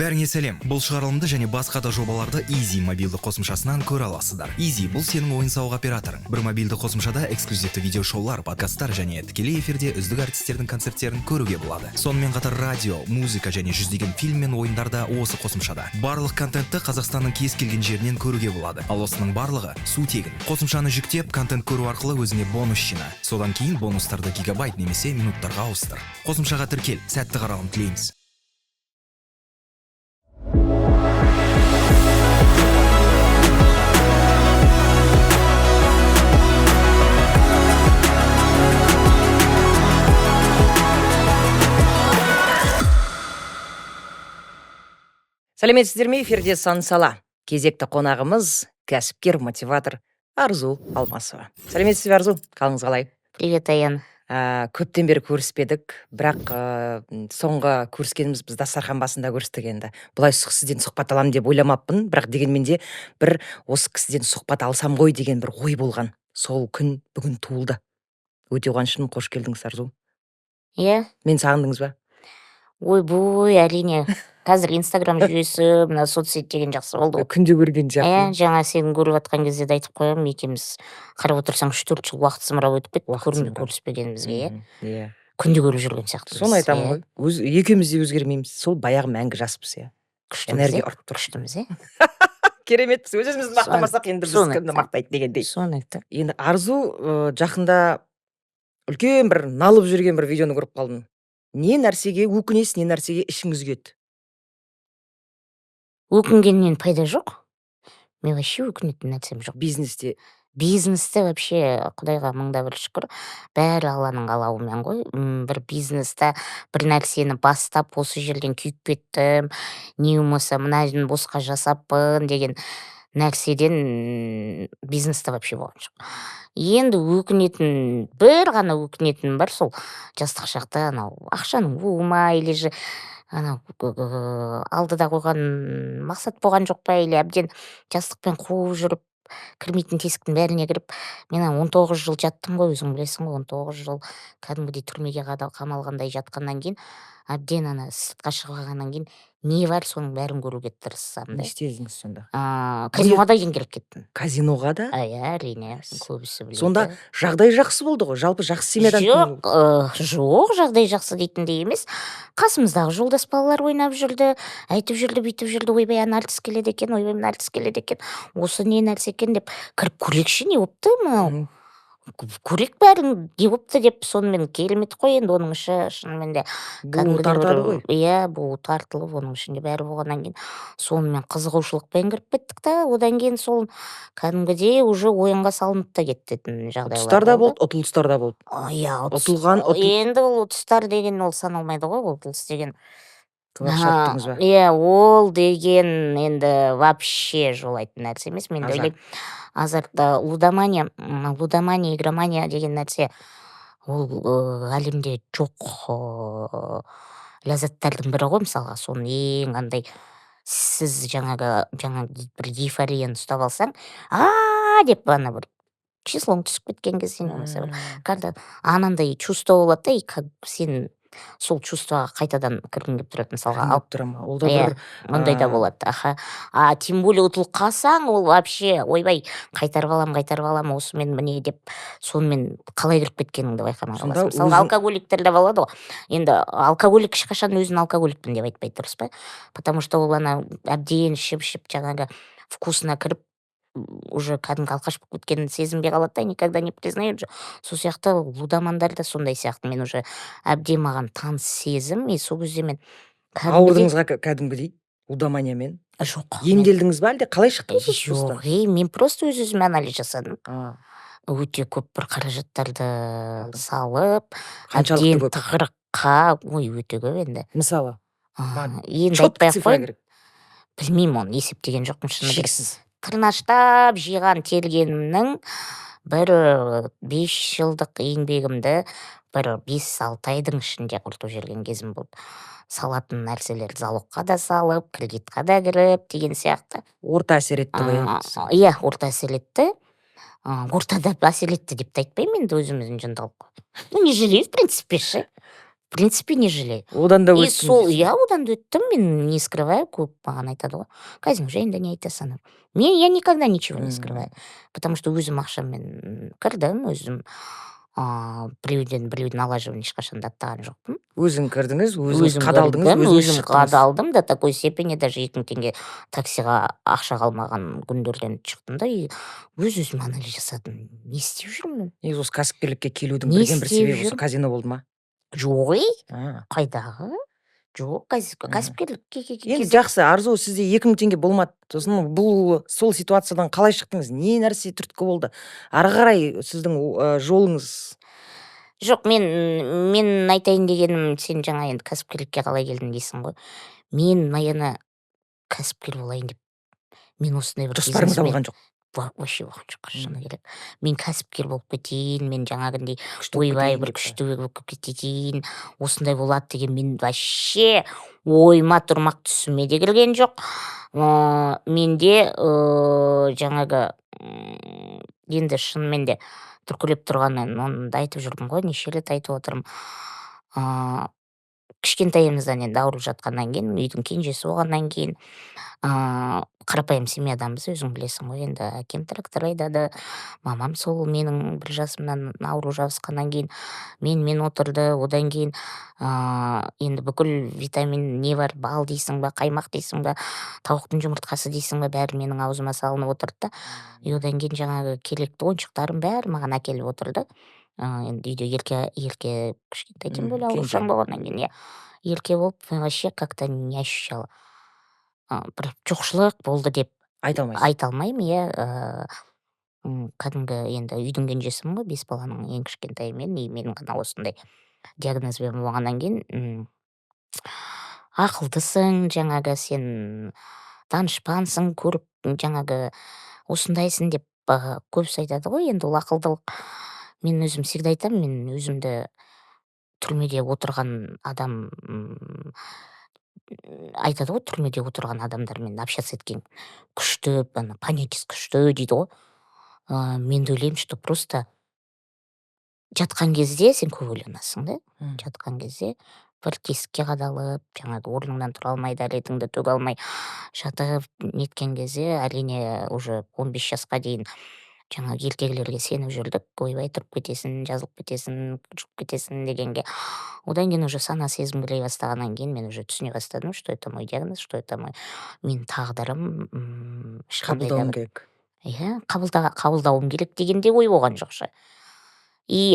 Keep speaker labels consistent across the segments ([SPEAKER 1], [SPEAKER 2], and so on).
[SPEAKER 1] Бәріңе сәлем. Бұл шығарылымды және басқа да жобаларды Easy мобилді қосымшасынан көре аласыздар. Easy бұл сенің ойын-сауық операторың. Бір мобилді қосымшада эксклюзивті видеошоулар, подкасттар және тікелей эфирде үздік артистердің концерттерін көруге болады. Сонымен қатар радио, музыка және жүздеген фильм мен ойындарда осы қосымшада. Барлық контентті Қазақстанның кез келген жерінен көруге болады. Ал осының барлығы су тегін. Қосымшаны жүктеп, контент көру арқылы өзіңе бонус жина. Содан кейін бонустарды гигабайт немесе минуттарға ауыстыр. Қосымшаға тіркел, сәтті қаралым тілейміз.
[SPEAKER 2] Сәлеметсіздер ме? Эфирде сан сала. Кезекті қонағымыз кәсіпкер мотиватор Арзу Алмасова. Сәлеметсіз бе, Арзу? Қалыңыз қалай?
[SPEAKER 3] Привет, Аян.
[SPEAKER 2] Көптен бері көріспедік, бірақ соңғы көріскеніміз біз дастархан басында көрістік енді. Бұлай сізден сұхбат аламын деп ойламаппын, бірақ дегенмен де бір осы кісіден сұхбат алсам ғой деген бір ой болған. Сол күн бүгін туылды. Өте қуаныштымын, қош келдіңіз, Арзу.
[SPEAKER 3] Иә,
[SPEAKER 2] Мен сағындыңыз ба?
[SPEAKER 3] ойбой, әрине. Қазір Инстаграм жүйесі, мына соцсет деген жақсы болды.
[SPEAKER 2] Күнде көрген
[SPEAKER 3] Иә,
[SPEAKER 2] жақпын.
[SPEAKER 3] жаңа сені көріп жатқан кезде де айтып қоямын, екеуміз қарап отырсаң 3-4 жыл уақыт зымырап өтіп кетті,
[SPEAKER 2] Уақыт зымырап.
[SPEAKER 3] көріспегенімізге, иә.
[SPEAKER 2] Иә.
[SPEAKER 3] Күнде көріп жүрген сияқтымыз.
[SPEAKER 2] Соны айтамын
[SPEAKER 3] иә.
[SPEAKER 2] ғой. Екеуміз де өзгермейміз. Сол баяғы мәңгі жаспыз, иә.
[SPEAKER 3] Күштіміз,
[SPEAKER 2] Энергия
[SPEAKER 3] иә.
[SPEAKER 2] ұрып тұр.
[SPEAKER 3] Күштіміз, иә.
[SPEAKER 2] Кереметпіз. Өз-өзімізді мақтамасақ, енді біз
[SPEAKER 3] соны
[SPEAKER 2] кімді
[SPEAKER 3] айтты.
[SPEAKER 2] мақтайды дегендей.
[SPEAKER 3] Соны айтты.
[SPEAKER 2] Енді Арзу жақында үлкен бір налып жүрген бір видеоны көріп қалдым. Не нәрсеге өкінесіз, не нәрсеге ішіңіз күйеді?
[SPEAKER 3] Өкінгеннен пайда жоқ. Мен вообще өкінетін нәрсем жоқ.
[SPEAKER 2] Бизнесте.
[SPEAKER 3] Бизнесте вообще құдайға мыңда бір шүкір, бәрі Алланың қалауымен ғой. Бір бизнесте бір нәрсені бастап осы жерден күйіп кеттім, не болмаса мына жерін босқа жасаппын деген нәрседен бизнесте вообще болған жоқ. Енді өкінетін, бір ғана өкінетін бар, сол жастық шақта анау ақшаның болмай, или же анау алдыда қойған мақсат болған жоқ па, или әбден жастықпен қуып жүріп кірмейтін тесіктің бәріне кіріп, мен 19 жыл жаттым ғой, өзің білесің ғой, 19 жыл кәдімгідей түрмеге қамалғандай жатқаннан кейін, әбден сыртқа шығып алғаннан кейін не бар соның бәрін көруге тырыссам
[SPEAKER 2] Не
[SPEAKER 3] да.
[SPEAKER 2] істедіңіз сонда?
[SPEAKER 3] Казиноға да келіп кеттім.
[SPEAKER 2] Казиноға да?
[SPEAKER 3] Иә, әрине, көбісі біледі.
[SPEAKER 2] Сонда жағдай жақсы болды ғой. Жалпы жақсы семьядан.
[SPEAKER 3] Жоқ, жағдай жақсы дейтіндей емес. Қасымыздағы жолдас балалар ойнап жүрді, айтып жүрді, бүйтіп жүрді, ойбай, ана артист келеді екен, ойбай, мына артист келеді екен, осы не нәрсе екен деп кіріп көрейікші, не бопты, мынау көрейік бәрін, не бопты деп, сонымен келмеді ғой, енді оның іші шынымен де
[SPEAKER 2] Буы тартады ғой.
[SPEAKER 3] Иә, буы тартылып, оның ішінде бәрі болғаннан кейін сонымен қызығушылықпен кіріп кеттік та, одан кейін сол кәдімгідей уже ойынға салынып та кететін жағдайлар
[SPEAKER 2] Ұтыстар да болды, ұтылыстар да болды.
[SPEAKER 3] Иә,
[SPEAKER 2] Ұтылған,
[SPEAKER 3] енді ол ұтыстар деген ол саналмайды ғой, ол ұтылыс деген.
[SPEAKER 2] ақша ұттыңыз ба?
[SPEAKER 3] Иә, ол деген енді вообще жолайтын нәрсе емес. Мен де ойлаймын, азартта лудомания, игромания деген нәрсе ол әлемде жоқ ләззаттардың бірі ғой, мысалға. Соның ең андай сіз жаңа бір эйфорияны ұстап алсаң, деп ана бір числоң түсіп кеткен кезде, болмаса бір анандай чувство болады да, и как сен сол чувствоға қайтадан кіргің келіп тұрады, мысалға.
[SPEAKER 2] Алып тұрама. Ол да бір
[SPEAKER 3] Ондай да болады. Тем более ұтылып қалсаң, ол вообще, ойбай, қайтарып алам, осымен міне деп, сонымен қалай кіріп кеткеніңді байқамай қаласың. Мысалға, алкоголиктер де болады ғой. Енді алкоголик ешқашан өзін алкоголикпін деп айтпайды, дұрыс па? Потому что ол әбден ішіп жаңағы вкусына кіріп, уже кәдімгі алқаш болып кеткенін сезінбей қалады да, никогда не признает. Сол сияқты лудомандар да сондай сияқты. Мен уже әбден маған таныс сезім, и сол кезде мен
[SPEAKER 2] ауырдыңызға кәдімгідей лудоманиямен.
[SPEAKER 3] Жоқ.
[SPEAKER 2] Емделдіңіз ба, әлде қалай шықтыңыз?
[SPEAKER 3] Жоқ, мен просто өз-өзіме анализ жасадым. Өте көп бір қаражаттарды салып, әбден тығырыққа, өте көп енді.
[SPEAKER 2] Мысалы?
[SPEAKER 3] Енді айтпай ақ қойын. Білмеймін, оны есептеген жоқпын, шыны керек. Тырнаштап жиған тергенімнің бір 5 жылдық еңбегімді бір 5-6 айдың ішінде құртып жүрген кезім болды. Салатын нәрселерді залогқа да салып, кредитқа да кіріп деген сияқты.
[SPEAKER 2] Орта әсер етті ғой.
[SPEAKER 3] Иә, орта әсер етті. Ортада әсер етті деп те айтпаймын, енді өзіміздің жындылық. Не жалею, в принципе, ше. в принципе не жалею.
[SPEAKER 2] Одан да
[SPEAKER 3] И
[SPEAKER 2] өттім
[SPEAKER 3] сол,
[SPEAKER 2] дейсің.
[SPEAKER 3] я одан да өттім, мен не скрываю, көп маған айтады ғой, казино жайында не айтасың? Я никогда ничего не скрываю, потому что өзім ақшаммен кірдім, өзім біреуден налаживание ешқашан да аттаған жоқпын.
[SPEAKER 2] Өзің кірдіңіз, өзіңіз
[SPEAKER 3] Өзім
[SPEAKER 2] қадалдыңыз,
[SPEAKER 3] кірдім,
[SPEAKER 2] өзіңіз
[SPEAKER 3] өзім
[SPEAKER 2] шықтыңыз.
[SPEAKER 3] қадалдым до такой степени, даже 2000 теңге таксиға ақша қалмаған күндерден шықтым да, и өз-өзіме анализ жасадым. Не істеп жүрмін?
[SPEAKER 2] Негізі осы кәсіпкерлікке келудің
[SPEAKER 3] Не
[SPEAKER 2] бірден бір
[SPEAKER 3] істеп
[SPEAKER 2] себебі осы
[SPEAKER 3] жүрмін?
[SPEAKER 2] казино болды ма?
[SPEAKER 3] Жоқ,
[SPEAKER 2] А.
[SPEAKER 3] қайдағы? Жоқ, кәсіпкерлікке
[SPEAKER 2] Енді жақсы, Арзу, сізде 2000 теңге болмады. Сосын бұл сол ситуациядан қалай шықтыңыз? Не нәрсе түрткі болды? Ары қарай сіздің жолыңыз.
[SPEAKER 3] жоқ, мен айтайын дегенім, сен жаңа енді кәсіпкерлікке қалай келдің дейсің ғой. Мен наверное кәсіпкер болайын деп, мен осындай бір
[SPEAKER 2] Жоспарыңызда болған жоқ.
[SPEAKER 3] вообще болған жоқ, шыны керек. Мен кәсіпкер болып кетейін, мен жаңағындай
[SPEAKER 2] Күшті болып
[SPEAKER 3] ойбай
[SPEAKER 2] кетейін
[SPEAKER 3] бір
[SPEAKER 2] деп.
[SPEAKER 3] күшті болып кетейін, осындай болады деген мен вообще ойыма тұрмақ түсіме де кірген жоқ. Менде жаңағы енді шынымен де түркілеп тұрғанын, оны да айтып жүрдім ғой, неше рет айтып отырмын. Кішкентайымыздан енді ауырып жатқаннан кейін, үйдің кенжесі болғаннан кейін, қарапайым семьядамыз, өзің білесің ғой, енді әкем трактор айдады, мамам сол менің бір жасымнан ауру жабысқаннан кейін мен отырды, одан кейін енді бүкіл витамин не бар, бал дейсің ба, қаймақ дейсің ба, тауықтың жұмыртқасы дейсің ба, бәрі менің аузыма салынып отырды да, и одан кейін жаңағы керекті ойыншықтарым бәрі маған әкеліп отырды. Енді үйде ерке кішкентай тем более аурушаң болғаннан кейін, ерке болып, вообще как-то не ощущала. Бір жоқшылық болды деп
[SPEAKER 2] Айта алмайсыз.
[SPEAKER 3] айта алмаймын, кәдімгі енді үйдің кенжесімін ғой, 5 баланың ең кішкентайы мен, и менің ғана осындай диагнозбен болғаннан кейін ақылдысың, жаңағы сен данышпансың, көріп жаңағы осындайсың деп көбісі айтады ғой, енді ол ақылдылық. Мен өзім всегда айтамын, мен өзімді түрмеде отырған адам айтады ғой, түрмеде отырған адамдармен общаться еткен күшті, панически күшті дейді ғой. Мен де ойлаймын, что просто жатқан кезде сен көп ойланасың да. Жатқан кезде бір тесікке қадалып, жаңағы орныңнан тұра алмай, дәретіңді төге алмай жатып неткен кезде, әрине уже 15 жасқа дейін жаңағы ертегілерге сеніп жүрдік, ойбай тұрып кетесің, жазылып кетесің, жүріп кетесің дегенге. Одан кейін уже сана сезім келе бастағаннан кейін мен уже түсіне бастадым, что это мой диагноз, что это менің тағдырым,
[SPEAKER 2] Қабылдауым керек.
[SPEAKER 3] Иә, қабылдауым керек дегенде ой болған жоқ ше. И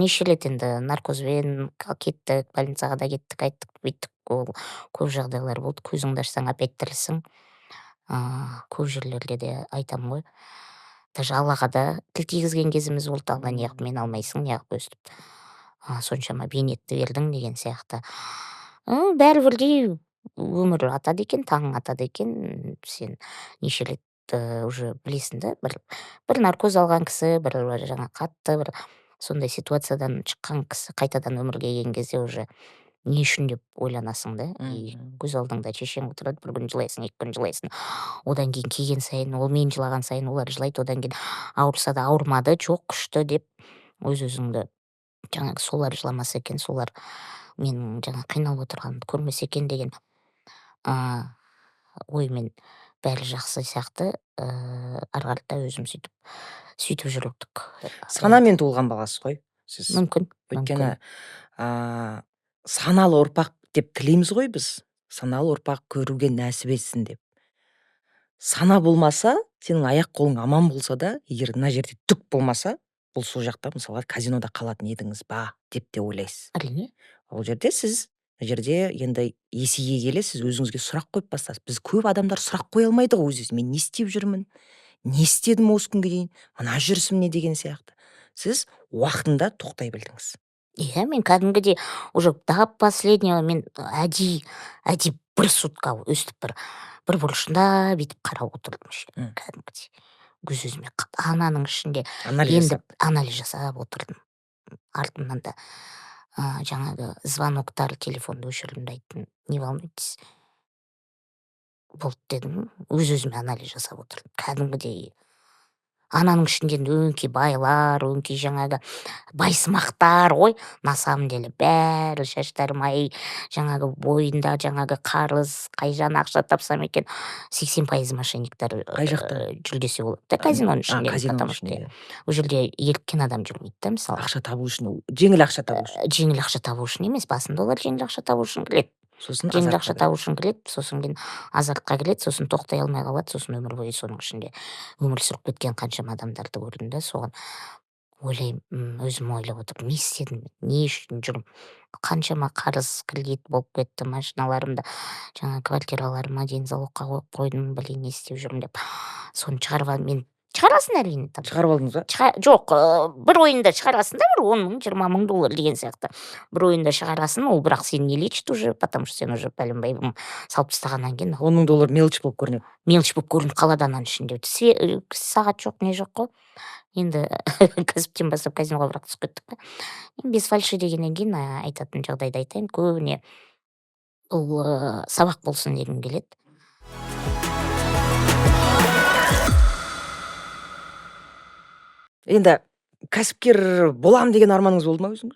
[SPEAKER 3] неше рет енді наркозбен кеттік, больницаға да кеттік, айттық, бүйттік, ол көп жағдайлар болды, көзіңді ашсаң опять тірісің. Көп жерлерде де айтамын ғой, даже Аллаға да тіл тигізген кезіміз болды, Алла неғып мен алмайсың, неғып өстіп соншама бейнетті бердің деген сияқты. Бәрібірдей өмір атады екен, таң атады екен, сен неше рет уже білесің да, бір наркоз алған кісі, бір жаңа қатты бір сондай ситуациядан шыққан кісі қайтадан өмірге келген кезде уже не үшін деп ойланасың да, и көз алдыңда шешең отырады, бір күн жылайсың, 2 күн жылайсың, одан кейін келген сайын, ол мен жылаған сайын олар жылайды, одан кейін ауырса да ауырмады, жоқ күшті деп өз-өзіңді жаңағы солар жыламаса екен, солар менің жаңа қиналып отырғанымды көрмесе екен деген оймен бәрі жақсы сияқты, ары қарата өзім сөйтіп жүрдік.
[SPEAKER 2] Санамен туылған баласыз ғой сіз.
[SPEAKER 3] Мүмкін.
[SPEAKER 2] Өйткені саналы ұрпақ деп тілейміз ғой біз. Саналы ұрпақ көруге нәсіп етсін деп. Сана болмаса, сенің аяқ қолың аман болса да, егер мына жерде түк болмаса, бұл сол жақта мысалға казинода қалатын едіңіз ба деп те ойлайсыз.
[SPEAKER 3] Әрине.
[SPEAKER 2] Ол жерде сіз, мына жерде енді есейе келе сіз өзіңізге сұрақ қойып бастасыз. Біз көп адамдар сұрақ қоя алмайды ғой өз-өзіне. Мен не істеп жүрмін? Не істедім осы күнге дейін? Мына жүрісім не деген сияқты. Сіз уақытында тоқтай білдіңіз.
[SPEAKER 3] Иә, мен кәдімгідей уже до последнего мен әдейі бір сутка өстіп бір бұрышында бүйтіп қарап отырдым ше, кәдімгідей. Өз-өзіме ананың ішінде енді анализ жасап отырдым. Артымнан да жаңағы звоноктар, телефонды өшірдім, айттым, не волнуйтесь. Болды дедім, өз-өзіме анализ жасап отырдым. Кәдімгідей Ананың ішінде өңкей байлар, өңкей жаңағы байсымақтар ғой, на самом деле бәрі шаштармай, жаңағы бойында жаңағы қарыз, қайжан ақша тапсам екен, 80% мошенниктер
[SPEAKER 2] Қай жақта?
[SPEAKER 3] жүлдесе болады да, казиноның ішінде.
[SPEAKER 2] Казиноның
[SPEAKER 3] потому что
[SPEAKER 2] ішінде.
[SPEAKER 3] ол жерде еріккен адам жүрмейді да, мысалы.
[SPEAKER 2] Ақша табу үшін, жеңіл ақша табу үшін.
[SPEAKER 3] Жеңіл ақша табу үшін емес, басында олар жеңіл ақша табу үшін келеді.
[SPEAKER 2] Сосын
[SPEAKER 3] Жеңіл ақша табу үшін келеді, сосын кейін азартқа келеді, сосын тоқтай алмай қалады, сосын өмір бойы соның ішінде өмір сүріп кеткен қаншама адамдарды көрдім да, соған ойлаймын, өзім ойлап отырмын, не істедім, не үшін жүрмін, қаншама қарыз, кредит болып кетті, машиналарымды, жаңа квартираларыма дейін залогқа қойып қойдым, блин, не істеп жүрмін деп. Соны шығарып мен шығарасың әрине там.
[SPEAKER 2] Шығарып алдыңыз ба?
[SPEAKER 3] Жоқ, бір ойында шығарасың да, бір 10 мың, 20 мың доллар деген сияқты. Бір ойында шығарасың, ол бірақ сені не лечит уже, потому что сен уже пәленбай салып тастағаннан кейін
[SPEAKER 2] 10 мың доллар мелочь болып көрінеді.
[SPEAKER 3] мелочь болып көрініп қалады ананың ішінде. Сағат жоқ, не жоқ қой. Енді кәсіптен бастап казиноға бірақ түсіп кеттік қой. Без фальши дегеннен кейін айтатын жағдайды айтайын, көбіне бұл сабақ болсын дегім келеді.
[SPEAKER 2] Енді кәсіпкер болам деген арманыңыз болды ма өзіңіз?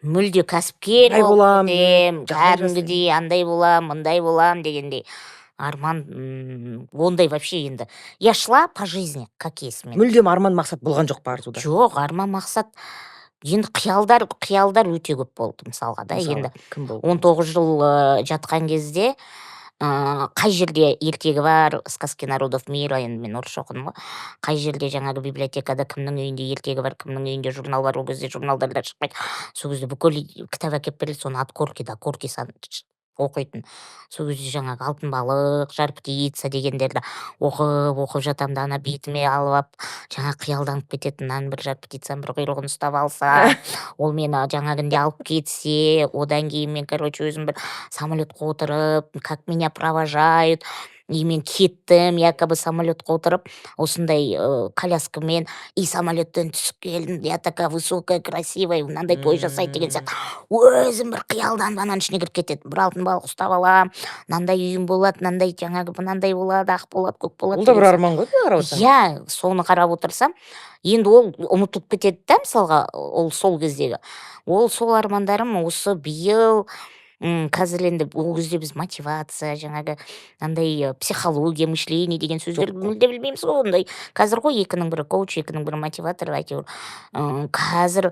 [SPEAKER 3] Мүлде кәсіпкер
[SPEAKER 2] Андай болам,
[SPEAKER 3] болам,
[SPEAKER 2] жағдай
[SPEAKER 3] кәдімгідей андай болам, мындай болам дегендей арман ондай вообще енді. Я шла по жизни, как есть мен.
[SPEAKER 2] Мүлдем арман мақсат болған жоқ па арзуда?
[SPEAKER 3] Жоқ, арман мақсат енді қиялдар өте көп болды мысалға да. Енді
[SPEAKER 2] кім болды?
[SPEAKER 3] 19 жыл жатқан кезде қай жерде ертегі бар, сказки народов мира, енді мен орысша оқыдым ғой, қай жерде жаңағы библиотекада кімнің үйінде ертегі бар, кімнің үйінде журнал бар, ол кезде журналдарда шықпайды, сол кезде бүкіл кітап әкеп береді, соны от корки до корки оқитын. Сол кезде жаңағы алтын балық, жар птица дегендерді оқып жатам да, ана бетіме алып, жаңа қиялданып кететін, мынаның бір жар птицаның бір құйрығын ұстап алса, ол мені жаңағынде алып кетсе, одан кейін мен, короче, өзім бір самолетқа отырып, как меня провожают, и мен кеттім, якобы самолетқа отырып, осындай коляскамен, и самолеттен түсіп келдім, я такая высокая, красивая, мынандай той жасайды деген сияқты. Өзім бір қиялданып ананың ішіне кіріп кетеді. Бір алтын балық ұстап алам, мынандай үйім болады, мынандай жаңағы мынандай болады, ақ болады, көк болады.
[SPEAKER 2] Ол да бір арман ғой, қарап отырсам.
[SPEAKER 3] Иә, соны қарап отырсам, енді ол ұмытылып кетеді да, мысалға, ол сол кездегі. Ол сол армандарым осы биыл қазір енді ол кезде біз мотивация, жаңағы андай психология, мышление деген сөздер мүлде білмейміз ғой, ондай. Қазір ғой екінің бірі коуч, екінің бірі мотиватор, әйтеуір қазір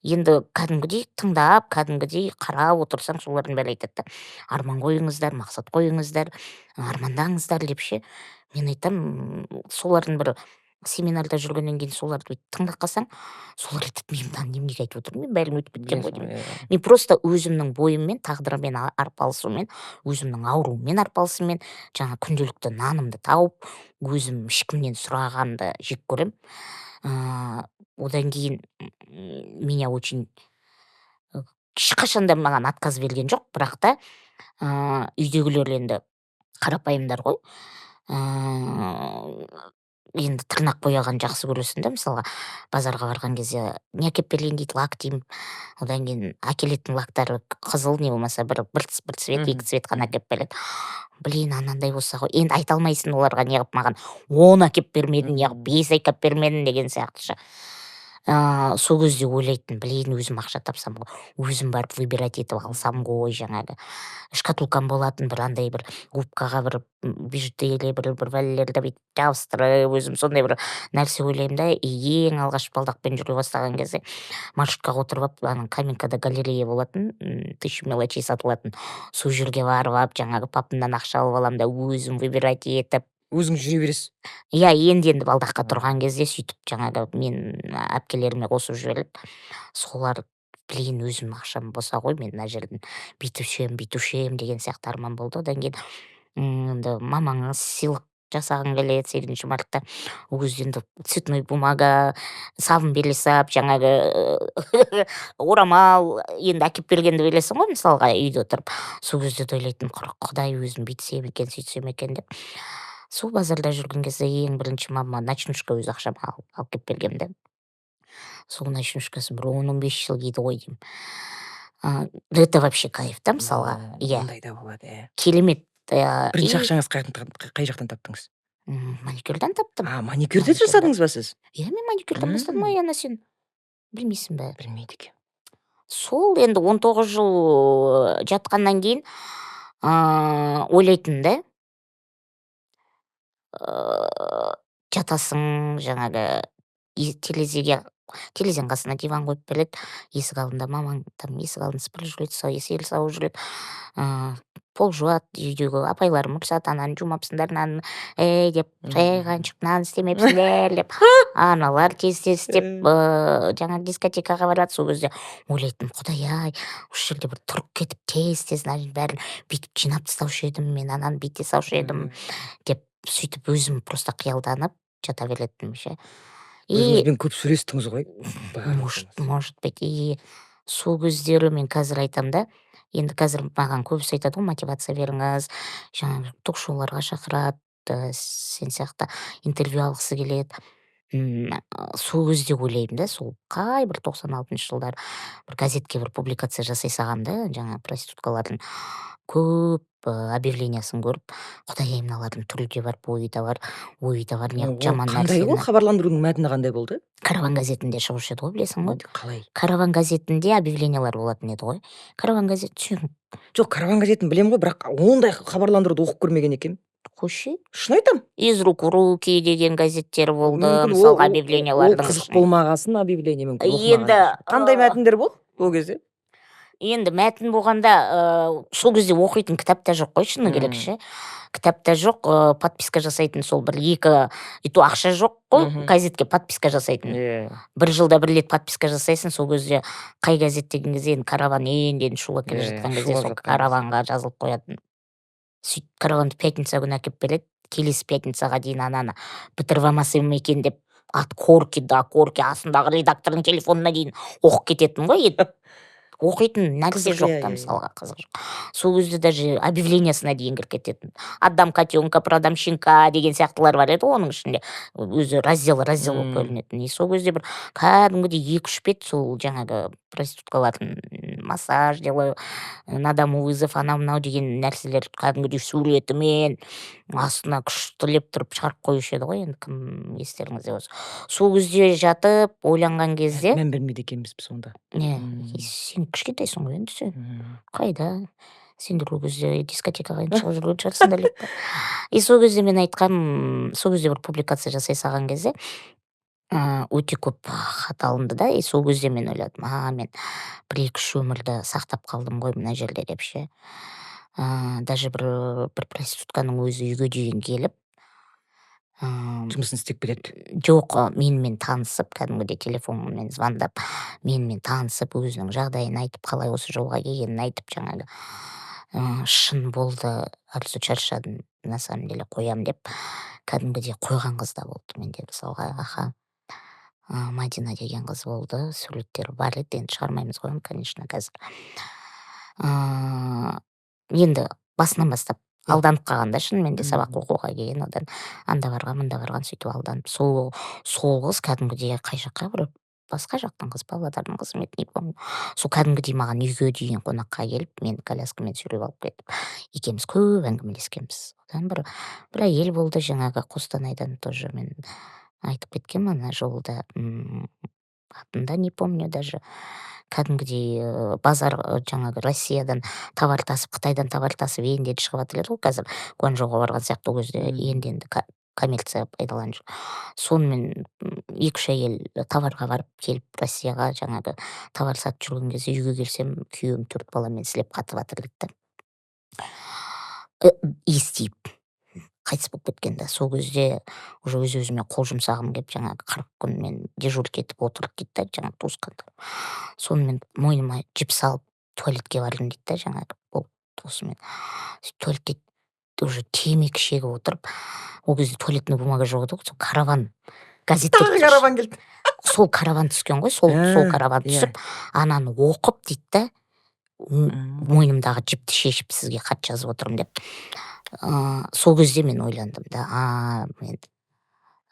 [SPEAKER 3] енді кәдімгідей тыңдап, кәдімгідей қарап отырсаң, солардың бәрі айтады да, арман қойыңыздар, мақсат қойыңыздар, армандаңыздар деп ше. Мен айтам, солардың бір семинарда жүргеннен кейін соларды тыңдап қалсаң, солар айтады, мен мынаны неменеге айтып отырмын, мен бәрін өтіп кеткен ғой деймін. Мен просто өзімнің бойыммен, тағдырыммен арпалысумен, өзімнің ауруыммен арпалысумен, жаңа күнделікті нанымды тауып, өзім ешкімнен сұрағанды жек көрем. Одан кейін меня очень ешқашанда маған отказ берген жоқ, бірақ та үйдегілер енді қарапайымдар ғой. Енді тырнақ бояған жақсы көресің да, мысалға базарға барған кезде не әкеп берейін дейді, лак деймін. Одан кейін әкелетін лактары қызыл, не болмаса бір цвет, екі цвет қана әкеп береді. Блин, анандай болса ғой, енді айта алмайсың оларға неғып маған 10 әкеп бермедің, неғып 5 әкеп бермедің деген сияқты. Сол кезде ойлайтын, блин, өзім ақша тапсам ғой, өзім барып выбирать етіп алсам ғой, жаңағы шкатулкам болатын, бір андай бір губкаға бір бижутерия, бір вәлелерді бүйтіп жабыстырып, өзім сондай бір нәрсе ойлаймын да. Ең алғаш балдақпен жүре бастаған кезде маршруткаға отырып алып, Каменкада галерея болатын, 1000 мелочей сатылатын, сол жерге барып, жаңағы папымнан ақша алып алам да, өзім выбирать етіп,
[SPEAKER 2] өзің жүре бересіз.
[SPEAKER 3] Иә, енді балдаққа тұрған кезде сөйтіп жаңағы мен әпкелеріме қосып жіберіп, солар, блин, өзім ақшам болса ғой, мен мына жерден бүйтушем деген сияқты арман болды. Одан кейін енді мамаңыз сыйлық жасағың келеді 8 мартта, ол кезде енді цветной бумага, сабын бере сап, жаңағы орамал енді әкеп бергенді білесің ғой, мысалға үйде отырып. Сол кезде ойлайтын, құдай өзім бүйтсем екен, сөйтсем екен деп. Сол базарда жүрген кезде ең бірінші мама ночнушка өз ақшам алып кеп бергенде. Сол ночнушкасы бір 10-15 жыл киді ғой деймін. Это вообще кайф та, мысалға. Иә.
[SPEAKER 2] Ондай да болады,
[SPEAKER 3] Керемет.
[SPEAKER 2] Бірінші ақшаңыз қай жақтан таптыңыз?
[SPEAKER 3] Маникюрдан таптым.
[SPEAKER 2] Маникюрді жасадыңыз ба сіз?
[SPEAKER 3] Иә, мен маникюрдан бастадым ғой, Аяна, сен білмейсің бе?
[SPEAKER 2] Білмейді екен.
[SPEAKER 3] Сол енді 19 жыл жатқаннан кейін ойлайтын да, жатасың жаңағы телевизияның қасына диван қойып береді, есік алдында мамаң там есік алдын сыпырып жүреді, ел сауып жүреді, пол жуады, үйдегі апайларым ұрсады, ананы жумапсыңдар, нанын деп, қаншық нан істемепсіңдер деп, аналар тез деп жаңа дискотекаға барады. Сол кезде ойлайтын, құдай-ай, осы жерде бір тұрып кетіп тез бәрін бүйтіп жинап тастаушы едім, мен ананы бүйте салушы едім деп, сөйтіп өзім просто қиялданып жата беретінмін ше.
[SPEAKER 2] Өзіңізбен көп сөйлестіңіз ғой?
[SPEAKER 3] Может быть. И сол кездері мен қазір айтам да, енді қазір маған көбісі айтады ғой, мотивация беріңіз, жаңағы ток-шоуларға шақырады, сен сияқты интервью алғысы келеді. Сол кезде ойлаймын да, сол қай бір 96 жылдар бір газетке бір публикация жасай салғам да, жаңа проституткалардың көп объявлениясын көріп, құдай-ай, мыналардың түрі де бар, бойы да бар, неғып жаман
[SPEAKER 2] Қандай ол хабарландырудың мәтіні қандай болды?
[SPEAKER 3] Караван газетінде шығушы еді ғой, білесің ғой?
[SPEAKER 2] Қалай?
[SPEAKER 3] Караван газетінде объявлениялар болатын еді ғой. Караван газет
[SPEAKER 2] Жоқ, караван газетін білем ғой, бірақ ондай хабарландыруды оқып көрмеген екенмін.
[SPEAKER 3] Қойшы.
[SPEAKER 2] Шын айтам.
[SPEAKER 3] Из рук в руки деген газеттер болды, мысалға объявлениялардың.
[SPEAKER 2] Ол қызық болмағасын объявление мүмкін
[SPEAKER 3] оқымаған.
[SPEAKER 2] Енді қандай мәтіндер болды ол кезде?
[SPEAKER 3] Енді мәтін болғанда сол кезде оқитын кітап та жоқ қой, шыны керек ше. Кітап та жоқ, подписка жасайтын сол бір екі, и то ақша жоқ қой, газетке подписка жасайтын. Бір жылда бір рет подписка жасайсың, сол кезде қай газет деген кезде енді караван енді шулап келе жатқан кезде сол караванға жазылып қоятын. Сөйтіп караванды пятница күні әкеп береді, келесі пятницаға дейін ананы бітіріп алмасам екен деп, от корки до корки астындағы редактордың телефонына дейін оқып кететін ғой. Оқитын нәрсе жоқ та, мысалға қызық жоқ. Сол кезде даже объявлениясына дейін кіріп кететін. Отдам котенка, продам щенка деген сияқтылар бар еді, оның ішінде өзі раздел болып бөлінетін. И сол кезде бір кәдімгідей 2-3 бет сол жаңағы проституткалардың массаж делаю, на дому вызов, анау деген нәрселер кәдімгідей суретімен астына күштілеп тұрып шығарып қоюшы еді ғой, енді кім естеріңізде болса. Сол кезде жатып ойланған кезде
[SPEAKER 2] мән бермейді екенбіз біз онда.
[SPEAKER 3] Сен кішкентайсың ғой енді, сен қайда, сендер ол кезде дискотекаға шығып жүрген шығарсыңдар деп. И сол кезде мен айтқам, сол кезде бір публикация жасай салған кезде өте көп хат алынды да, и сол кезде мен ойладым, мен 1-2 өмірді сақтап қалдым ғой мына жерде деп ше. Даже бір проститутканың өзі үйге дейін келіп
[SPEAKER 2] жұмысын істеп береді.
[SPEAKER 3] Жоқ, менімен танысып, кәдімгідей телефонмен звондап, менімен танысып, өзінің жағдайын айтып, қалай осы жолға келгенін айтып, жаңағы шын болды, арзу шаршадым, на самом деле қоям деп, кәдімгідей қойған қыз да болды менде. Мысалға, Мадина деген қыз болды, суреттері бар еді, енді шығармаймыз ғой, конечно, қазір. Енді басынан бастап алданып қалғанда, шынымен де сабақ оқуға келген, одан анда барған, мында барған, сөйтіп алданып. Сол қыз кәдімгідей қай жаққа, бір басқа жақтың қыз, Павлодардың қызы, мен не помню. Сол кәдімгідей маған үйге дейін қонаққа келіп, мен коляскамен сүйреп алып кетіп, екеуміз көп әңгімелескенбіз. Одан бір әйел болды, жаңағы Қостанайдан тоже, мен айтып кеткем ана жолда, атында не помню даже. Кәдімгідей базар, жаңағы Россиядан товар тасып, Қытайдан товар тасып, енді шығып жатыр ғой қазір, Гуанчжоуға барған сияқты. Ол кезде енді коммерция пайдаланып жүр. Сонымен 2-3 әйел товарға барып келіп, Россияға жаңағы товар сатып жүрген кезде үйге келсем, күйеуім 4 баламен сілеп қатып жатыр дейді. Естиіп қайтыс болып кеткен да. Сол кезде уже өз-өзіме қол жұмсағым келіп, жаңағы 40 күн мен дежурка етіп отырып дейді, жаңағы туысқандар. Сонымен мойныма жіп салып туалетке бардым дейді, жаңағы бұл туысымен. Туалетте уже темекі шегіп отырып, ол кезде туалетный бумага жоқ еді, сол караван газет.
[SPEAKER 2] Тағы караван келді.
[SPEAKER 3] Сол караван түскен ғой, сол караван түсіп, ананы оқып дейді, мойнымдағы жіпті шешіп сізге хат жазып отырмын деп. Сол кезде мен ойландым да,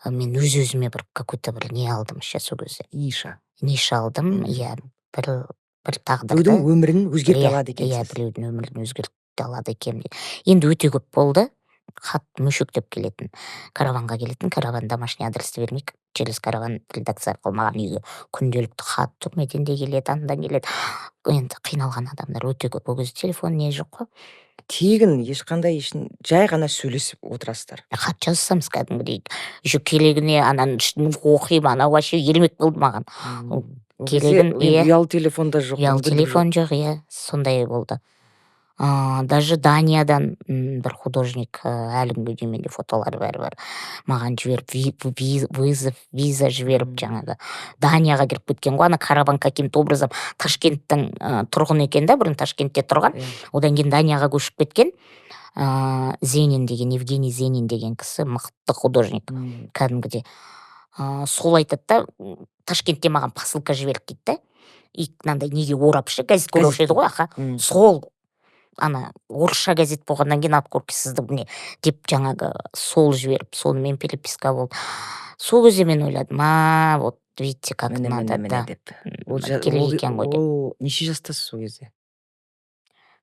[SPEAKER 3] мен өз-өзіме бір какой-то бір не алдым ше, сол кезде. Ниша алдым, бір тағдырды.
[SPEAKER 2] Біреудің өмірін өзгерте алады екен.
[SPEAKER 3] Біреудің өмірін өзгерте алады екен. Енді өте көп болды. хат мөшөктөп келетін караванға келетін, караван домашний адресті бермейік, через караван редакция арқылы маған үйге күнделікті хат түрмеден де келеді, андан келеді. Енді қиналған адамдар өте көп. Ол кезде телефон не жоқ қой.
[SPEAKER 2] Тегін ешқандай жай ғана сөйлесіп отырасыздар.
[SPEAKER 3] Хат жазсамыз кәдімгідей. Еще керегіне ананың ішін оқимын, анау вообще ермек болды маған. Керегін,
[SPEAKER 2] ұялы телефон да жоқ.
[SPEAKER 3] Ұялы телефон жоқ, сондай болды. Даже Даниядан бір художник әлі күнге дейін менде фотолары бәрі маған жіберіп, виза жіберіп, жаңағы Данияға кіріп кеткен ғой. Ана караван каким-то образом Ташкенттің тұрғын екен да, бұрын Ташкентте тұрған. Одан кейін Данияға көшіп кеткен. Зенин деген, Евгений Зенин деген кісі мықты художник кәдімгідей. Сол айтады да, Ташкентте маған посылка жіберіп дейді. И мынандай неге орап ше, газетке орап еді ғой, аха. Сол ана орысша газет болғаннан кейін обкорки сізді не деп жаңағы сол жіберіп, сонымен переписка болды. Сол кезде мен ойладым, вот видите, как надо, да. Керек екен ғой деп.
[SPEAKER 2] Ол неше жастасыз сол кезде?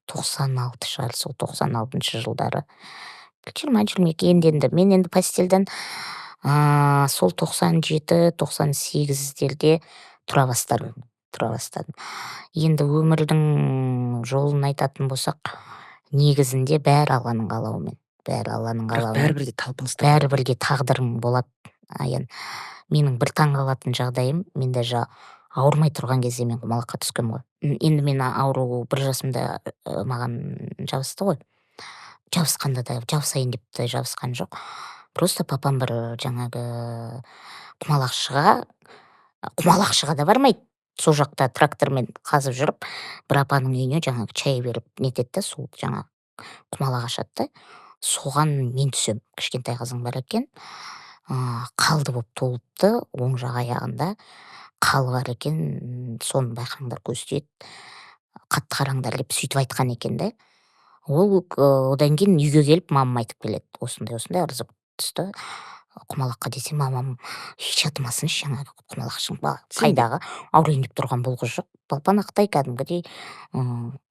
[SPEAKER 3] 96 шығар, сол 96 жылдары. 20-22 енді мен енді постельден сол 97-98-дерде тұра бастадым. Енді өмірдің жолын айтатын болсақ, негізінде бәрі Алланың қалауымен.
[SPEAKER 2] Бәрібірде талпынысты.
[SPEAKER 3] Бәрібірде тағдырың болады. Менің бір таңғалатын жағдайым, мен даже ауырмай тұрған кезде мен құмалаққа түскем ғой. Енді мен ауру 1 жасымда маған жабысты ғой. Жабысқанда да жабысайын деп те жабысқан жоқ. Просто папам бір жаңағы құмалақшыға да бармайды. Сол жақта трактормен қазып жүріп, бір апаның үйіне жаңағы чай беріп нетеді, сол жаңа құмалақ ашады. Соған мен түсем. Кішкентай қызым бар екен. Қалды болып толыпты, оң жақ аяғында қалы бар екен. Соны байқаңдар, көз тиеді. Қатты қараңдар деп сөйтіп айтқан екен да. Ол одан кейін үйге келіп мамам айтып келеді. Осындай ырзып түсті. Құмалаққа десе, мамам жатмасыншы, жаңағы құмалақшың қайдағы, ауырайын деп тұрған бұл қыз жоқ. Балпанақтай кәдімгідей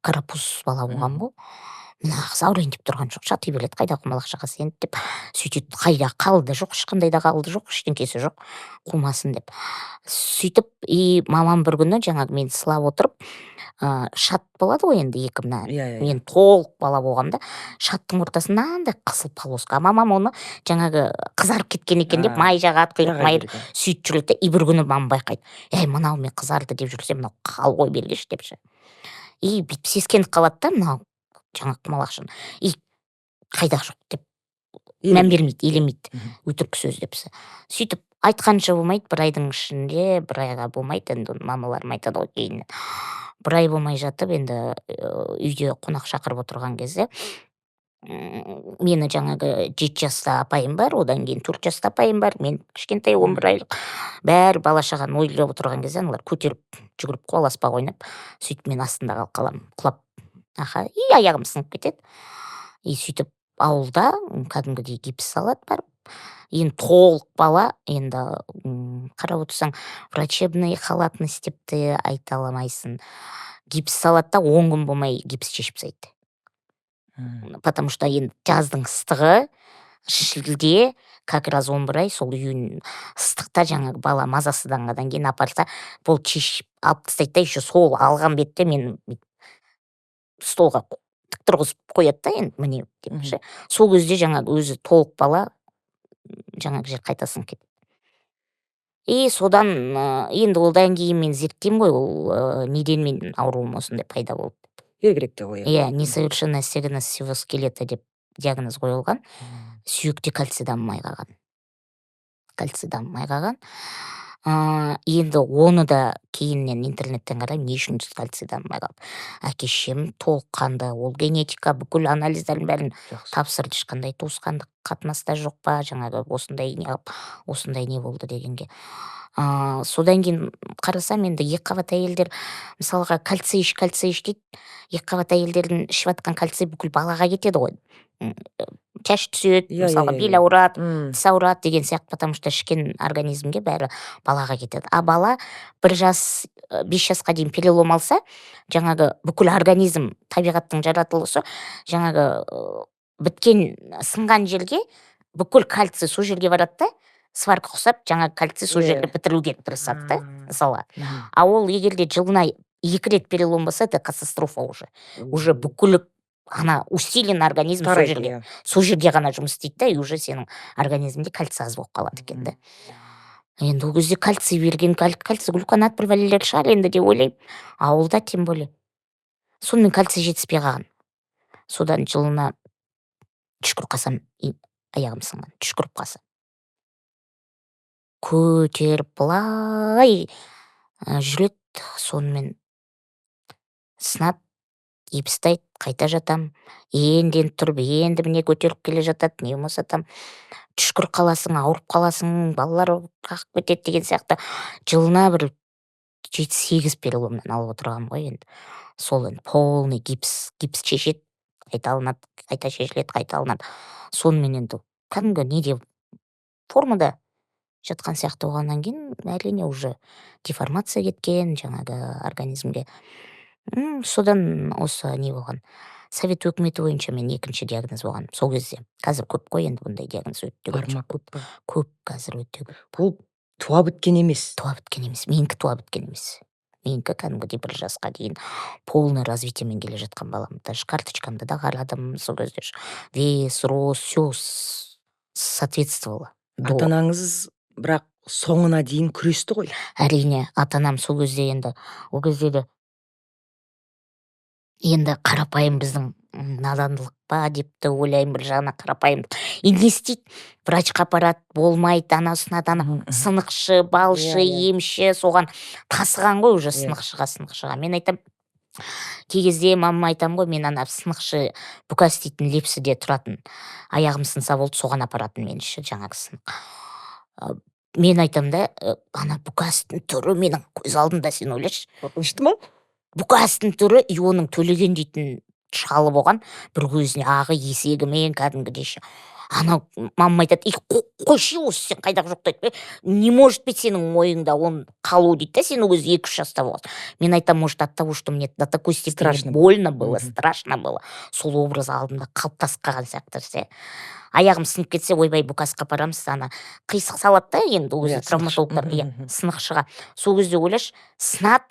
[SPEAKER 3] карапуз бала болған бұл. Мына қыз ауырайын деп тұрған жоқ, жати береді, қайда құмалақшыға сен деп сөйтеді. Қайда қалды жоқ, ешқандай да қалды жоқ, ештеңкесі жоқ, қумасын деп сөйтіп. И мамам бір күні жаңағы мен сылап отырып, шат болады ғой енді екі мына. Мен толық бала болғамда шаттың ортасында андай қысыл полоска. Мамам оны жаңағы қызарып кеткен екен деп май жағады, құйрық май сөйтіп жүреді. И бір күні мамам байқайды. Мынау мен қызарды деп жүрсем, мынау қал ғой бергеш депші. И бүйтіп сескеніп қалады да, мынау жаңағы құмалақшын. И қайда жоқ деп мән бермейді, елемейді. Өтірік сөз депсі. Сөйтіп айтқанша болмайды, бір айдың ішінде, бір айға болмайды, енді мамаларым айтады ғой кейіннен. Бір ай болмай жатып, енді үйде қонақ шақырып отырған кезде, мені жаңағы 7 жаста апайым бар, одан кейін 4 жаста апайым бар, мен кішкентай 11 айлық. Бәрі бала шағаны ойлап отырған кезде, аналар көтеріп жүгіріп қуаласпақ ойнап, сөйтіп мен астында қаламын, құлап. И аяғым сынып кетеді. И сөйтіп ауылда кәдімгідей гипс салады барып. Енді толық бала, енді қарап отырсаң, врачебный халатность деп те айта аламайсың. Гипс салады да 10 күн болмай гипс шешіп тастайды. Потому что енді жаздың ыстығы, шілде, как раз 11 ай, сол июнь ыстықта жаңағы бала мазасызданғаннан кейін апарса, бұл шешіп алып тастайды да, еще сол алған бетте мен столға тік тұрғызып қояды да, енді міне депші. Сол кезде жаңағы өзі толық бала жаңағы жер қайтасын кетеді. И содан енді олдан кейін мен зерттеймін ғой, ол неден мен ауруым осындай пайда болды.
[SPEAKER 2] Бергілікті ғой.
[SPEAKER 3] Несовершенная стегнос всего скелета деп диагноз қойылған. Сүйекте кальций дамымай қалған. Енді оны да кейіннен интернеттен қараймын, не үшін кальций дамымай қалды. Әке-шешем толыққанды, ол генетика, бүкіл анализдерін бәрін тапсырды, ешқандай туысқандық қатынаста жоқ па, жаңағы осындай не болды дегенге. Содан кейін қарасам, енді екі қабат әйелдер мысалға кальций іш дейді. Екі қабат әйелдердің ішіп жатқан кальций бүкіл балаға кетеді ғой. Шаш түседі, мысалға бел ауырады, тіс ауырады деген сияқты, потому что ішкен организмге бәрі балаға кетеді. А бала 5 жасқа дейін перелом алса, жаңағы бүкіл организм, табиғаттың жаратылысы, жаңағы біткен сынған жерге бүкіл кальций сол жерге барады да, сварка құсап жаңағы кальций сол жерде бітіруге тырысады да, мысалы. А ол егерде жылына 2 рет перелом болса, это катастрофа уже бүкіл ана усилен организм сол жерге ғана жұмыс істейді да, и уже сенің организмде кальций аз болып қалады екен да. Енді ол кезде кальций берген, кальций глюконат бір бәлелер шығар енді деп ойлаймын. Ауылда тем более. Сонымен кальций жетіспей қалған. Содан жылына түшкіріп қалсам, аяғым сынған, түшкіріп қалсам. Көтеріп былай жүреді, сонымен сынады, епістайды, қайта жатам, енді тұрып, енді міне көтеріп келе жатады, не болмаса там түшкіріп қаласың, ауырып қаласың, балалар қақып кетеді деген сияқты. Жылына бір 7-8 переломнан алып отырғам ғой енді. Сол енді полный гипс шешеді, қайта алынады, қайта шешіледі, қайта алынады. Сонымен енді кәдімгі неде формада жатқан сияқты болғаннан кейін әрине уже деформация кеткен жаңағы организмге. Содан осы не болған. Совет өкіметі бойынша мен 2-ші диагноз болған сол кезде. Қазір көп қой енді бұндай диагноз өте көп қазір өте көп.
[SPEAKER 2] Бұл туа біткен емес.
[SPEAKER 3] Менікі туа біткен емес. Менікі кәдімгідей 1 жасқа дейін полный развитиемен келе жатқан балам. Даже карточкамды да қарадым сол кезде. Вес, рост, все соответствовало.
[SPEAKER 2] Ата-анаңыз бірақ соңына дейін күресті ғой.
[SPEAKER 3] Әрине, ата-анам сол кезде енді, ол кезде де енді қарапайым біздің надандылық па деп те ойлаймын, бір жағына қарапайым. Енді не істейді? Врачқа апарады, болмайды, анасына сынықшы, балшы, емші, соған тасыған ғой уже сынықшыға. Мен айтам, кей кезде мамама айтам ғой, мен ана сынықшы бүкас дейтін лепсіде тұратын. Аяғым сынса болды, соған апаратын мен жаңағы сынық. Мен айтам да, ана бүкастың түрі менің көз алдымда, сен ойлашы.
[SPEAKER 2] Қорқынышты ма?
[SPEAKER 3] Бүкастың түрі, и оның Төлеген дейтін шалы болған, бір көзіне ағы есегімен кәдімгідей. Ана мамам айтады, қойшы осы сен қайдағы жоқ дейді. Не может быть сенің ойыңда он қалу дейді да, сен өзі 2-3 жаста болған. Мен айтам, может от того, что мне до такой степени больно было, страшно было. Сол образ алдымда қалыптасып қалған сияқты. Аяғым сынып кетсе, ойбай бүкасқа апарамыз, ана қисық салады да, енді өзі травматологтар сынықшыға. Сол кезде ойлашы, сынады,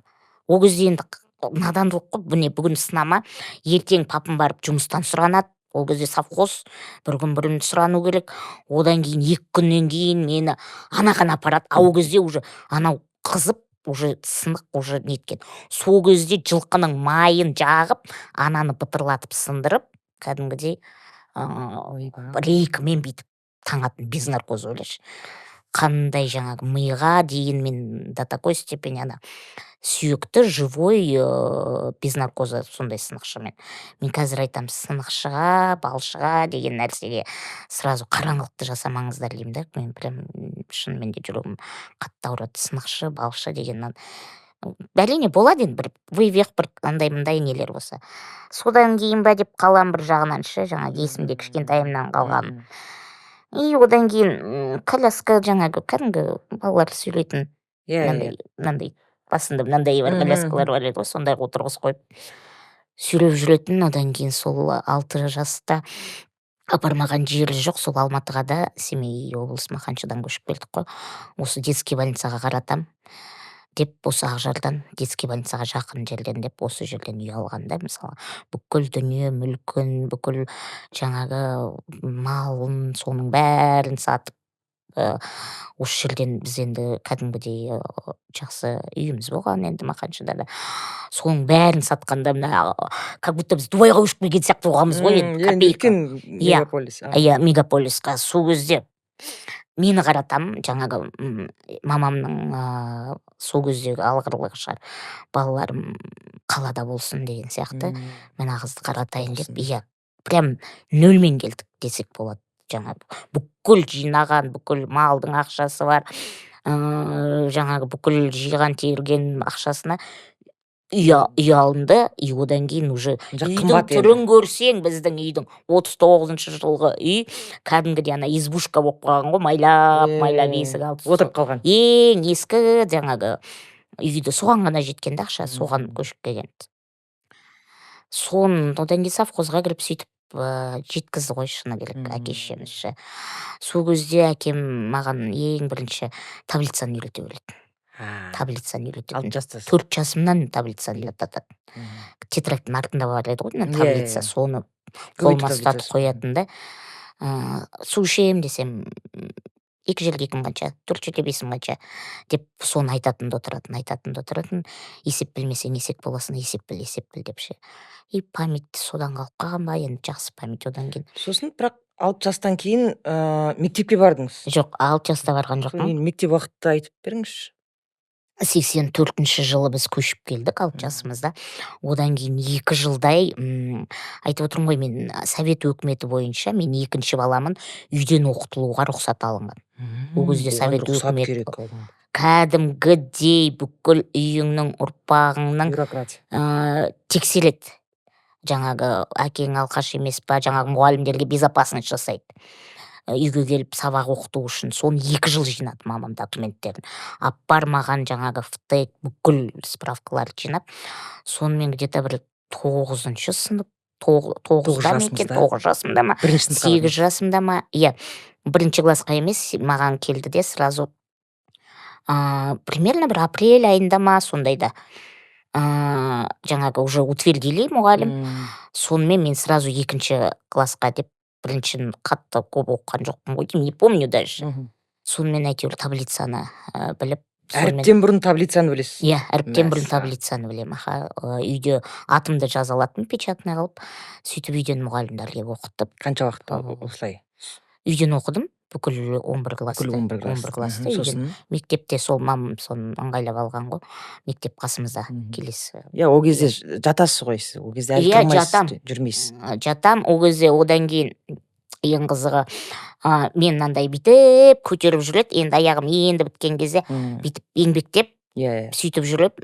[SPEAKER 3] ол кезде енді надандылық қой, бүгін сынама, ертең папым барып жұмыстан сұранады, ол кезде совхоз, бір күн бұрын сұрану керек, одан кейін 2 күннен кейін мені анаған апарады, ол кезде уже анау қызып, уже сынық уже неткен. Сол кезде жылқының майын жағып, ананы бытырлатып сындырып, кәдімгідей рейкімен бүйтіп таңатын, без наркоз ойлашы. Қандай жаңағы миға дейін мен до такой степени ана сүйекті живой без наркоза сондай сынықшымен. Мен қазір айтам, сынықшыға, балшыға деген нәрсеге сразу қараңғылықты жасамаңыздар деймін да. Мен прям шынымен де жүрегім қатты ауырады. Сынықшы, балшы деген. Әрине болады енді бір вывих бір андай-мындай нелер болса. Содан кейін ба деп қалам бір жағынан жаңағы есімде кішкентайымнан қалған. И одан кейін коляска жаңағы кәдімгі балалар сөйлейтін мынандай басында мынандай бар коляскалар бар еді ғой, сондай отырғыз қойып сөйлеп жүретін. Одан кейін сол 6 жаста апармаған жері жоқ, сол Алматыға да Семей облысы Маханшыдан көшіп келдік қой. Осы детский больницаға қаратам деп, осы Ақжардан детский больницаға жақын жерден деп, осы жерден үй алғанда, мысалы, бүкіл дүние мүлкін, бүкіл жаңағы малын, соның бәрін сатып, осы жерден біз енді кәдімгідей жақсы үйіміз болған енді Маханшыда да. Соның бәрін сатқанда, как будто біз Дубайға көшіп келген сияқты болғанбыз ғой енді.
[SPEAKER 2] Мегаполис.
[SPEAKER 3] Мегаполисқа. Сол кезде мені қаратам, жаңағы мамамның сол кездегі алғырлығы шығар, балаларым қалада болсын деген сияқты. Мен ағызды қаратайын деп, прям 0-мен келдік десек болады. Жаңағы бүкіл жинаған, бүкіл малдың ақшасы бар, жаңағы бүкіл жиған терген ақшасына үй алынды, и одан кейін уже үйдің түрін көрсең, біздің үйдің 39-шы жылғы үй кәдімгідей ана избушка болып қалған ғой, майлап есік алды
[SPEAKER 2] отырып қалған.
[SPEAKER 3] Ең ескі жаңағы үйді соған ғана жеткенді ақша, соған көшіп келген. Одан кейін совхозға кіріп сөйтіп жеткізді ғой шыны керек әке шешеміз ше. Сол кезде әкем маған ең бірінші таблицаны үйрете береді. Таблицаны үйрететін.
[SPEAKER 2] 6 жаста.
[SPEAKER 3] 4 жасымнан таблицаны үйрететін. Тетрадьтың артында бар еді ғой таблица, соны қолыма ұстатып қоятын да. Су ішем десем, 2 жерге 2 қанша, 4 жерге 5 қанша деп соны айтатын да отыратын. Есеп білмесең есек боласың, есеп біл деп ше. И память содан қалып қалған ба, енді жақсы память одан кейін.
[SPEAKER 2] Сосын бірақ 6 жастан кейін мектепке бардыңыз.
[SPEAKER 3] Жоқ, 6 жаста барған жоқпын.
[SPEAKER 2] Мектеп уақытты айтып беріңізші.
[SPEAKER 3] 84 жылы біз көшіп келдік 6 жасымызда. Одан кейін 2 жылдай, айтып отырмын ғой, мен Совет өкіметі бойынша мен екінші баламын үйден оқытылуға рұқсат алынған. Ол кезде Совет өкіметі кәдімгідей бүкіл үйіңнің ұрпағыңның тексереді. Жаңағы әкең алқаш емес па, жаңағы мұғалімдерге безопасность жасайды. Үйге келіп сабақ оқыту үшін соны 2 жыл жинады мамам документтерін. Аппар маған жаңағы ФТЭК бүкіл справкаларды жинап, сонымен где-то бір 9-шы сынып, 9 жасымда ма, 8 жасымда ма, бірінші классқа емес, маған келді де сразу примерно бір апрель айында ма сондайда жаңағы уже утвердили мұғалім. Сонымен мен сразу 2 классқа деп біріншін қатты көп оқыған жоқпын ғой, не помню даже. Сонымен әйтеуір таблицаны біліп.
[SPEAKER 2] Әріптен бұрын таблицаны білесіз?
[SPEAKER 3] Иә, әріптен бұрын таблицаны білем. Үйде атымды жаза алатын печатный қылып, сөйтіп үйден мұғалімдерге оқытып.
[SPEAKER 2] Қанша уақыт осылай?
[SPEAKER 3] Үйден оқыдым, бүкіл 11 классты. Үйден мектепте сол мамам соны ыңғайлап алған ғой. Мектеп қасымызда келесі.
[SPEAKER 2] Ол кезде жатасыз ғой, ол кезде әлі тұрмайсыз, жүрмейсіз.
[SPEAKER 3] Жатам, ол кезде одан кейін ең қызығы мен мынандай бүйтіп көтеріп жүреді, енді аяғым енді біткен кезде бүйтіп еңбектеп сөйтіп жүріп,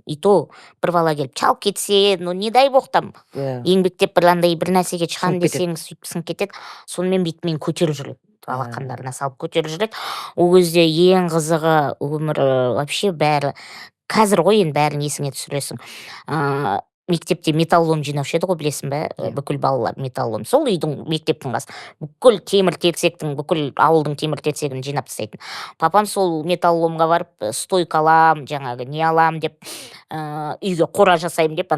[SPEAKER 3] и то бір бала келіп чалып кетсе, не дай бог там еңбектеп бір нәрсеге шыған десең сөйтіп кетеді. Сонымен бүйтіп мен көтеріп жүреді. Алақандарына салып көтеріп жүреді. Ол кезде ең қызығы өмір вообще бәрі қазір ғой, енді бәрін есіңе түсіресің. Мектепте металлолом жинаушы еді ғой, білесің бе, бүкіл балалар металлолом. Сол үйдің мектептің қасы. Бүкіл темір-терсектің, бүкіл ауылдың темір-терсегін жинап тастайтын. Папам сол металлоломға барып, стойка алам, жаңағы не алам деп, үйге қора жасайым деп,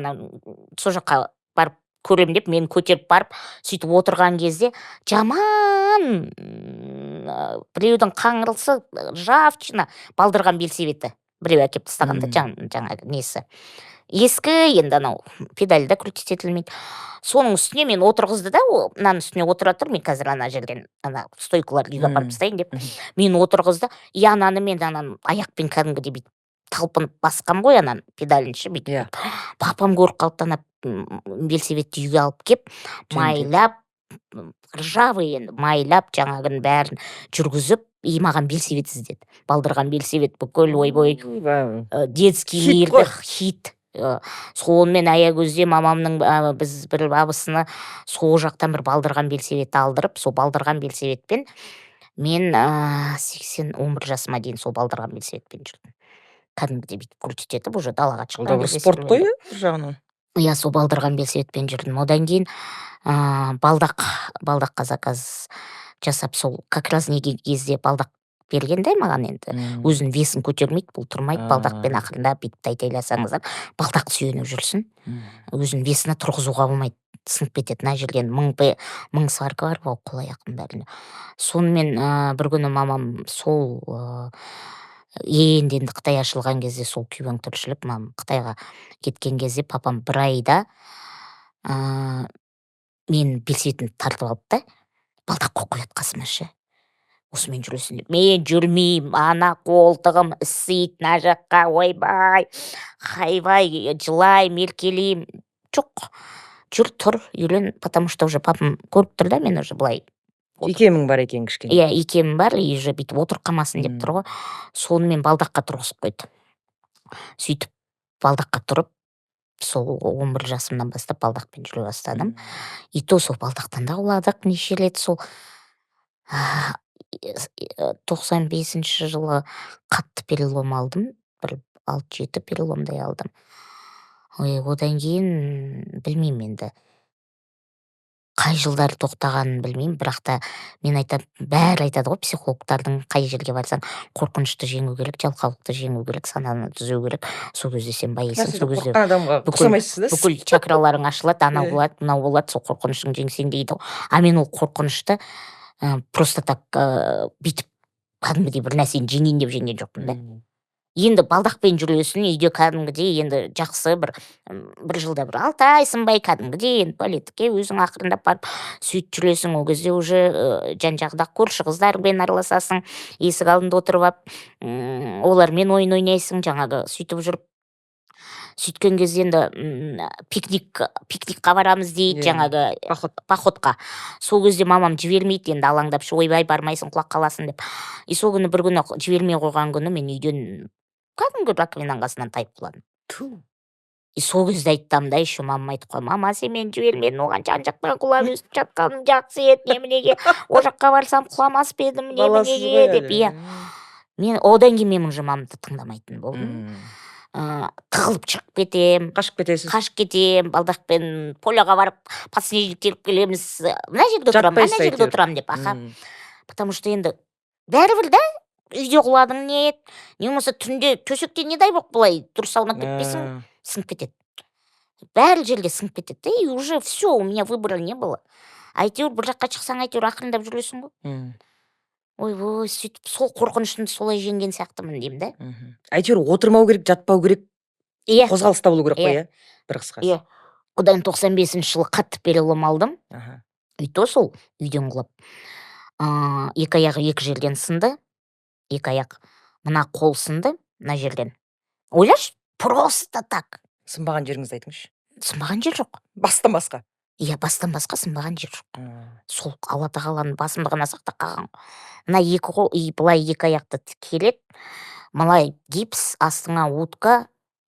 [SPEAKER 3] сол жаққа барып көрем деп, мен көтеріп барып, сөйтіп отырған кезде жаман біреудің қаңырылсы жавчына балдырған белсебеті. Біреу әкеп тастағанда жаңағы несі. Ескі, енді анау педальда крутить етілмейді. Соның үстіне мен отырғызды да, мынаның үстіне отыра тұр, мен қазір ана жерден стойкаларды үйге апарып тастайын деп. Мен отырғызды, ананы мен аяқпен кәдімгідей бүйтіп талпынып басқам ғой, ананы педалінші бүйтіп. Папам көріп қалды, белсебетті үйге алып кеп, майлап, ржавый енді, майлап жаңағын бәрін жүргізіп, маған белсебет іздеді. Балдырған белсебет бүкіл ойбой детский мирді хит. Сонымен аягөзде мамамның біз бір бабысыны сол жақтан бір балдырған белсебет алдырып, сол балдырған белсебетпен мен 11 жасыма дейін сол балдырған белсебетпен жүрдім. Кәдімгідей бүйтіп крутить етіп, уже далаға шыққан.
[SPEAKER 2] Спорт қой жағынан.
[SPEAKER 3] Сол балдырған белсебетпен жүрдім. Одан кейін балдаққа заказ жасап, сол как раз неге кезде балдақ бергенде маған енді өзін весін көтермейді, бұл тұрмайды, балдақпен ақырында бүйтіп тайтайласаңыздар, балдақ сүйеніп жүрсін. Өзін весіне тұрғызуға болмайды, сынып кетеді. Мына жерден 1000 сварка бар, ол қолай ақын бәріне. Сонымен бір күні мамам сол енді Қытай ашылған кезде, сол күйбең тіршілік, мамам Қытайға кеткен кезде папам бір айда мен белсебетін тартып алып та, балдақ қойып қояды қасыма ше. Осымен жүресің деп. Мен жүрмеймін, ана қолтығым ісейді, мына жаққа, ойбай, хайбай, жылай, меркелейм. Жоқ, жүр, тұр, үйлен, потому что уже папам көріп тұр да, мен уже былай.
[SPEAKER 2] Икемің бар екен кішкене.
[SPEAKER 3] Икемім бар, и уже бүйтіп отырып қалмасын деп тұр ғой. Сонымен балдаққа тұрғызып қойды. Сөйтіп балдаққа тұрып, сол 11 жасымнан бастап балдақпен жүре бастадым. И то сол балдақтан да ауладық, неше рет сол 95-ші жылы қатты перелом алдым, бір 6-7 переломдай алдым. Одан кейін білмеймін енді. қай жылдары тоқтағанын білмеймін, бірақ та мен айтам, бәрі айтады ғой, психологтардың қай жерге барсаң қорқынышты жеңу керек, жалқаулықты жеңу керек, сананы түзеу керек. Сол кезде сен байисың, сол кезде
[SPEAKER 2] қорыққан адамға ұқсамайсыз да.
[SPEAKER 3] бүкіл чакраларың ашылады, анау болады, мынау болады, сол қорқынышың жеңсең дейді ғой. А мен ол қорқынышты просто так бүйтіп кәдімгідей бір нәрсені жеңейін деп жеңген жоқпын да. Енді балдақпен жүресің, үйде кәдімгідей енді жақсы бір жылда бір 6 ай сынбай кәдімгідей енді туалетке өзің ақырындап барып сөйтіп жүресің. Ол кезде уже жан жағда көрші қыздармен араласасың, есік алдында отырып алып олармен ойын ойнайсың, жаңағы сөйтіп жүріп. Сөйткен кезде енді пикникқа барамыз дейді, жаңағы походқа. Сол кезде мамам жібермейді, енді алаңдап, ойбай бармайсың, құлап қаласың деп. И сол күні бір күні жібермей қойған күні мен үйден кәдімгі раковинаның қасынан тайып құладым. И сол кезде айтам да, еще мамам айтып қой, мама сен мені жібермедің, оған жан жақтан құлап өсіп жатқаным жақсы еді, неменеге ол жаққа барсам құламас па едім, неменеге деп. Иә. Мен одан кейін мен уже мамамды тыңдамайтын болдым. Тығылып шығып кетем, қашып кетем, балдақпен поляға барып подснежник теріп келеміз, мына жерде отырам, ана жерде отырам деп. Потому что енді бәрібір да үйде құладың не болмаса түнде төсекте не дай боқ былай дұрыс аунап кетпесің, сынып кетеді. Бәрі жерге сынып кетеді. И уже все, у меня выбора не было. Әйтеуір бір жаққа шықсаң, әйтеуір ақырындап жүресің ғой. Ой, сөйтіп сол қорқынышты солай жеңген сияқтымын деймін да.
[SPEAKER 2] Әйтеуір отырмау керек, жатпау керек, қозғалыста болу керек қой, бір қысқасы.
[SPEAKER 3] Одан 95-ші жылы қатты перелом алдым. И то сол үйден құлап. Екі аяғы екі жерден сынды. Екі аяқ. Мына қол сынды, мына жерден. Ойлашы, просто так.
[SPEAKER 2] Сынбаған жеріңізді айтыңызшы.
[SPEAKER 3] Сынбаған жер жоқ.
[SPEAKER 2] Бастан басқа.
[SPEAKER 3] Иә, бастан басқа сынбаған жер жоқ. Сол Алла тағаланың басымдығына сақтап қалған. Мына екі қол, былай екі аяқты келеді, малай гипс, астыңа утка,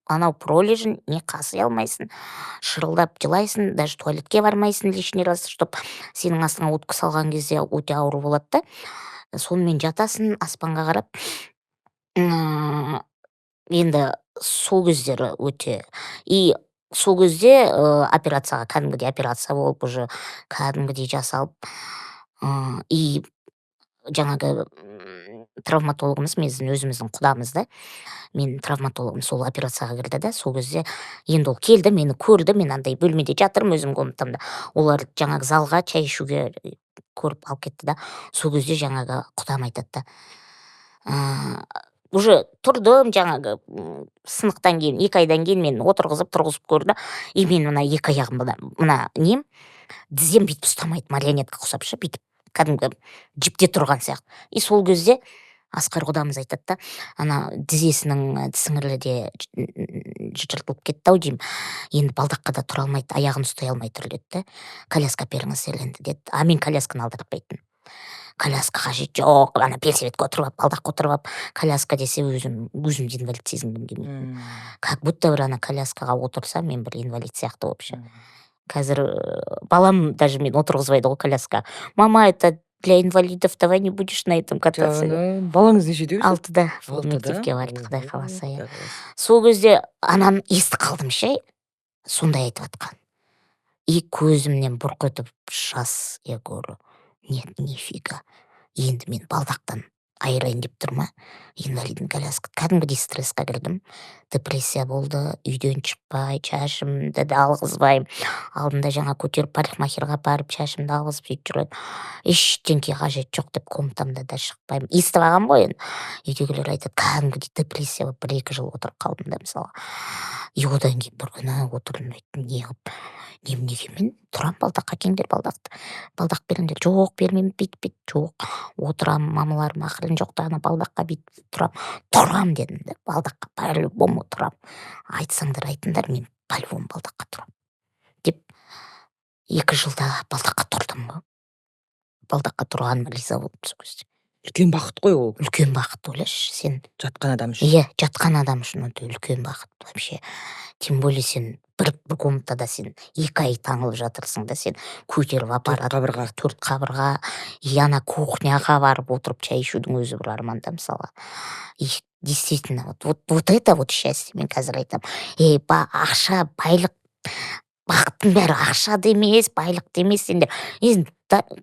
[SPEAKER 3] анау пролежін, не қаси алмайсың, шырылдап жылайсың, даже туалетке бармайсың лишний раз, чтоб сенің астыңа утка салған кезде өте ауыр болады да. Сонымен жатасың, аспанға қарап. Енді сол кездері өте. И сол кезде операцияға, кәдімгідей операция болып, уже кәдімгідей жасалып. И жаңағы травматологымыз, өзіміздің құдамыз да, мен травматологым сол операцияға кірді да, сол кезде енді ол келді, мені көрді, мен андай бөлмеде жатырмын өзім комнатамда. Олар жаңағы залға чай ішуге көріп алып кетті да. Сол кезде жаңағы құдам айтады да. Уже тұрдым жаңағы сынықтан кейін, 2 айдан кейін мен тұрғызып көрді. И мен мына екі аяғым мына нем, тізем бүйтіп ұстамайды, марионетка құсап ше, бүйтіп кәдімгі жіпте тұрған сияқты. И сол кезде Асқар құдамыз айтады да, ана тізесінің сіңірлі де жыртылып кетті ау деймін. Енді балдаққа да тұра алмайды, аяғын ұстай алмай тұр деді да. Коляска беріңіз енді деді. А мен колясканы алдыртпайтын. Коляска қажет жоқ, ана велосипедке отырып алып, балдаққа отырып алып, коляска десе өзімді инвалид сезінгім келмейді. Как будто бір ана коляскаға отырса, мен бір инвалид сияқты вообще. Қазір балам даже мен отырғызбайды ғой коляска. Мама, это для инвалидов, давай не будешь на этом кататься.
[SPEAKER 2] Балаңыз нешеде өзі?
[SPEAKER 3] 6-да мектепке барды, Құдай қаласа. Сол кезде ананы естіп қалдым ше, сондай айтып жатқан. И көзімнен бұрқ етіп жас, я говорю, нет, нифига. Енді мен балдақтан айырайын деп тұрма, инвалидный коляска. Кәдімгідей стрессқа кірдім, депрессия болды, үйден шықпай, шашымды да алғызбаймын. Алдында жаңа көтеріп парикмахерға барып, шашымды алғызып сөйтіп жүреді. Ештеңке қажет жоқ деп комнатамда да шықпаймын. Естіп алған ғой енді. Үйдегілер айтады, кәдімгідей депрессия болып 1-2 жыл отырып қалдым да мысалы. И одан кейін бір күні отырдым, айттым, неге мен тұрам, балдаққа келіңдер, балдақ беріңдер. Жоқ, бермеймін, бүйтіп, жоқ. Отырам, мамаларым ақырын жоқта, ана балдаққа бүйтіп тұрам дедім да, балдаққа по-любому тұрам. Айтсаңдар айтыңдар, мен по-любому балдаққа тұрам. Деп 2 жылда балдаққа тұрдым ғой. Балдаққа тұрғаныма риза болдым сол кезде.
[SPEAKER 2] Үлкен бақыт қой ол.
[SPEAKER 3] Үлкен бақыт, ойлашы, сен
[SPEAKER 2] жатқан адам үшін.
[SPEAKER 3] Иә, жатқан адам үшін өте үлкен бақыт вообще. Тем более сен бір комнатада сен 2 ай таңылып жатырсың да, сен көтеріп апарады. 4 қабырға. И ана кухняға барып отырып чай ішудің өзі бір арман да мысалы. И действительно, вот это вот счастье, мен қазір айтам. Ақша, байлық бақыттың бәрі ақшада емес, байлықта емес. Енді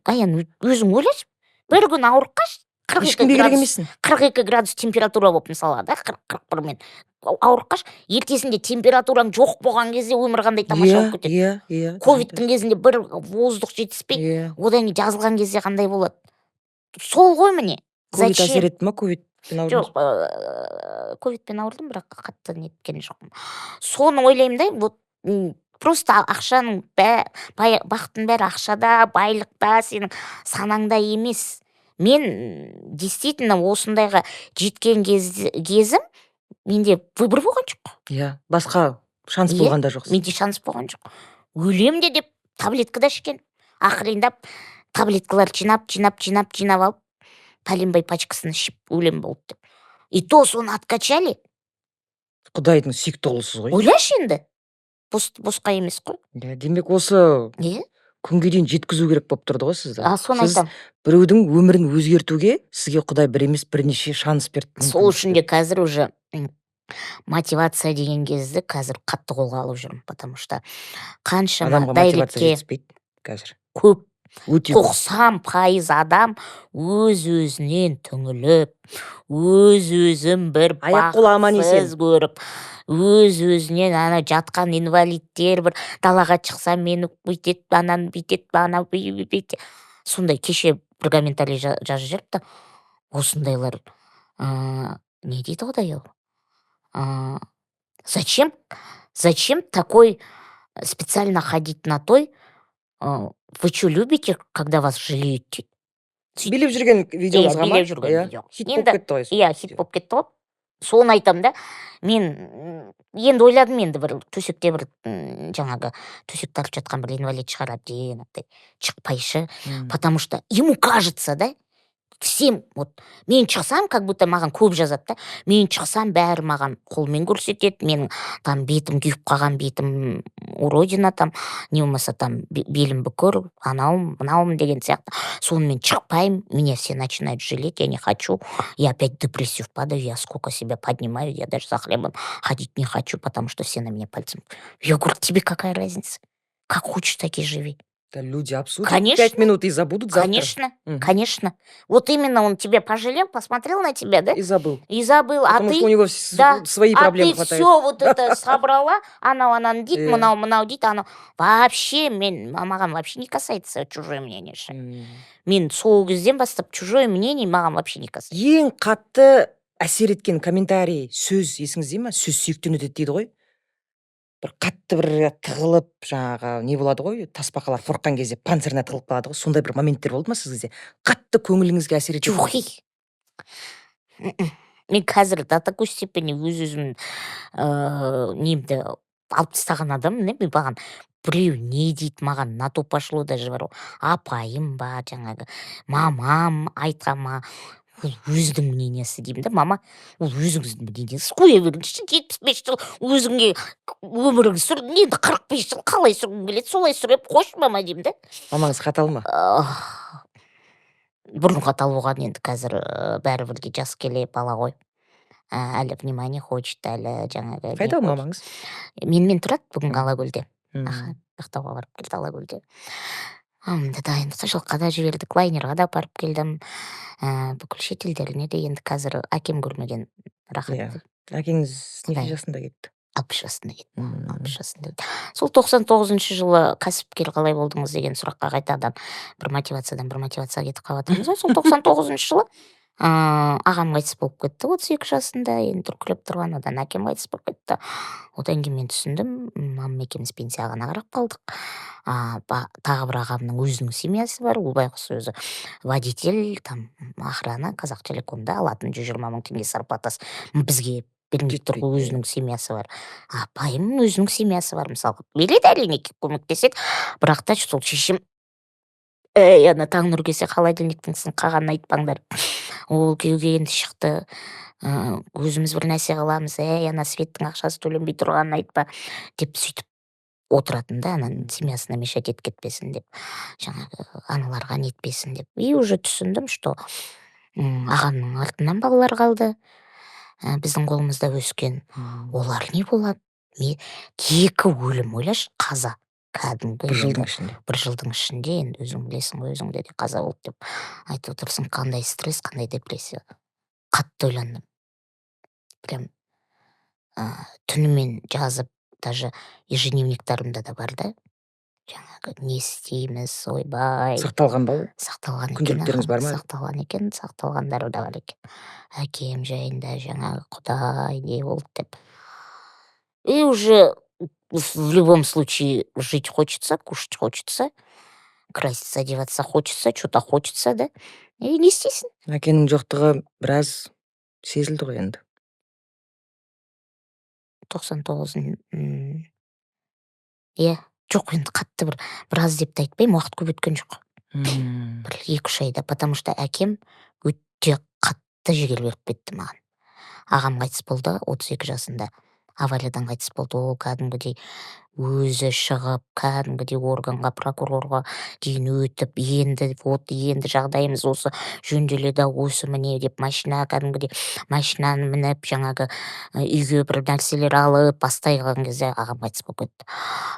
[SPEAKER 3] Аян өзің ойлашы, бір күн ауырып қалшы, 42
[SPEAKER 2] ешкімге керек
[SPEAKER 3] градус
[SPEAKER 2] емессің.
[SPEAKER 3] 42 градус температура болып мысалға да, 40-41-мен ауырып қалшы, ертесінде температураң жоқ болған кезде өмір қандай тамаша болып кетеді.
[SPEAKER 2] Иә.
[SPEAKER 3] Ковидтің кезінде бір воздух жетіспей,
[SPEAKER 2] Иә.
[SPEAKER 3] одан кейін жазылған кезде қандай болады? Сол ғой міне.
[SPEAKER 2] Ковид
[SPEAKER 3] Зачем?
[SPEAKER 2] әсер етті ма ковидпен ауырдың?
[SPEAKER 3] Жоқ, ковидпен ауырдым, бірақ қатты неткен жоқпын. Соны ойлаймын да, вот просто ақшаның бақыттың бәрі ақшада, байлықта, сенің санаңда емес. Мен действительно осындайға жеткен кезім менде выбор болған жоқ.
[SPEAKER 2] Иә, басқа шанс болған да жоқ.
[SPEAKER 3] Менде шанс болған жоқ. Өлем де деп таблетка да ішкен. Ақырындап таблеткалар жинап алып, пәленбай пачкасын ішіп өлем болды деп. И то соны откачали.
[SPEAKER 2] Құдайдың сүйікті ұлысыз ғой.
[SPEAKER 3] Ойлашы енді. Босқа емес қой.
[SPEAKER 2] Демек осы
[SPEAKER 3] Иә.
[SPEAKER 2] күнге дейін жеткізу керек болып тұрды ғой сізді.
[SPEAKER 3] Соны
[SPEAKER 2] Сіз
[SPEAKER 3] айтам.
[SPEAKER 2] біреудің өмірін өзгертуге сізге Құдай бір емес бірнеше шанс берді.
[SPEAKER 3] Сол үшін де қазір уже мотивация деген кезді қазір қатты қолға алып жүрмін, потому что қаншама
[SPEAKER 2] Адамға мотивация
[SPEAKER 3] дайректке
[SPEAKER 2] жетіспейді қазір.
[SPEAKER 3] көп,
[SPEAKER 2] Өте
[SPEAKER 3] 90% адам өз-өзінен түңіліп, өз-өзін бір
[SPEAKER 2] Аяқ-қолы аман есен.
[SPEAKER 3] бақытсыз көріп, өз-өзінен ана жатқан инвалидтер бір далаға шықса мені бүйтет, ананы бүйтет, ана бүйтет. Сондай кеше бір комментарий жазып жүріпті. Осындайлар не дейді Құдай ол? Зачем такой специально ходить на той? Вы что, любите, когда вас жалеют?
[SPEAKER 2] билеп жүрген видеоңызға ма?
[SPEAKER 3] Билеп жүрген видео.
[SPEAKER 2] Хит болып кетті ғой.
[SPEAKER 3] Иә, хит болып кетті ғой. Соны айтам да. Мен енді ойладым, енді бір төсекте бір жаңағы төсек тартып жатқан бір инвалид шығарады деген шықпайшы. Потому что ему кажется, да, всем, вот, мен шықсам, как будто маған көп жазады да, мен шықсам бәрі маған қолмен көрсетеді, менің там бетім күйіп қалған, бетім уродина, там не болмаса там белім бүкір, анауым, мынауым деген сияқты. Соны мен шықпаймын, меня все начинают жалеть, я не хочу, я опять в депрессию впадаю, я сколько себя поднимаю, я даже за хлебом ходить не хочу, потому что все на меня пальцем. Я говорю, тебе какая разница? Как хочешь, так и живи.
[SPEAKER 2] Да люди обсудят
[SPEAKER 3] Конечно.
[SPEAKER 2] 5 минут и забудут завтра.
[SPEAKER 3] Конечно. Вот именно он тебя пожалел, посмотрел на тебя, да?
[SPEAKER 2] И забыл.
[SPEAKER 3] Потому
[SPEAKER 2] что у него свои проблемы хватает.
[SPEAKER 3] А ты все вот это собрала, ананы дейді, мынау дейді, анау. Вообще, маған вообще не касается чужое мнение. Мен сол кезден бастап чужое мнение маған вообще не касается.
[SPEAKER 2] Ең қатты әсер еткен комментарий, сөз есіңізде ма? Сөз сүйіктен өтеді дейді ғой. Бір қатты бір тығылып, жаңағы не болады ғой, тасбақалар қорыққан кезде панцирына тығылып қалады ғой. Сондай бір моменттер болды ма сізде? Қатты көңіліңізге әсер етеді.
[SPEAKER 3] Жоқ. Мен қазір до такой степени өз-өзім немді алып тастаған адаммын, мен маған біреу не дейді, маған на то пошло даже бар. Апайым ба, жаңағы мамам айтқан ма, ол өзінің мнениесі деймін да, мама, ол өзіңіздің мнениесі. Қоя беріңізші, 75 жыл өзіңе өміріңіз сүр, енді 45 жыл қалай сүргім келеді, солай сүріп қойшы мама деймін да.
[SPEAKER 2] Мамаңыз қатал ма?
[SPEAKER 3] Бұрын қатал болған, енді қазір бәрібір де жас келе бала ғой. Әлі внимание хочет, әлі жаңағы.
[SPEAKER 2] Қайда мамаңыз?
[SPEAKER 3] Менімен тұрады бүгін Алакөлде. Ақтауға барып келді Алакөлде. Дайын сашылыққа да жібердік, лайнерға да барып келдім. Бүкіл шетелдеріне де енді қазір әкем көрмеген, рахмет.
[SPEAKER 2] Әкеңіз неше жасында кетті?
[SPEAKER 3] 60 жасында кетті. 60 жасында. Сол 99 жылы кәсіпкер қалай болдыңыз деген сұраққа қайтадан бір мотивация кетіп қалыватырмыз. Сол 99 жылы ағам қайтыс болып кетті 32 жасында, енді түркілеп тұрған, одан әкем қайтыс болып кетті. Одан кейін мен түсіндім, мамам екеуміз пенсияға қарап қалдық. Тағы бір ағамның өзінің семьясы бар, ол байғұс өзі водитель, там охрана, Қазақтелекомда алатын 120 мың теңге зарплатасы бізге бермей тұр, өзінің семьясы бар. Апайым өзінің семьясы бар, мысалы. Береді әрине, көмектеседі, бірақ та сол шешем ана таң нұр келсе холодильниктің сынғанын айтпаңдар. Ол күйеуге енді шықты, өзіміз бір нәрсе қыламыз, ана Светтің ақшасы төленбей тұрғанын айтпа деп сөйтіп отыратын да, ананың семьясына мешать етіп кетпесін деп, жаңағы аналарға нетпесін деп. И уже түсіндім, что ағамның артынан балалар қалды, біздің қолымызда өскен. Олар не болады? Екі өлім, ойлашы, қаза. кәдімгі
[SPEAKER 2] бір жылдың
[SPEAKER 3] енді
[SPEAKER 2] ішінде.
[SPEAKER 3] бір жылдың ішінде енді өзің білесің ғой, өзіңде де қаза болды деп айтып отырсың. Қандай стресс, қандай депрессия. Қатты ойландым. Прям түнімен жазып, даже ежедневниктарымда да бар да. Жаңағы не істейміз, ойбай.
[SPEAKER 2] Сақталған ба?
[SPEAKER 3] Сақталған екен.
[SPEAKER 2] Күнделіктеріңіз бар ма?
[SPEAKER 3] Сақталған екен, сақталғандары да бар екен. Әкем жайында жаңағы құдай не болды деп. И уже в любом случае жить хочется, кушать хочется, краситься, одеваться хочется, что-то хочется, да? И не істейсің.
[SPEAKER 2] Әкенің жоқтығы біраз сезілді ғой енді.
[SPEAKER 3] 99 иә, жоқ енді қатты біраз деп те айтпаймын, уақыт көп өткен жоқ. Бір 2-3 айда, потому что әкем өте қатты жігер беріп кетті маған. Ағам қайтыс болды 32 жасында. Авариядан қайтыс болды. Ол кәдімгідей өзі шығып, кәдімгідей органға, прокурорға дейін өтіп, енді жағдайымыз осы жөнделеді, осы міне деп кәдімгідей машинаны мініп, жаңағы үйге бір нәрселер алып, бастай қалған кезде ағам қайтыс болып кетті.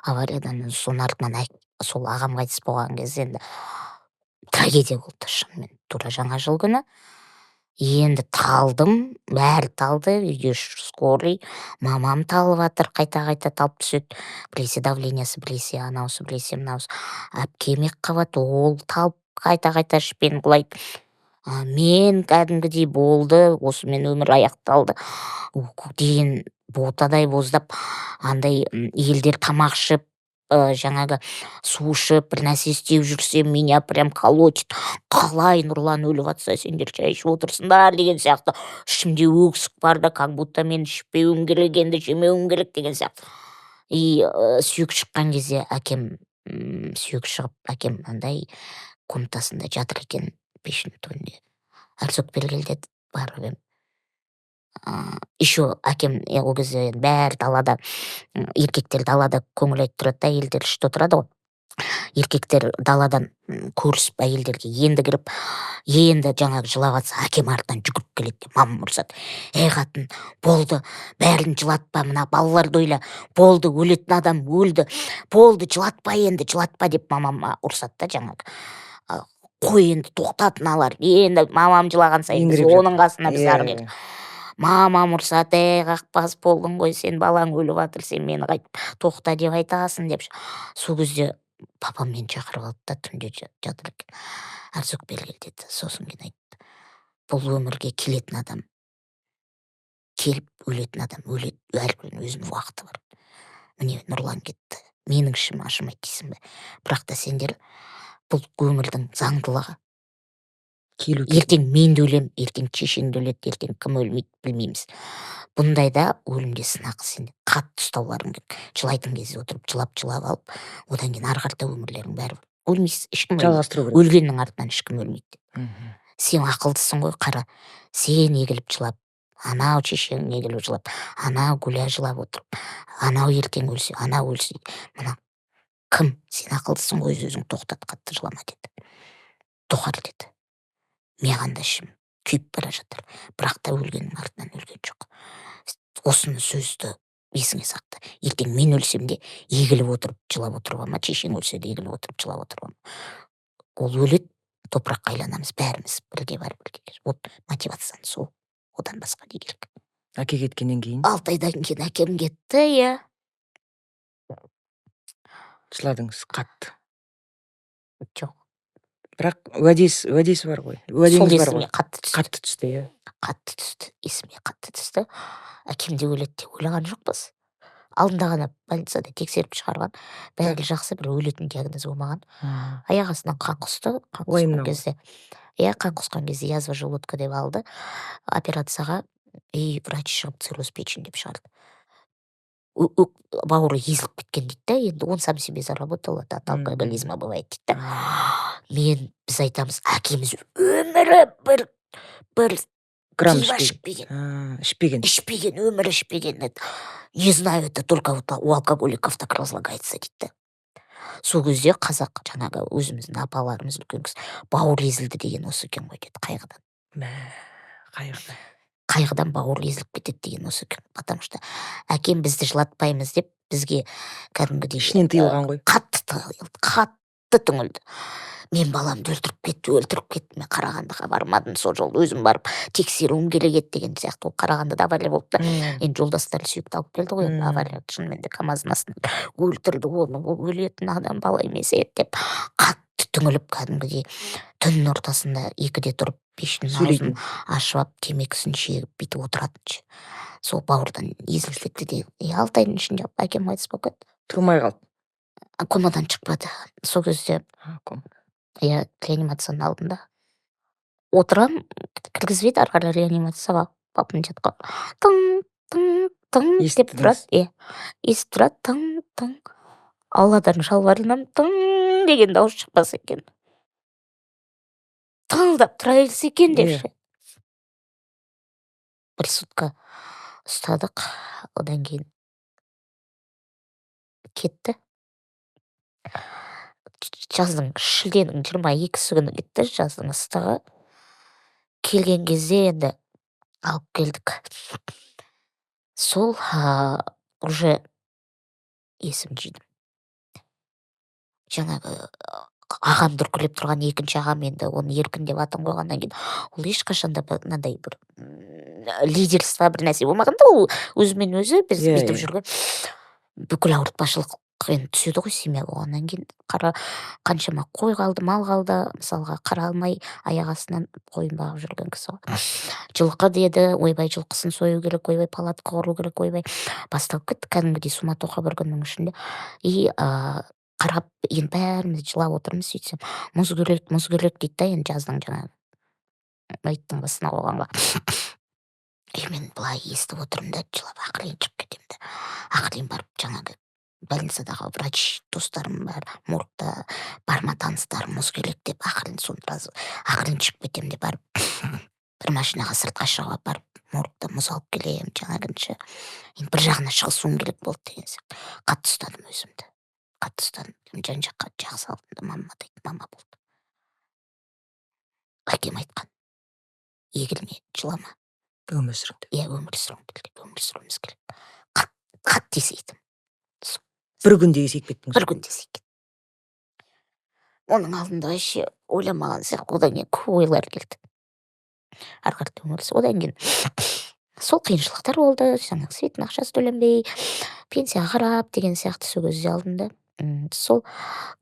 [SPEAKER 3] Авариядан соның артынан сол ағам қайтыс болған кезде енді трагедия болды шынымен. Тура жаңа жыл күні. Енді талдым, бәрі талды, үйде скорый, мамам талып жатыр, қайта талып түседі. Білесе давлениясы, білесе анаусы, білесе мынаусы. Әпкем екіқабат, ол талып қайта ішпен құлайды. Мен кәдімгідей болды, осымен өмір аяқталды деген ботадай боздап, андай елдер тамақ ішіп, жаңағы су ішіп, бір нәрсе істеп жүрсем, меня прям колотит. Қалай Нұрлан өліп жатса, сендер шай ішіп отырсыңдар деген сияқты. Ішімде өксік бар да, как будто мен ішпеуім керек, енді жемеуім керек деген сияқты. И сүйек шыққан кезде сүйек шығып, әкем андай комнатасында жатыр екен, пештің түбінде. Арзок бергелде барып едім. Еще әкем ол кезде бәрі далада, еркектер далада көңіл айтып тұрады да, әйелдер іште отырады ғой. Еркектер даладан көрісіп әйелдерге енді кіріп, енді жаңағы жылап жатса, әкем артынан жүгіріп келеді, мамам ұрсады. Қатын, болды, бәрін жылатпа, мына балаларды ойла, болды, өлетін адам өлді, болды, жылатпа енді, жылатпа деп мамама ұрсады да жаңағы. Қой енді, тоқтат мыналар, енді мамам жылаған сайын біз оның қасына біз арғы. Мамам ұрсады, қақпас болдың ғой, сен балаң өліп жатыр, сен мені қайтып тоқта деп айтасың деп. Сол кезде папам мені шақырып алды да, түнде жатыр екен. Арзок бергел деді. Сосын кейін айтты, бұл өмірге келетін адам, келіп өлетін адам өледі, әркімнің өзінің уақыты бар. Міне Нұрлан кетті, менің ішім ашымайды дейсің бе? Бірақ та сендер бұл өмірдің заңдылығы. Ертең мен де өлем, ертең шешең де өледі, ертең кім өлмейді білмейміз. Бұндайда өлімде сынақ, сен қатты ұстауларың керек. Жылайтын кезде отырып, жылап алып, одан кейін ары қарата өмірлерің бәрі өлмейсіз, ешкім өлмейді. Өлгеннің артынан ешкім өлмейді. Сен ақылдысың ғой, қара. Сен егіліп жылап, анау шешең егіліп жылап, анау гүля жылап отырып, анау ертең өлсе, анау өлсе. Мына кім? Сен ақылдысың ғой, өзің тоқтат, қатты жылама деді. Тоқар деді. Меған да ішім күйіп бара жатыр, бірақ та өлгеннің артынан өлген жоқ. Осыны сөзді есіңе сақта. Ертең мен өлсем де егіліп отырып жылап отыруыма, шешең өлсе де егіліп отырып жылап отыруыма. Ол өледі, топыраққа айланамыз бәріміз, бірге бар, бірге. Вот мотивацияны сол, одан басқа не керек.
[SPEAKER 2] Әке кеткеннен кейін?
[SPEAKER 3] 6 айдан кейін әкем кетті, иә.
[SPEAKER 2] Жыладыңыз қатты?
[SPEAKER 3] Жоқ.
[SPEAKER 2] Бірақ уәдесі бар ғой.
[SPEAKER 3] Сол есіме қатты
[SPEAKER 2] түсті, иә.
[SPEAKER 3] Қатты түсті, есіме қатты түсті. Әкем де өледі деп ойлаған жоқпыз. Алдында ғана больницада тексеріп шығарған. Бәрі жақсы, бір өлетін диагноз болмаған. Аяқ астынан қан құсты. Қан құсқан кезде язва желудка деп алды. Операцияға врач шығып цирроз печени деп шығарды. Бауыры езіліп кеткен дейді да, енді он сам себе заработал, от алкоголизма бывает дейді да. Біз айтамыз, әкеміз өмірі бір
[SPEAKER 2] грамм
[SPEAKER 3] ішпеген, өмірі ішпеген. Не знаю, это только у алкоголиков так разлагается дейді. Сол кезде қазақ жаңағы өзіміздің апаларымыз үлкен кісі, бауыр езілді деген осы екен ғой деді, қайғыдан. қайғыдан бауыр езіліп кетеді деген осы екен. Потому что әкем бізді жылатпаймыз деп бізге кәдімгідей
[SPEAKER 2] Ішінен тыйылған ғой.
[SPEAKER 3] Қатты түңілді. Мен баламды өлтіріп кетті. Мен Қарағандыға бармадым, сол жолы өзім барып тексеруім керек еді деген сияқты. Ол Қарағандыда авария болды да. Енді жолдастары сүйікті алып келді ғой, авария шынымен де КамАЗдың астына өлтірді оны, ол өлетін адам бала емес еді деп қатты түңіліп кәдімгідей түн ортасында 2-де тұрып пештің аузын ашып алып темекісін шегіп бүйтіп отыратын. Сол бауырдан езіліп кетті де. 6 айдың ішінде әкем қайтыс болып кетті.
[SPEAKER 2] Тұрмай қалды.
[SPEAKER 3] Комадан шықпады. Сол кезде я реанимацияның алдында отырам, кіргізбейді, ары қарай реанимацияға папам жатқа тың деп тұрады. Естіп тұрады, тың. Алладан жалбарынам, тың деген дауыс шықпаса екен. Тыңдап тұра берсе екен деп. Бір сутка ұстадық, одан кейін кетті. Жаздың шілденің 22-сі күні кетті, жаздың ыстығы. Келген кезде енді алып келдік. Сол уже есім жидым. Жаңағы ағам дүркілеп тұрған екінші ағам енді оны еркін деп атын қойғаннан кейін ол ешқашанда мынандай бір лидерство бір нәрсе болмағанда, ол өзімен өзі біз бүйтіп жүрген бүкіл ауыртпашылық енді түседі ғой семья болғаннан кейін. Қаншама қой қалды, мал қалды, мысалға қара алмай аяқ астынан қойын бағып жүрген кісі ғой. Жылқы деді, ойбай жылқысын сою керек, ойбай палатка құру керек, ойбай басталып кетті кәдімгідей суматоха бір күннің ішінде. И қарап, енді бәріміз жылап отырмыз, сөйтсем мұз керек дейді да, енді жаздың жаңағы мәйіттің басына қойғанға. Мен былай естіп отырмын да, жылап ақырын шығып кетемін да. Ақырын барып жаңағы больницадағы врач достарым бар, моргта барма таныстарым мұз керек деп ақырын шығып кетемін де барып бір машинаға сыртқа шығып барып моргта мұз алып келемін жаңағынша. Енді бір жағына шығысуым керек болды деген сияқты. Қатты ұстадым өзімді. Жан жаққа жақсы алдым да, мама болды. Әкем айтқан, егілме, жылама.
[SPEAKER 2] Өмір сүріңдер.
[SPEAKER 3] Өмір сүруіміз керек. Қатты есейдім.
[SPEAKER 2] Бір күнде есейіп кеттіңіз.
[SPEAKER 3] Бір күнде есейіп кеттім. Оның алдында вообще ойламаған сияқты, одан кейін көп ойлар келді. Ары қарата өмірсі. Одан кейін сол қиыншылықтар болды, жаңағы светтің ақшасы төленбей, пенсияға қарап деген сияқты сол кезде алдым да. Сол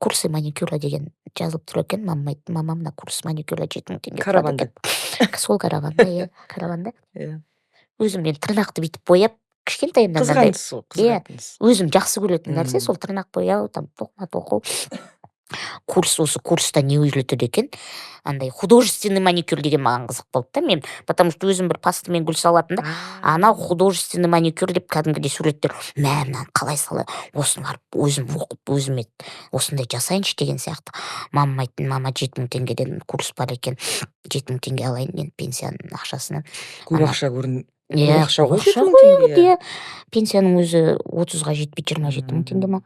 [SPEAKER 3] курсы маникюра деген жазылып тұр екен. Мамам мына курс маникюра 7000 теңге.
[SPEAKER 2] Караванда.
[SPEAKER 3] Сол караванда. Өзім мен тырнақты бүйтіп бояп, кішкентайымнан
[SPEAKER 2] қызғанысыз.
[SPEAKER 3] өзім жақсы көретін нәрсе, сол тырнақ бояу, тоқыма тоқу. Осы курста не үйретеді екен? Андай художественный маникюр деген маған қызық болды да. Мен, потому что өзім бір пастамен гүл салатын да, анау художественный маникюр деп кәдімгідей суреттер. Мынаны қалай салай, осыны барып өзім оқып, өзіме осындай жасайыншы деген сияқты. Мамам айтты, мама 7000 теңгеден курс бар екен, 7000 теңге алайын мен пенсияның ақшасынан.
[SPEAKER 2] Көп ақша көрін.
[SPEAKER 3] Ақша ғой. Пенсияның өзі 30-ға жетпей 27000 теңге ма?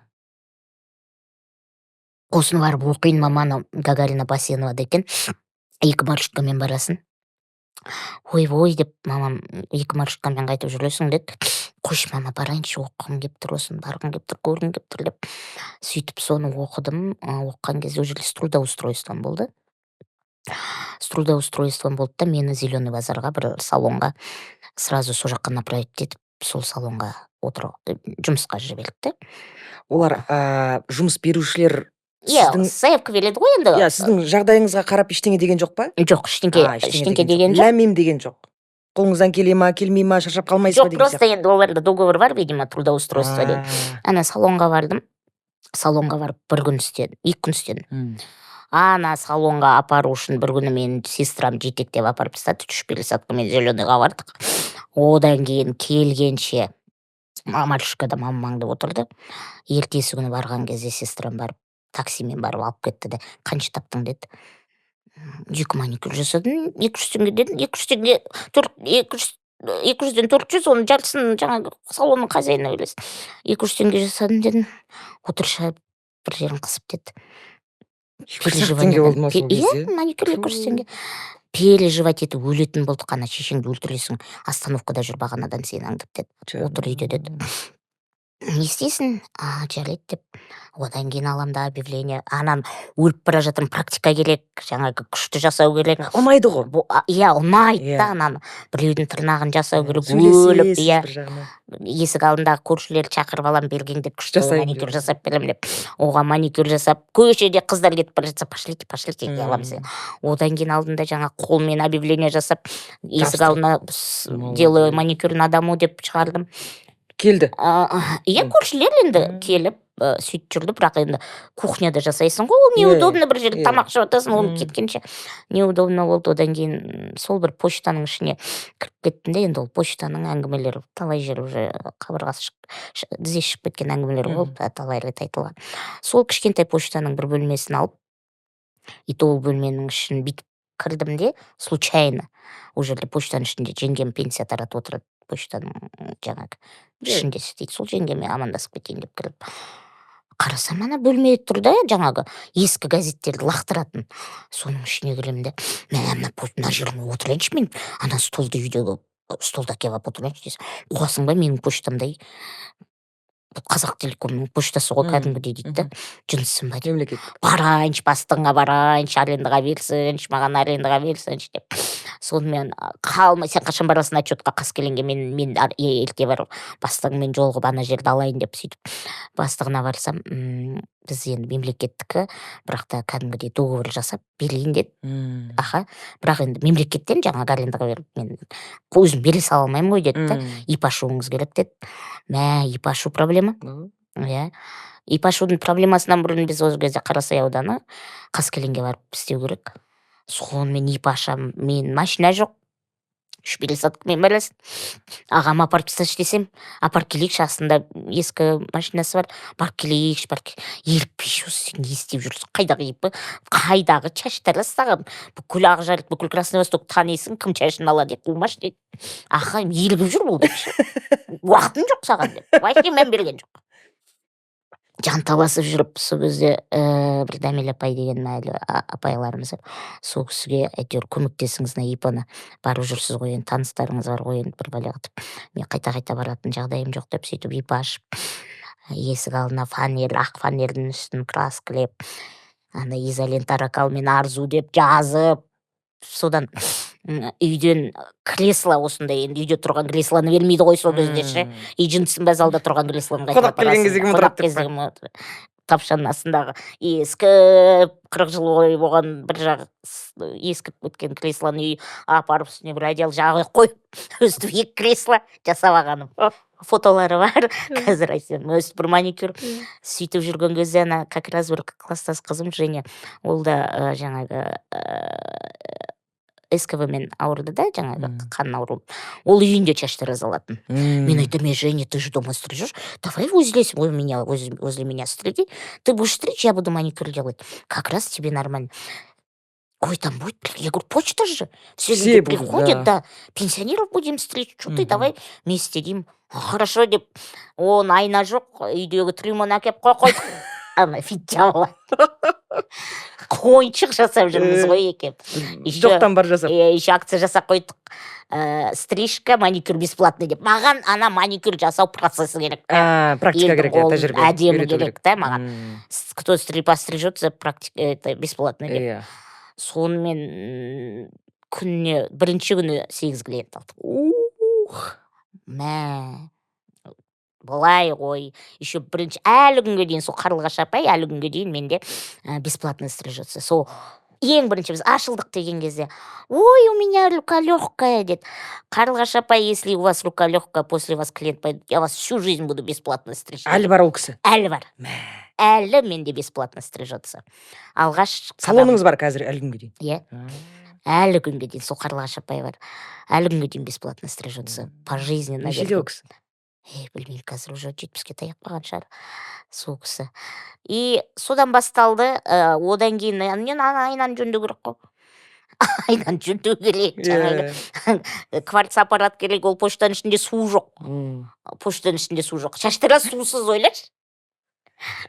[SPEAKER 3] Осыны барып оқиын, маманы Гагарина Басенова декен, 2 маршруткамен барасын. Ой деп мамам 2 маршруткамен қайтып жүресің деді. Қойшы мама, барайыншы, оқығым кеп тұр, осын барғым кеп тұр, көргім кеп тұр деп. Сөйтіп соны оқыдым. Оқыған кезде уже с трудоустройством болды. С трудоустройством болды да, мені Зеленый базарға бір салонға сразу сол жаққа направить етіп, сол салонға жұмысқа жіберді.
[SPEAKER 2] Олар жұмыс берушілер
[SPEAKER 3] заявка береді ғой енді.
[SPEAKER 2] Сіздің жағдайыңызға қарап ештеңе деген жоқ па?
[SPEAKER 3] Жоқ, ештеңе деген жоқ.
[SPEAKER 2] Ләмем деген жоқ. Қолыңыздан келе ма, келмей ма, шаршап қалмайсыз ба
[SPEAKER 3] деген.
[SPEAKER 2] Жоқ,
[SPEAKER 3] просто енді оларда договор бар, видимо, трудоустройство деген. Ана салонға бардым. Салонға барып 1 күн істедім, 2 күн істедім. Ана салонға апару үшін 1 күні мен сестрам жетектеп апарып тастады, 3-5 Зеленыйға бардық. Одан кейін келгенше маршруткада мамаңды отырды. Ертесі күні барған кезде сестрам барып таксимен барып алып кетті де, қанша таптың деді. 2 маникюр жасадым, 200 теңге дедім, 200-ден 400, оның жартысын жаңағы салонның хозяйына білесің. 200 теңге жасадым дедім, отырша бір жерін қысып деді.
[SPEAKER 2] 200 теңге болды ма сол кезде?
[SPEAKER 3] Маникюр 200 теңге. переживать етіп өлетін болдық, ана шешеңді өлтіресің, остановкада жүр бағанадан сені аңдып деді. Отыр үйде деді. Не істейсің? Жарайды деп. Одан кейін аламын да объявление. Анан өліп бара жатырмын, практика керек, жаңағы күшті жасау керек.
[SPEAKER 2] Ұнайды ғой.
[SPEAKER 3] Иә, ұнайды
[SPEAKER 2] Иә.
[SPEAKER 3] да, ананы біреудің тырнағын жасау керек,
[SPEAKER 2] Сөйлесесіз
[SPEAKER 3] өліп, иә.
[SPEAKER 2] бір жағынан.
[SPEAKER 3] Есік алдындағы көршілерді шақырып алам, бергенде күшті
[SPEAKER 2] Жасаймын
[SPEAKER 3] маникюр
[SPEAKER 2] деп.
[SPEAKER 3] жасап беремін деп. Оған маникюр жасап, көшеде қыздар кетіп бара жатса, пошлите, аламын сені. Одан кейін алдында жаңа қолмен объявление жасап, есік алдына делаю маникюр на дому деп шығардым.
[SPEAKER 2] Келді.
[SPEAKER 3] Иә, көршілер енді келіп сөйтіп жүрді, бірақ енді кухняда жасайсың ғой, ол неудобно, бір жерде тамақ ішіп жатасың, ол кеткенше неудобно болды. Одан кейін сол бір почтаның ішіне кіріп кеттім де, енді ол почтаның әңгімелері талай жер уже қабырғасы тізе шығып кеткен әңгімелер болып, талай рет айтылған. Сол кішкентай почтаның бір бөлмесін алып, и то ол бөлменің ішін бүйтіп кірдім де, случайно ол жерде почтаның ішінде жеңгем пенсия таратып отырады, почтаның жаңағы ішінде істейді, сол жеңгеме амандасып кетейін деп кіріп қарасам, ана бөлмеде тұр да, жаңағы ескі газеттерді лақтыратын. Соның ішіне кіремін де, мен мына жеріне отырайыншы, мен ана столды үйдегі столда әкеп алып отырайыншы дейсің. Қуасың ба, менің почтамдай Қазақ телекомның поштасы ғой, кәдімгідей дейді да. Жынсың ба деп.
[SPEAKER 2] Мемлекет.
[SPEAKER 3] Барайыншы, бастығыңа барайыншы, арендаға берсінші, маған арендаға берсінші деп. Сонымен қалмай, сен қашан барасың отчетқа қаскелеңге, мен ерте барып, бастығыңмен жолығып ана жерді алайын деп сөйтіп. Бастығына барсам, біз енді мемлекеттікі, бірақ та кәдімгідей договор жасап берейін деді. Бірақ енді мемлекеттен жаңағы арендаға беріп, мен өзім бере сала алмаймын ғой деді да. ИП ашуыңыз керек деді. ИП ашу проблема. Иә. ИП ашудың проблемасынан бұрын біз ол кезде Қарасай ауданы Қаскелеңге барып істеу керек. Сонымен ИП ашам, мен машина жоқ. 3 пересадкамен барасың. Ағам апарып тасташы десем, апарып келейікші, астында ескі машинасы бар, барып келейікші, еріппейші, сен не істеп жүрсің, қайдағы ипі, қайдағы шаштар саған, бүкіл Ақжарық, бүкіл Красный Восток танисың, кім шашын алады, қумаш дейді. Ағам елігіп жүр бұл депші, уақытым жоқ саған деп, вообще мән берген жоқ. Жанталасып жүріп, сол кезде бір Дәмел апай деген әлі апайларымыз сол кісіге әйтеуір көмектесіңіз, ипаны барып жүрсіз ғой, енді таныстарыңыз бар ғой, енді бір балағатып, мен қайта баратын жағдайым жоқ деп сөйтіп ипа ашып, есік алдына фанер, ақ фанердің үстін краскілеп, ана изолента ракалмен арзу деп жазып, содан үйден кресло осындай, енді үйде тұрған креслоны бермейді ғой сол кездеші. И жынсын ба залда тұрған креслоны
[SPEAKER 2] қонақ келген кездегі
[SPEAKER 3] қонақ кездегі тапшаның астындағы ескі 40 жыл бойы болған бір жағы ескіп өткен креслоны апарып үстіне бір одеял жағып қойып, өстіп 2 кресло жасап алғаным. Фотолары бар. Қазір айтсам, өстіп бір маникюр сөйтіп жүрген кезде ана как раз бір класстас қызым Женя, ол да жаңағы СКВ-мен ауырды да, жаңағы қан ауруы. Ол үйінде шаш тазалатын. Мен айтам, Женя, ты же дома стрижешь, давай возле меня стриги, ты будешь стричь, я буду маникюр делать. Как раз тебе нормально. Ой, там будет, я говорю, почта же, все люди приходят, да, пенсионеров будем стричь, что ты, давай вместе едим. Хорошо деп, он айна жоқ, үйдегі тримон әкеп қойдық. Ана фитчала. Қойыншық жасап жүрміз ғой екен.
[SPEAKER 2] Жоқтан бар жасап.
[SPEAKER 3] Еще акция жасап қойдық. Стрижка, маникюр бесплатный деп. Маған ана маникюр жасау процесі керек.
[SPEAKER 2] Практика керек, тәжірибе.
[SPEAKER 3] Әдемі керек, да, маған. Кто пострижется, это бесплатный деп. Сонымен күніне, бірінші күні 8 клиент алдық. Былай ғой, еще бірінші әлі күнге дейін, сол Қарлығаш апай, әлі күнге дейін менде бесплатно стрижется. Сол ең бірінші біз ашылдық деген кезде, ой, у меня рука легкая, дед. Қарлығаш апай, если у вас рука легкая, после вас клиент пойдет, я вас всю жизнь буду бесплатно стричь.
[SPEAKER 2] Әлі бар ол кісі?
[SPEAKER 3] Әлі бар. Әлі менде бесплатно стрижется. Алғаш...
[SPEAKER 2] Салоныңыз бар қазір әлі күнге дейін?
[SPEAKER 3] Иә. Әлі күнге дейін, сол Қарлығаш апай бар. Әлі күнге дейін бесплатно стрижется. Пожизненно.
[SPEAKER 2] Нешеде ол кісі?
[SPEAKER 3] Білмеймін, қазір уже 70-ке таяқ баған шығар сол кісі. И содан басталды, одан кейін айнаны жөндеу керек қой. Айнаны жөндеу керек, жаңағы кварц аппарат керек, ол почтаның ішінде су жоқ. Почтаның ішінде су жоқ. Шаштыра сусыз ойлашы.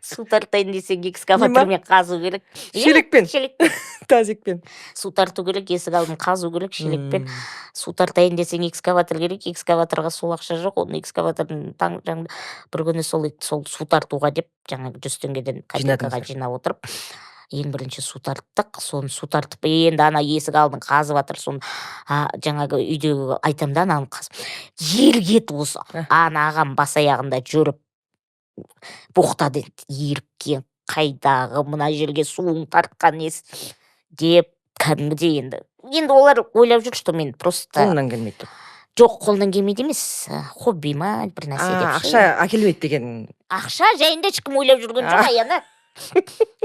[SPEAKER 3] Су тартайын десең экскаватормен қазу керек.
[SPEAKER 2] Шелекпен.
[SPEAKER 3] Шелекпен.
[SPEAKER 2] Тазикпен.
[SPEAKER 3] Су тарту керек, есік алдын қазу керек, шелекпен. Су тартайын десең экскаватор керек, экскаваторға сол ақша жоқ, оны экскаватордың бір күні сол су тартуға деп жаңағы 100 теңгеден копейкаға жинап отырып, ең бірінші су тарттық, соны су тартып, енді ана есік алдын қазып жатыр, соны жаңағы үйдегі айтам да ананы қазып. Жер кет осы. Ана ағам бас аяғында жүріп, боқтады, еріккен қайдағы мына жерге суың тартқан несі деп кәдімгідей енді олар ойлап жүр, что мен просто
[SPEAKER 2] қолынан келмейді.
[SPEAKER 3] жоқ, қолынан келмейді емес, хобби ма бір нәрсе деп.
[SPEAKER 2] Ақша әкелмейді деген.
[SPEAKER 3] Ақша жайында ешкім ойлап жүрген жоқ, аяна.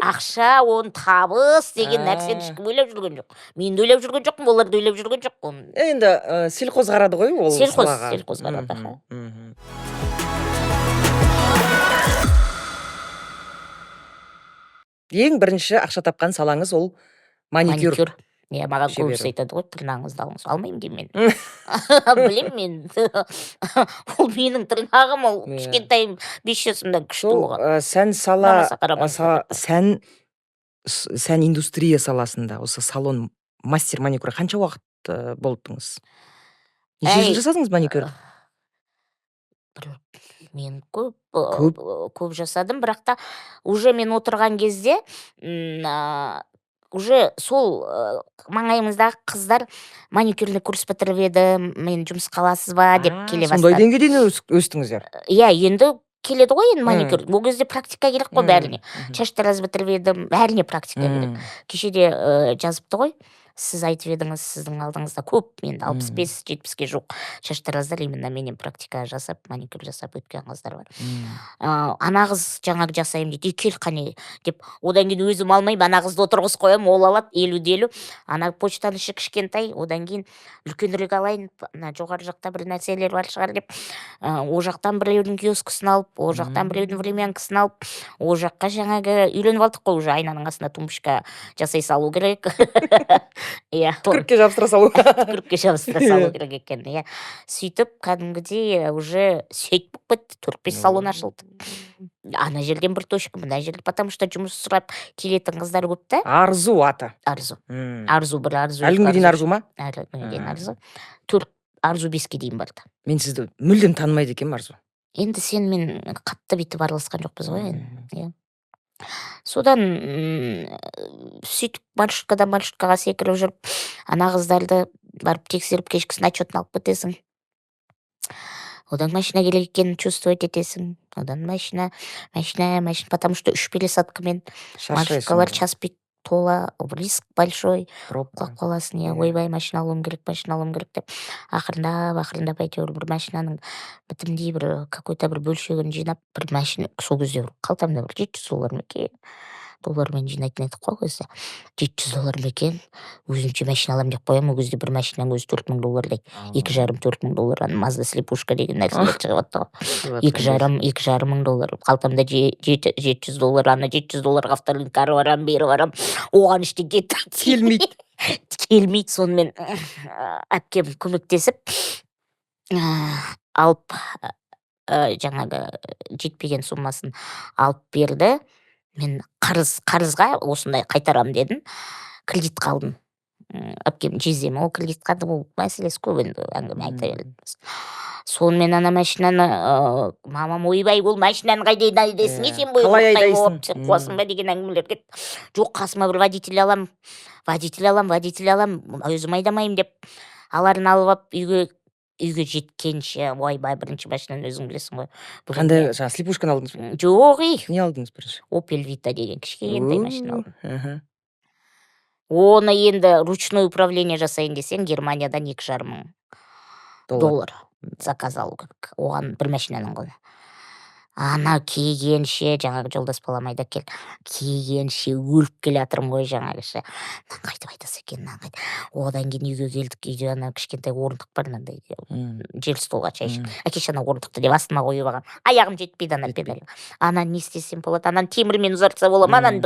[SPEAKER 3] Ақша, оны табыс деген нәрсені ешкім ойлап жүрген жоқ. Мен де ойлап жүрген жоқпын, олар да ойлап жүрген жоқ.
[SPEAKER 2] Енді сельхоз қарады ғой ол.
[SPEAKER 3] Сельхоз қарады.
[SPEAKER 2] Ең бірінші ақша тапқан салаңыз ол маникюр.
[SPEAKER 3] Маған көбісі айтады ғой, тырнағыңызды алыңыз. Алмаймын деймін мен. Білем мен. Ол менің тырнағым, ол кішкентайым 5 жасымда күшті болған.
[SPEAKER 2] Сән индустрия саласында, осы салон мастер маникюр қанша уақыт болдыңыз? Неше жыл жасадыңыз маникюр?
[SPEAKER 3] Мен көп жасадым, бірақ та уже мен отырған кезде уже сол маңайымыздағы қыздар маникюрный курс бітіріп еді, мен жұмысқа аласыз ба деп келе бастады.
[SPEAKER 2] Сондай деңгейге дейін өстіңіздер?
[SPEAKER 3] Иә, енді келеді ғой енді маникюр. Ол кезде практика керек қой бәріне. Шаштараз бітіріп едім, бәріне практика керек. Кешеде жазыпты ғой. Сіз айтып едіңіз, сіздің алдыңызда көп, енді 65-70-ке жоқ шаштараздар именно менен практика жасап, маникюр жасап өткен қыздар бар. Ана қыз жаңағы жасаймын дейді, кел қане деп, одан кейін өзім алмаймын, ана қызды отырғыз қоямын, ол алады 50-50. Ана почтаның іші кішкентай, одан кейін үлкенірек алайын, жоғары жақта бір нәрселер бар шығар деп, о жақтан біреудің киоскысын алып, о жақтан біреудің времянкасын алып, о жаққа жаңағы үйленіп алдық қой, уже айнаның астына тумбочка жасай салу керек.
[SPEAKER 2] Түкірікке жабыстыра салу.
[SPEAKER 3] Түкірікке жабыстыра салу керек екен. Сөйтіп, кәдімгідей уже сөйтіп бітті, 4-5 салон ашылды. Ана жерден бір точка, мына жерде, потому что жұмыс сұрап келетін қыздар көп та.
[SPEAKER 2] Арзу аты.
[SPEAKER 3] Арзу. Әлі
[SPEAKER 2] күнге дейін арзу ма?
[SPEAKER 3] Әлі күнге дейін арзу. 4 арзу 5-ке дейін барды.
[SPEAKER 2] Мен сізді мүлдем танымайды екенмін, арзу.
[SPEAKER 3] Енді сен мен қатты бүйтіп араласқан жоқпыз ғой. Содан сөйтіп маршруткаға секіріп жүріп, ана қыздарды барып тексеріп, кешкісін отчетін алып кетесің. Одан машина керек екенін чувствовать етесің. Одан машина, потому что 3 пересадкамен маршруткалар час бит тола, риск большой. Құлап қаласың, ойбай, машина алуым керек деп. Ақырындап әйтеуір бір машинаның бітімдей бір какой-то бір бөлшегін жинап, бір машина, сол кезде қалтамда бір $700 ма екен, доллармен жинайтын едік қой өзі. $700 ма екен, өзімше машина алам деп қоямын, ол кезде бір машинаның өзі $4,000 $2,5-3,000 Mazda слепушка деген нәрселер шығып атты ғой. $2,5-3,000. Қалтамда $700, ана $700 автолинкары барам, бері барам, оған ештеңе келмейді. Сонымен әпкем көмектесіп алып, жаңағы жетпеген суммасын алып берді. Мен қарызға осындай қайтарам дедім, кредит қалдым. Әпкем жездем, ол кредитқа бұл мәселесі көп, енді әңгіме айта береді. Сонымен ана машинаны, мамам, ойбай, ол машинаны қайда айдайсың, сен
[SPEAKER 2] қалай айдайсың,
[SPEAKER 3] қуасың ба деген әңгімелер кетті. Жоқ, қасыма бір водитель алам, өзім айдамайым деп, аларын алып ап, үйге жеткенше, ойбай, бірінші машинаны өзің білесің ғой.
[SPEAKER 2] Қандай, жаңа слепушканы алдыңыз ба?
[SPEAKER 3] Жоқ,
[SPEAKER 2] не алдыңыз бірінші?
[SPEAKER 3] Opel Vita деген кішкентай машина алдым. Оны енді ручной управление жасайын десең, Германиядан $2,500 заказ алу керек. Оған бір машинаның құны. Ана кейгенше, жаңағы жолдас балам айда кел, кейгенше өліп келе жатырмын ғой жаңағышы. Қайтып айтасы екен, одан кейін үйге келдік, үйде ана кішкентай орындық бар, мынандай жел столға шай ішіп. Әкеш ана орындықты деп астыма қойып алған. Аяғым жетпейді ана педаль. Ана не істесем болады, ананы темірмен ұзартса бола ма, ананы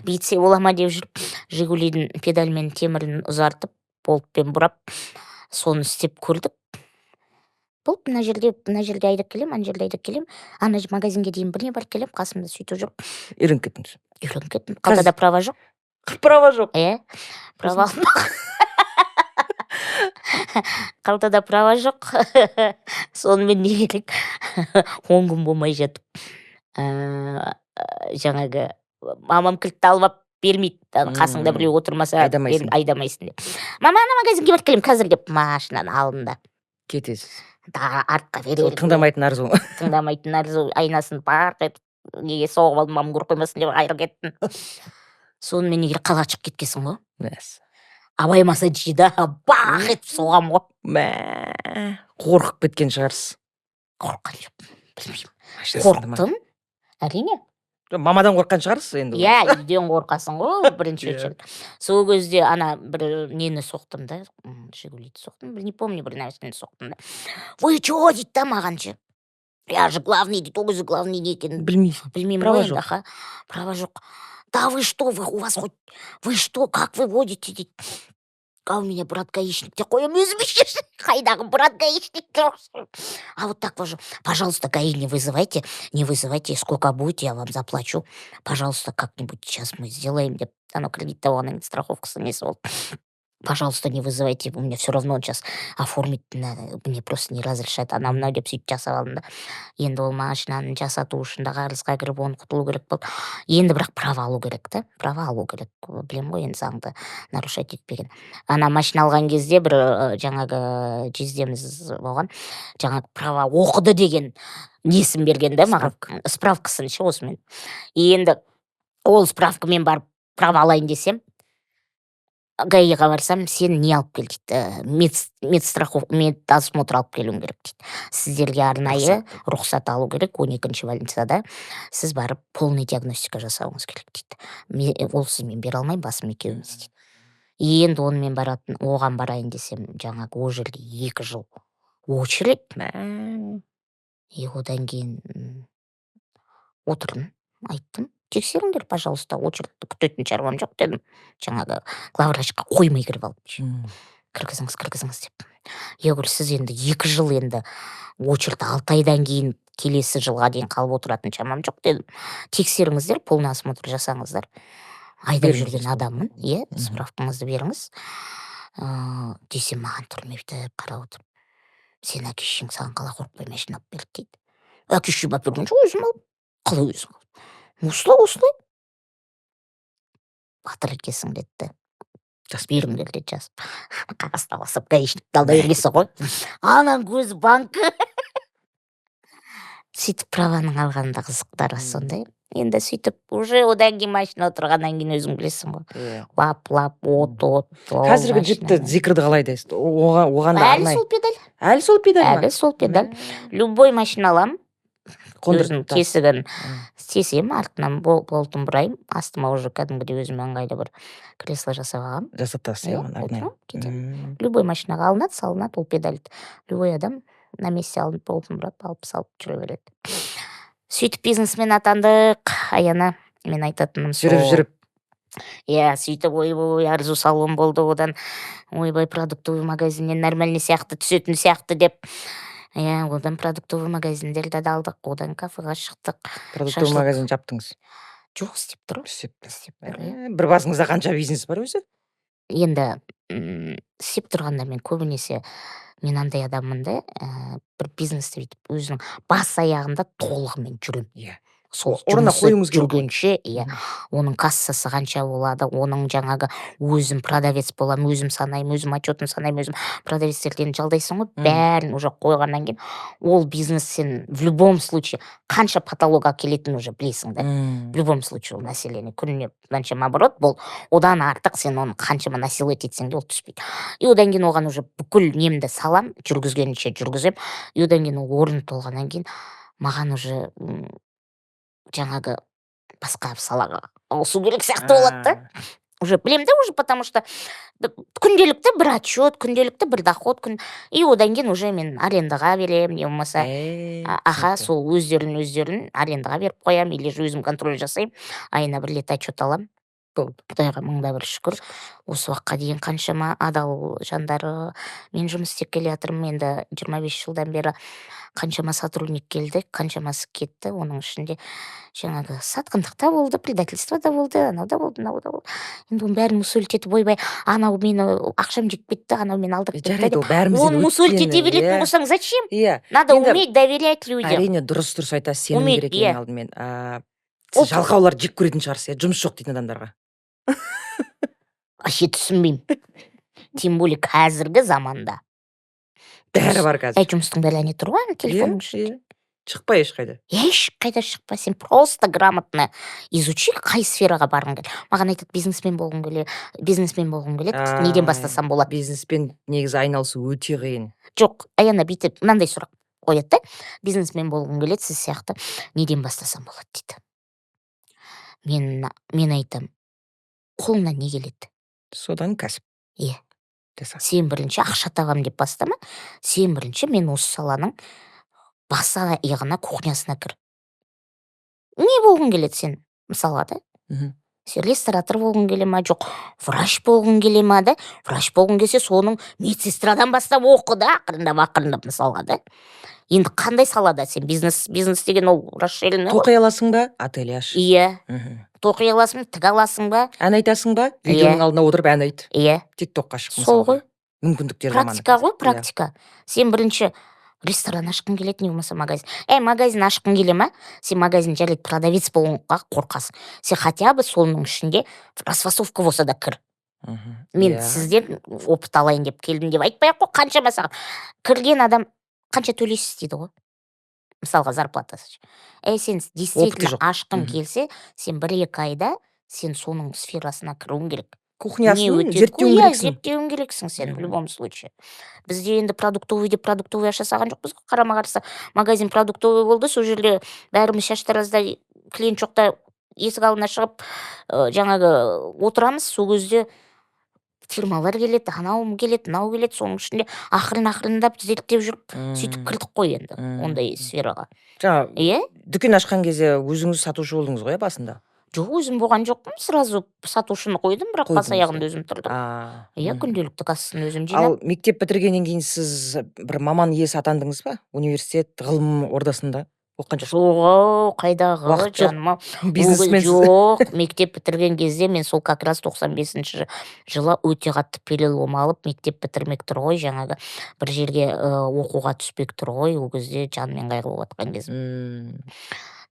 [SPEAKER 3] бүйтсе бола ма деп жүріп, Жигулидің педальмен темірін ұзартып, болтпен бұрап, соны істеп көрдік. болып мына жерде айдап келем, ана жерде айдап келем, ана магазинге дейін біріне барып келем, қасымда сөйтіп жүріп
[SPEAKER 2] үйреніп кеттіңіз.
[SPEAKER 3] үйреніп кеттім. Қалтада права жоқ.
[SPEAKER 2] Права жоқ.
[SPEAKER 3] Права қалтада права жоқ. Сонымен не керек? 10 күн болмай жатып жаңағы мамам кілтті алып бермейді. Қасыңда біреу отырмаса айдамайсың деп. Мама, ана магазинге барып келем қазір деп машинаны алдында
[SPEAKER 2] Кетесіз.
[SPEAKER 3] артқа береді.
[SPEAKER 2] Тыңдамайтын арзу.
[SPEAKER 3] Тыңдамайтын арзу айнасын барқ етіп неге соғып алдым, мамам көріп қоймасын деп айырып кеттім. Сонымен неге қалаға шығып кеткесің ғой? Абаймаса жида бақ етіп соғам ғой.
[SPEAKER 2] Қорқып кеткен шығарсыз.
[SPEAKER 3] Қорққан жоқ. Білмеймін. Қорқтым. Әрине.
[SPEAKER 2] Мамадан қорққан шығарсыз енді.
[SPEAKER 3] Үйден қорқасың ғой бірінші очередь. Сол кезде ана бір нені соқтым да, Жигулиді соқтым, не помню, бір нәрсені соқтым да. Вы чё дейді да маған ше? Я же главный дейді, ол кезде главный не екенін білмеймін.
[SPEAKER 2] Права жоқ.
[SPEAKER 3] Права жоқ. Да вы что, у вас хоть, вы что, как вы водите дейді. А у меня брат гаишник деп қоям, өзім ешкеш қайдағы брат гаишник. А вот так тоже, пожалуйста, ГАИ не вызывайте, сколько будете, я вам заплачу. Пожалуйста, как-нибудь сейчас мы сделаем деп, ана кредиттауының страховкасы несі болды. Пожалуйста, не вызывайте, у меня все равно он сейчас оформить надо, мне просто не разрешает. Анау деп сөйтіп жасап алдым да. Енді ол машинаны жасату үшін қарызға кіріп оны құтылу керек болды. Енді бірақ права алу керек та. Права алу керек. Білем ғой енді заңды нарушать етпеген. Ана машина алған кезде бір жаңағы жездеміз болған. Жаңағы права оқыды деген несін берген да маған. Справкасын ше осымен. Енді ол справкамен барып права алайын десем, ГАИға барсам, сен не алып кел дейді, медосмотр алып келуің керек дейді. Сіздерге арнайы рұқсат алу керек, 12-ші больницада сіз барып полный диагностика жасауыңыз керек дейді. Ол сізмен бере алмай, басым екеуіңіз дейді. Енді оған барайын десем, жаңағы о жерде 2 жыл очередь. Одан кейін отырдым, айттым. Тексеріңдер, пожалуйста, очередьті күтетін шаруам жоқ дедім. Жаңағы главврачқа қоймай кіріп алып. Кіргізіңіз деп. Я говорю, сіз енді 2 жыл енді очередь 6 айдан кейін келесі жылға дейін қалып отыратын шамам жоқ дедім. Тексеріңіздер, полный осмотр жасаңыздар. Айдап жүрген адаммын, справкаңызды беріңіз. Десем, маған түрмепті қарап отыр. Сен әке-шешең саған қалай қорықпай машина алып берді дейді. Әке-шешем алып берген жоқ, өзім алып. Қалай өзің алып? Осылай. Батыр екесің деді. Беріңдер деді жазып. Қағазда басып, гаишникті алда бергесі ғой. Анан көзі банкі. Сөйтіп праваның алғанда қызықтары сондай. Енді сөйтіп, уже одан кейін машина отырғаннан кейін өзің білесің ғой. Лап, от.
[SPEAKER 2] Қазіргі джипті зикірді қалай дейсіз? Оған да
[SPEAKER 3] арнай.
[SPEAKER 2] Әлі сол педаль?
[SPEAKER 3] Любой машина алам. Өзінің тесігін тесем, артынан болтын бұрайым. Астыма уже кәдімгідей өзім ыңғайлы бір кресло жасап алғам.
[SPEAKER 2] Жасаттасыз.
[SPEAKER 3] Любой машинаға алынады, салынады, ол педальді. Любой адам на месте алынып, болтын бұрап, алып салып жүре береді. Сөйтіп бизнесмен атандық, Аяна, мен айтатыным сол.
[SPEAKER 2] Жүріп.
[SPEAKER 3] Сөйтіп ойбай арзу салон болды, одан ойбай продуктовый магазиннен нормальный сияқты түсетін сияқты деп. Одан продуктовый магазиндерді алдық, одан кафеға шықтық.
[SPEAKER 2] Продуктовый магазин жаптыңыз?
[SPEAKER 3] Жоқ, істеп тұр.
[SPEAKER 2] Бір басыңызда қанша бизнес бар өзі?
[SPEAKER 3] Енді істеп тұрғанда мен көбінесе мен андай адаммын да, бір бизнесті бүйтіп өзінің бас аяғында толығымен жүрем. Сол жұмысы жүргенше, оның кассасы қанша болады, оның жаңағы өзім продавец болам, өзім санайым, өзім отчетін санайым, өзім продавецтерден жалдайсың ғой, бәрін уже қойғаннан кейін, ол бизнес сен в любом случае қанша потолокқа келетінін уже білесің да. В любом случае ол население күніне қаншама оборот бол, одан артық сен оны қаншама насиловать етсең де ол түспейді. И одан кейін оған уже бүкіл немді салам, жүргізгенше жүргізем, и одан кейін ол орын толғаннан кейін маған уже жаңағы басқа салаға ауысу керек сияқты болады да. Уже білем да, уже потому что күнделікті бір отчет, күнделікті бір доход, и одан кейін уже мен арендаға берем, не болмаса, сол өздерін арендаға беріп қоям, или өзім контроль жасаймын, айына бір рет отчет алам.
[SPEAKER 2] болды.
[SPEAKER 3] Құдайға мыңда бір шүкір. Осы уақытқа дейін қаншама адал жандар мен жұмыс істеп келе жатырмын. Енді 25 жылдан бері қаншама сотрудник келді, қаншамасы кетті. Оның ішінде жаңағы сатқындық та болды, предательство да болды, анау да болды, мынау да болды. Енді оның бәрін мусолить етіп ойбай, анау мені ақшам жеп кетті, анау мені алдап кетті
[SPEAKER 2] Жарайды,
[SPEAKER 3] деп.
[SPEAKER 2] ол бәрімізден
[SPEAKER 3] Оны мусолить ете
[SPEAKER 2] өткені,
[SPEAKER 3] беретін
[SPEAKER 2] иә.
[SPEAKER 3] болсаң, зачем?
[SPEAKER 2] Иә.
[SPEAKER 3] Надо
[SPEAKER 2] Енді
[SPEAKER 3] уметь доверять людям.
[SPEAKER 2] әрине дұрыс айтасыз, сенім
[SPEAKER 3] Уметь,
[SPEAKER 2] керек
[SPEAKER 3] иә.
[SPEAKER 2] ең алдымен. Сіз жалқаулар жек көретін шығарсыз, иә, жұмыс жоқ дейтін адамдарға.
[SPEAKER 3] Вообще түсінбеймін. Тем более қазіргі заманда.
[SPEAKER 2] Бәрі бар қазір.
[SPEAKER 3] Жұмыстың бәрі әне тұр ғой, телефонның ішінде.
[SPEAKER 2] Шықпай ешқайда.
[SPEAKER 3] Ешқайда шықпа, сен просто грамотно изучи, қай сфераға барғың келеді. Маған айтады, бизнесмен болғым келеді, неден бастасам болады?
[SPEAKER 2] Бизнеспен негізі айналысу өте қиын.
[SPEAKER 3] Жоқ, аяна бүйтіп мынандай сұрақ қояды да, бизнесмен болғым келеді, сіз сияқты, неден бастасам болады дейді. Мен айтам, қолыңнан не келеді?
[SPEAKER 2] Содан кәсіп.
[SPEAKER 3] Иә.
[SPEAKER 2] Жаса.
[SPEAKER 3] Сен бірінші ақша табам деп бастама, сен бірінші мен осы саланың басы аяғына кухнясына кір. Не болғың келеді сен? Мысалға да. Сен ресторатор болғың келе ма? Жоқ, врач болғың келе ма да? Врач болғың келсе, соның медсестрадан бастап оқы да, ақырындап мысалға да. Енді қандай салада сен бизнес деген ол расширенный ғой.
[SPEAKER 2] Тоқи аласың ба? Отель аш.
[SPEAKER 3] Иә. Тоқи аласың, тіге аласың ба?
[SPEAKER 2] Ән айтасың ба? Видеоның алдына отырып ән айт.
[SPEAKER 3] Иә.
[SPEAKER 2] Тиктокқа шық мысалға.
[SPEAKER 3] Сол ғой.
[SPEAKER 2] Мүмкіндіктер жаман.
[SPEAKER 3] Практика ғой, практика. Сен бірінші ресторан ашқың келеді, не болмаса магазин. Магазин ашқың келе ма? Сен магазин жарайды продавец болуға қорқасың. Сен хотя бы соның ішінде расфасовка болса да кір. Мен сізден опыт алайын деп келдім деп айтпай-ақ қой, қаншама саған. Кірген адам қанша төлейсіз дейді ғой. Мысалға зарплатасы. Сен действительно ашқың келсе, сен 1-2 айда сен соның сферасына кіруің керек.
[SPEAKER 2] Кухнясын зерттеуің
[SPEAKER 3] керексің сен в любом случае. Бізде енді продуктовый ашасаған жоқпыз, қарама-қарсы магазин продуктовый болды, сол жерде бәріміз шаштаразда клиент жоқта есік алдына шығып жаңағы отырамыз, сол кезде фирмалар келеді, анау келеді, мынау келеді, соның ішінде ақырындап зерттеп жүріп сөйтіп кірдік қой енді ондай сфераға.
[SPEAKER 2] Жаңа дүкен ашқан кезде өзіңіз сатушы болдыңыз ғой басында?
[SPEAKER 3] Жоқ, өзім болған жоқпын, сразу сатушыны қойдым, бірақ бас аяғында өзім тұрдым. Күнделікті кассасын өзім жинап.
[SPEAKER 2] Ал мектеп бітіргеннен кейін сіз бір маман иесі атандыңыз ба? Университет, ғылым ордасында оққан жоқсыз?
[SPEAKER 3] Жоқ, қайдағы жаныма. Жоқ, мектеп бітірген кезде мен сол как раз 95-ші жылы өте қатты перелом алып, мектеп бітірмек тұр ғой, жаңағы бір жерге оқуға түспек тұр ғой, ол кезде жанымен қайғылып жатқан кезім.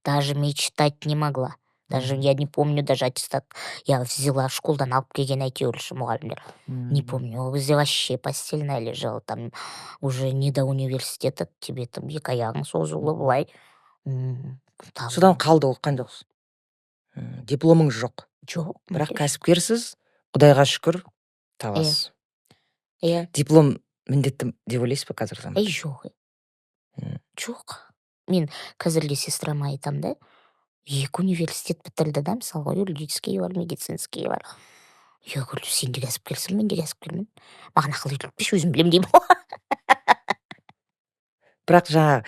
[SPEAKER 3] Даже мечтать не могла. Даже я не помню, даже аттестат я взяла школдан алып келген әйтеуір мұғалімдер. Не помню, ол кезде вообще постельная лежала, там уже не до университета, тебе там 2 аяғың созулы былай.
[SPEAKER 2] Содан қалды оққан жоқсыз. Дипломыңыз жоқ.
[SPEAKER 3] Жоқ.
[SPEAKER 2] Бірақ кәсіпкерсіз, Құдайға шүкір, табасыз. Диплом міндетті деп ойлайсыз ба қазір?
[SPEAKER 3] Жоқ. Жоқ. Мен қазірге сестрама айтам да, 2 университет бітірді да, мысалға юридический бар, медицинский бар. Я говорю, сен де кәсіпкерсің, мен де кәсіпкермін. Маған ақыл үйретпеші, өзім білем деймін.
[SPEAKER 2] Бірақ жаңа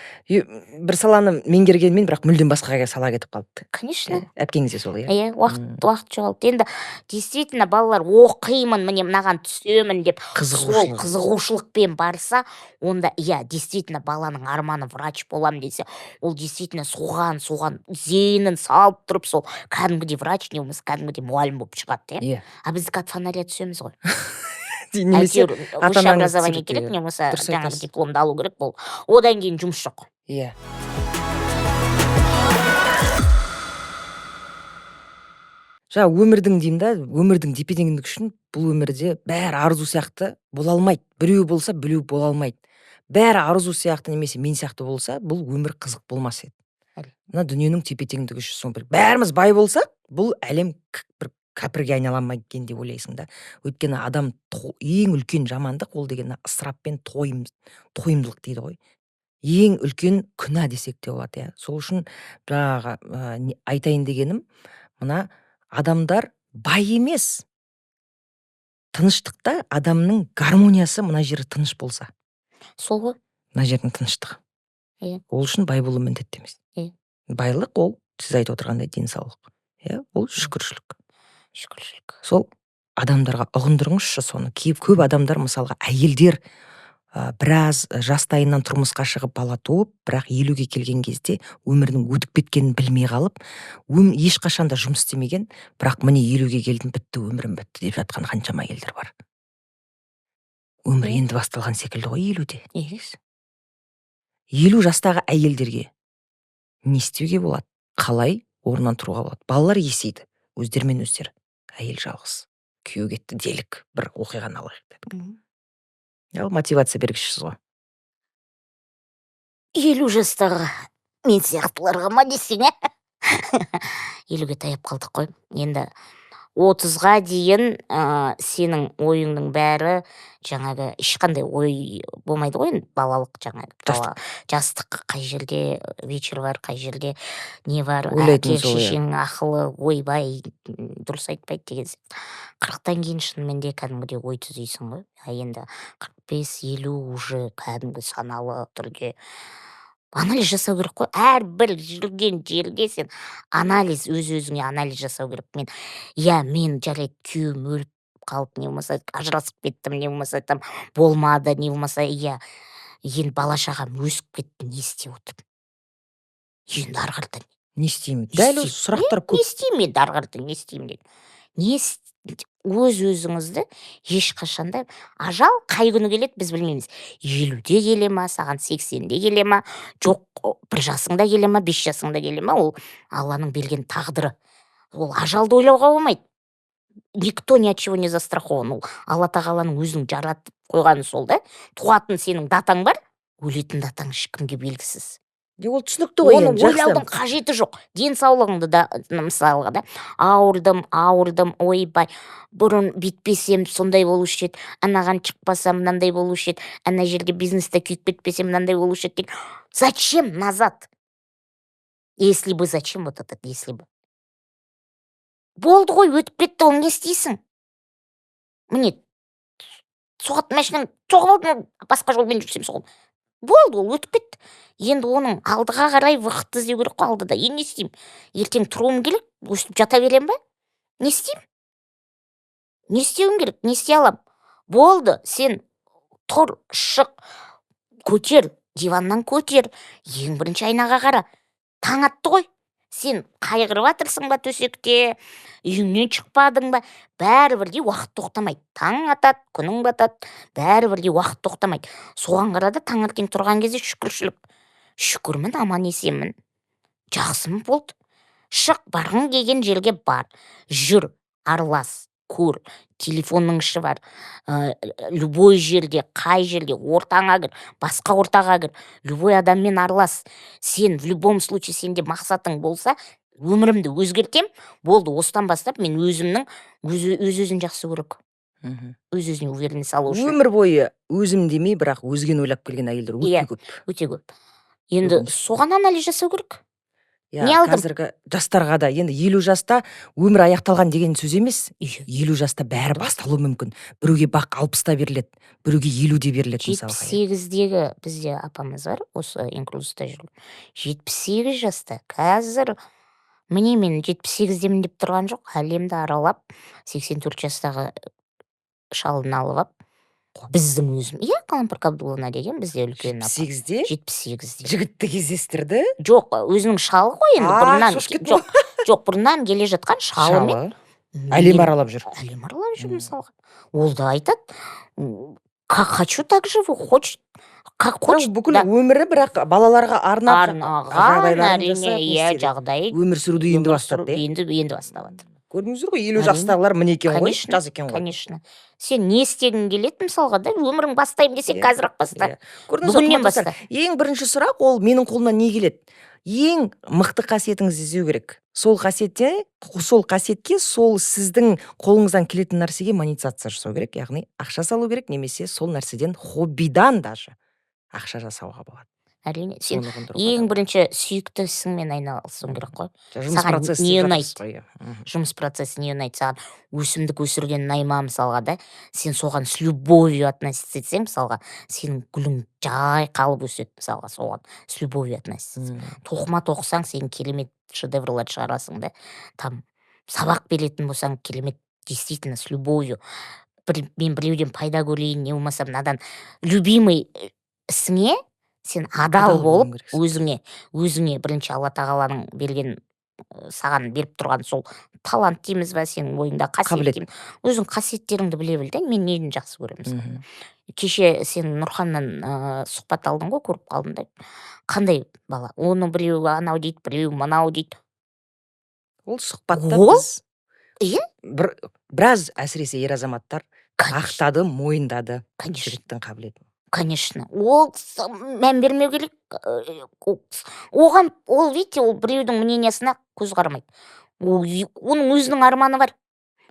[SPEAKER 2] бір саланы меңгергенмен, бірақ мүлдем басқа сала кетіп қалды.
[SPEAKER 3] Конечно.
[SPEAKER 2] Әпкеңіз де сол,
[SPEAKER 3] иә? Уақыт жоғалды. Енді действительно балалар оқимын, міне мынаған түсемін деп қызығушылықпен барса, онда действительно баланың арманы врач болам десе, ол действительно соған зейінін салып тұрып, сол кәдімгідей врач не болмаса кәдімгідей мұғалім болып шығады. А біз от фонаря түсеміз ғой. Әйтеуір высшее образование керек, не болмаса жаңағы дипломды алу керек бол. Одан кейін жұмыс жоқ.
[SPEAKER 2] Иә. Жаңа өмірдің деймін да, өмірдің тепе-теңдігі үшін бұл өмірде бәрі арзу сияқты бола алмайды. Біреу болса, біреу бола алмайды. Бәрі арзу сияқты немесе мен сияқты болса, бұл өмір қызық болмас еді. Мына дүниенің тепе-теңдігі үшін бәріміз бай болсақ, бұл әлем бір кәпірге айналамайды екен деп ойлайсың да. Өйткені адам ең үлкен жамандық ол деген ысырап пен тойымдылық дейді ғой. Ең үлкен күнә десек те болады. Сол үшін жаңағы айтайын дегенім, мына адамдар бай емес. Тыныштықта адамның гармониясы мына жері тыныш болса.
[SPEAKER 3] Сол ғой.
[SPEAKER 2] Мына жердің тыныштығы. Ол үшін бай болу міндетті емес. Байлық ол сіз айтып отырғандай денсаулық. Ол шүкіршілік.
[SPEAKER 3] шүкіршілік.
[SPEAKER 2] Сол адамдарға ұғындырыңызшы соны. Көп адамдар мысалға әйелдер біраз жастайынан тұрмысқа шығып бала туып, бірақ 50-ге келген кезде өмірдің өтіп кеткенін білмей қалып, ешқашан да жұмыс істемеген, бірақ міне 50-ге келдім, бітті, өмірім бітті деп жатқан қаншама әйелдер бар. Өмір енді басталған секілді ғой 50-де. 50 жастағы әйелдерге не істеуге болады? Қалай орнынан тұруға болады? Балалар есейді, өздерімен өздері. Әйел жалғыз. Күйеу кетті делік, бір оқиғаны алайық дедік. Мотивация бергішсіз ғой.
[SPEAKER 3] 50 жастағы мен сияқтыларға ма десең, 50-ге таяп қалдық қой. Енді 30-ға дейін сенің ойыңның бәрі жаңағы ешқандай ой болмайды ғой, балалық жаңағы жастық қай жерде вечер бар, қай жерде не бар, әке шешең ақылы ойбай дұрыс айтпайды деген сияқты. 40-тан кейін шынымен де кәдімгідей ой түзейсің ғой. Енді 45-50 уже кәдімгі саналы түрде анализ жасау керек қой. Әрбір жүрген жерге сен анализ, өз-өзіңе анализ жасау керек. Мен жарайды күйеуім өліп қалып, не болмаса ажырасып кеттім, не болмаса там болмады, не болмаса енді бала шағам өсіп кетті, не істеп отыр? Енді ары қарата
[SPEAKER 2] не істеймін? Дәл осы сұрақтар көп.
[SPEAKER 3] Не істеймін енді ары қарата, не істеймін дейді. Өз-өзіңізді ешқашанда ажал қай күні келеді біз білмейміз. 50-де келе ма, саған 80-де келе ма, жоқ 1 жасыңда келе ма, 5 жасыңда келе ма, ол Алланың берген тағдыры. Ол ажалды ойлауға болмайды. Никто ни от чего не застрахован. Ол Алла тағаланың өзінің жаратып қойғаны сол да. Туатын сенің датаң бар, өлетін датаң ешкімге белгісіз.
[SPEAKER 2] Ол түсінікті ғой.
[SPEAKER 3] Оны ойлаудың қажеті жоқ. Денсаулығыңды да мысалға да ауырдым, ойбай, бұрын битпесем сондай болушы еді, анаған шықпасам мынандай болушы еді, ана жерге бизнесте күйіп кетпесем мынандай болушы еді. Зачем назад? Если бы, зачем вот этот, если бы? Болды ғой, өтіп кетті, ол не істейсің? Міне, соғатын машинаң соғып алдым, басқа жолмен жүрсем соғым. Болды, ол өтіп кетті. Енді оның алдыға қарай вақытты іздеу керек қой алдыда. Не істеймін? Ертең тұруым керек, өстіп жата берем ба? Не істеймін? Не істеуім керек? Не істей алам? Болды, сен тұр, шық, көтер, диваннан көтер, ең бірінші айнаға қара. Таң атты ғой. Сен қайғырып атырсың ба төсекте, үйіңнен шықпадың ба, бәрібірде уақыт тоқтамайды. Таң атады, күнің батады, бәрібірде уақыт тоқтамайды. Соған қарады таңертең тұрған кезде шүкіршілік. Шүкірмін, аман есенмін. Жақсымын болды. Шық, барғың келген жерге бар. Жүр, аралас, көр. Телефонның іші бар. Любой жерде, қай жерде, ортаңа кір, басқа ортаға кір. Любой адаммен аралас. Сен в любом случае сенде мақсатың болса, өмірімді өзгертем, болды, осыдан бастап мен өзімнің өз-өзін жақсы көрек. Өз-өзіне уверенность алу үшін.
[SPEAKER 2] Өмір бойы өзім демей, бірақ өзгені ойлап келген әйелдер өте көп.
[SPEAKER 3] Өте көп. Енді соған анализ жасау керек.
[SPEAKER 2] Қазіргі жастарға да, енді 50 жаста өмір аяқталған деген сөз емес. 50 жаста бәрі басталуы мүмкін. Біреуге бақ 60-та беріледі, біреуге 50-де беріледі мысалға.
[SPEAKER 3] 78-дегі бізде апамыз бар, осы инклюзивта жүрген. 78 жаста. Қазір міне мен 78-демін деп тұрған жоқ, әлемді аралап 84 жастағы шалын алып, біздің өзім, Қалампыр Қабдуллина деген бізде үлкен апа. 78-де.
[SPEAKER 2] Жігітті кездестірді?
[SPEAKER 3] Жоқ, өзінің шалы ғой енді, бұрыннан. Жоқ, бұрыннан келе жатқан шалымен.
[SPEAKER 2] Әлем аралап жүр.
[SPEAKER 3] Әлем аралап жүр мысалға. Ол да айтады, как хочу, так живу, хочет. Как хочет.
[SPEAKER 2] Бүкіл өмірі бірақ балаларға арнап
[SPEAKER 3] жағдай.
[SPEAKER 2] Өмір сүруді енді бастады.
[SPEAKER 3] Енді бастап.
[SPEAKER 2] Көрдіңіздер ғой, 50 жастағылар міне екен ғой, жас екен ғой.
[SPEAKER 3] Конечно. Сен не істегің келеді мысалға да, өмірің бастаймын десе қазір-ақ баста.
[SPEAKER 2] Бүгіннен баста. Ең бірінші сұрақ, ол менің қолымнан не келеді? Ең мықты қасиетіңізді іздеу керек. Сол қасиетке, сол сіздің қолыңыздан келетін нәрсеге монетизация жасау керек, яғни ақша салу керек, немесе сол нәрседен хоббидан даже ақша жасауға болады.
[SPEAKER 3] Әрине, сен ең бірінші сүйікті ісіңмен айналысуың керек қой. Жұмыс процесі не ұнайды? Саған өсімдік өсірген ұнайма мысалға да, сен соған с любовью относиться етсең, мысалға, сенің гүлің жай қалып өседі мысалға, соған с любовью относиться. Тоқыма тоқысаң, сен керемет шедеврлар шығарасың да, там сабақ беретін болсаң керемет, действительно с любовью. Мен біреуден пайда көрейін, не болмаса мынадан любимый ісіңе сен адал болып өзіңе бірінші алла тағаланың берген саған беріп тұрған сол талант дейміз ба, сенің бойыңда қасиет дейміз, өзің қасиеттеріңді біле біл де. Мен нені жақсы көремін. Кеше сен Нұрханнан сұхбат алдың ғой, көріп қалдым да. Қандай бала? Оны біреуі анау дейді, біреуі мынау дейді.
[SPEAKER 2] Ол сұхбатта біз біраз әсіресе ер азаматтар ақтады, мойындады жігіттің қабілетін.
[SPEAKER 3] Конечно, ол мән бермеу керек. Оған, ол видите, ол біреудің мнениясына көз қарамайды. Оның өзінің арманы бар,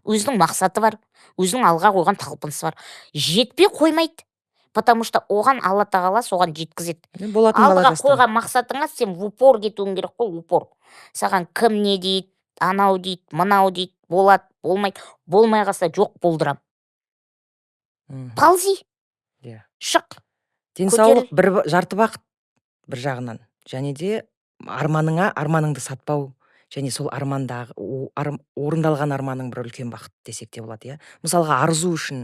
[SPEAKER 3] өзінің мақсаты бар, өзінің алға қойған талпынысы бар. Жетпей қоймайды, потому что оған Алла тағала соған жеткізеді. Алдыға қойған мақсатыңа сен в упор кетуің керек қой, упор. Саған кім не дейді, анау дейді, мынау дейді, болады, болмайды, болмай қалса жоқ болдырам. Ползи. Шық.
[SPEAKER 2] Денсаулық бір жарты бақыт бір жағынан. Және де арманыңды сатпау, және сол орындалған арманың бір үлкен бақыт десек те болады, иә. Мысалға арзу үшін,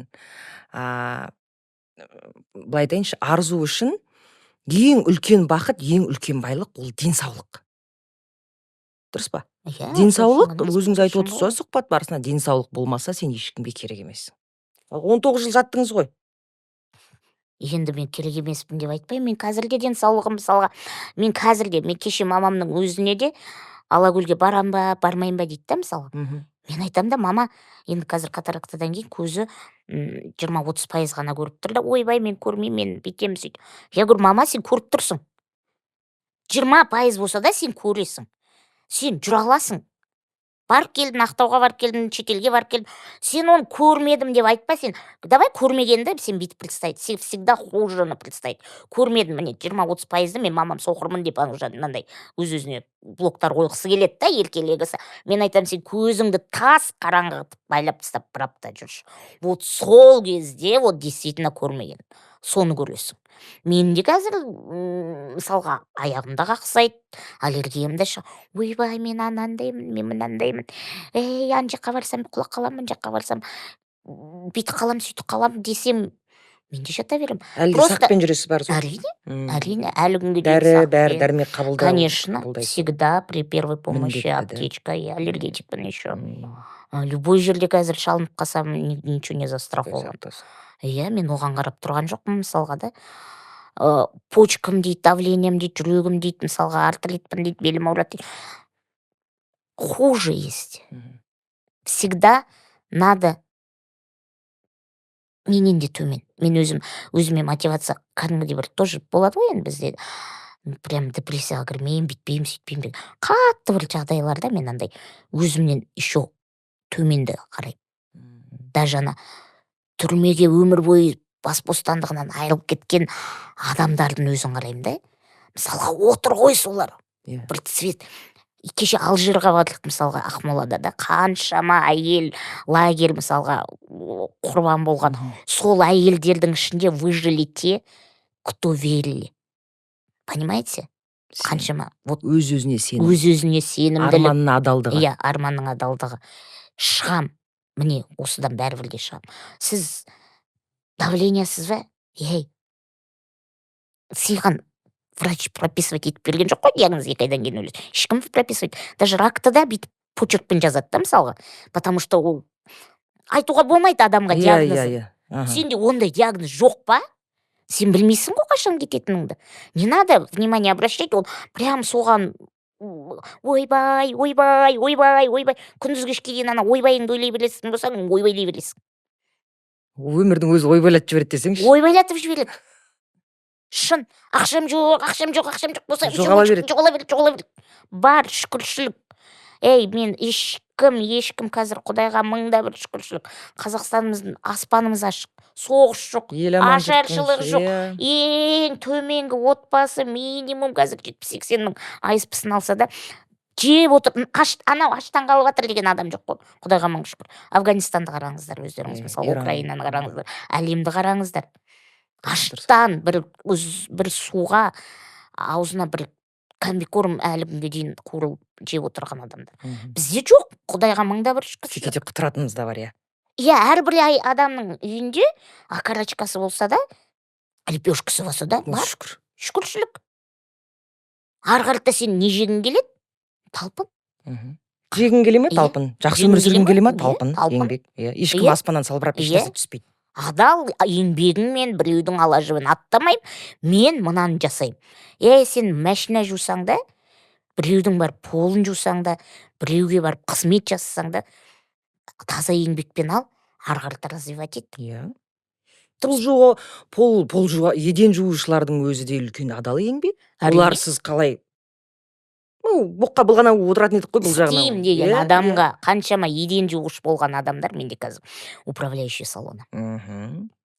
[SPEAKER 2] былай айтайыншы, арзу үшін ең үлкен бақыт, ең үлкен байлық ол денсаулық. Дұрыс па? Денсаулық, өзіңіз айтып отырсыз, сұхбат барысында денсаулық болмаса сен ешкімге керек емессің. 19 жыл жаттыңыз ғой.
[SPEAKER 3] Енді мен керек емеспін деп айтпаймын. Мен қазірге денсаулығым, мысалға, мен кеше мамамның өзіне де Алакөлге барам ба, бармайын ба дейді да, мысалы. Мен айтам да, мама, енді қазір катарактадан кейін көзі 20-30% ғана көріп тұр да, ойбай, мен көрмеймін, мен бетем сөйт. Я говорю, мама, сен көріп тұрсың. 20% болса да сен көресің. Сен жүре аласың. Барып келдім, Ақтауға барып келдім, шетелге барып келдім. Сен оны көрмедім деп айтпа, сен. Давай көрмегенді сен бүйтіп представить. Сен всегда хужені представить. Көрмедім, міне 20-30%-ды мен мамам соқырмын деп мынандай өз-өзіне блоктар қойғысы келеді да, еркелегісі. Мен айтам, сен көзіңді тас қараңғы байлап тастап бір апта жүрші. Вот сол кезде вот действительно көрмеген. Соны көресің. Мен де қазір мысалға аяғымда қақсайды, аллергиямда ойбай, мен анандаймын, мен мынандаймын. Ан жаққа барсам құлап қаламын, жаққа барсам бүйтіп қалам, сөйтіп қалам десем, мен де жата беремін.
[SPEAKER 2] Әлде сақпен жүресіз бар сол?
[SPEAKER 3] Әрине, әлі күнге
[SPEAKER 2] дәрі дәрмек қабылдау.
[SPEAKER 3] Конечно, всегда при первой помощи аптечка и аллергетикпін еще. Любой жерде қазір шалынып қалсам, ничего не застрахован. Иә, мен оған қарап тұрған жоқпын, мысалға да. Почкам дейді, давлением дейді, жүрегім дейді, мысалға артритпін дейді, белім ауырады дейді. Хуже есть. Всегда надо менен де төмен. Мен өзіме мотивация кәдімгідей бір тоже болады ғой енді бізде. Прям депрессияға кірмеймін, бүйтпеймін, сөйтпеймін деген. Қатты бір жағдайларда мен андай өзімнен еще төменді қараймын. Даже ана түрмеге өмір бойы бас бостандығынан айырылып кеткен адамдардың өзін қараймын да. Мысалға отыр ғой солар. Бір цвет. Кеше Алжирға бардық, мысалға Ақмолада да қаншама әйел лагерь мысалға құрбан болған. Сол әйелдердің ішінде выжили те, кто верили. Понимаете? Қаншама.
[SPEAKER 2] Өз-өзіне сенім.
[SPEAKER 3] Өз-өзіне сенімділік.
[SPEAKER 2] Арманның адалдығы.
[SPEAKER 3] Иә, арманның адалдығы. Шығам. Міне, осыдан бәрібірге шығам. Сіз давлениясыз ба? Сыйған врач прописывать етіп берген жоқ қой, диагноз 2 айдан кейін өледі. Ешкім прописывать. Даже ракты да бүйтіп почеркпен жазады да, мысалға. Потому что ол айтуға болмайды адамға диагнозы. Сенде ондай диагноз жоқ па? Сен білмейсің ғой қашан кететініңді. Не надо внимание обращать, ол прям соған ойбай. Күндіз кешке дейін ана ойбайыңды ойлай бересің болсаң, ойбайлай бересің.
[SPEAKER 2] Өмірдің өзі ойбайлатып жібереді десеңші.
[SPEAKER 3] Ойбайлатып жібереді. Шын, ақшам жоқ болса, жоғала береді. Бар шүкіршілік. Мен ешкім қазір Құдайға мыңда бір шүкіршілік. Қазақстанымыздың аспанымыз ашық. Соғыс жоқ, ашаршылық жоқ. Ең төменгі отбасы минимум қазір 70-80 мың айыспысын алса да, жеп отыр. Анау аштан қалып жатыр деген адам жоқ қой. Құдайға мың шүкір. Афганистанды қараңыздар өздеріңіз, мысалы Украинаны қараңыздар, әлемді қараңыздар. Аштан бір суға аузына бір комбикорм әлі күнге дейін қуырылып жеп отырған адамдар. Бізде жоқ, Құдайға мыңда бір шүкір.
[SPEAKER 2] сөйтіп құтыратынымыз да бар, иә.
[SPEAKER 3] Иә, әрбір адамның үйінде окорочкасы болса да, лепешкасы болса да, бар.
[SPEAKER 2] Шүкір.
[SPEAKER 3] Шүкіршілік. Ары қарата сен не жегің келеді? Талпын.
[SPEAKER 2] Жегің келе ме?
[SPEAKER 3] Иә.
[SPEAKER 2] Талпын. Жақсы
[SPEAKER 3] Жегің
[SPEAKER 2] өмір сүргің
[SPEAKER 3] келе
[SPEAKER 2] келе ме?
[SPEAKER 3] ме?
[SPEAKER 2] Талпын.
[SPEAKER 3] Иә, талпын.
[SPEAKER 2] Еңбек. Иә. Ешкім
[SPEAKER 3] Иә.
[SPEAKER 2] аспаннан салбырап
[SPEAKER 3] Иә.
[SPEAKER 2] ешнәрсе түспейді.
[SPEAKER 3] Адал еңбегіңмен біреудің ала жібін аттамаймын, мен мынаны жасаймын. Сен машина жусаң да, біреудің барып полын жусаң да, біреуге барып қызмет жасасаң да, таза еңбекпен ал, ары қарата развивать ет.
[SPEAKER 2] Иә. Пол жуа, еден жуушылардың өзі де үлкен адал еңбек. Оларсыз қалай? Боққа былғана отыратын едік қой бұл жағынан.
[SPEAKER 3] Істеймін деген адамға қаншама еден жуғыш болған адамдар, менде қазір управляющий салоны.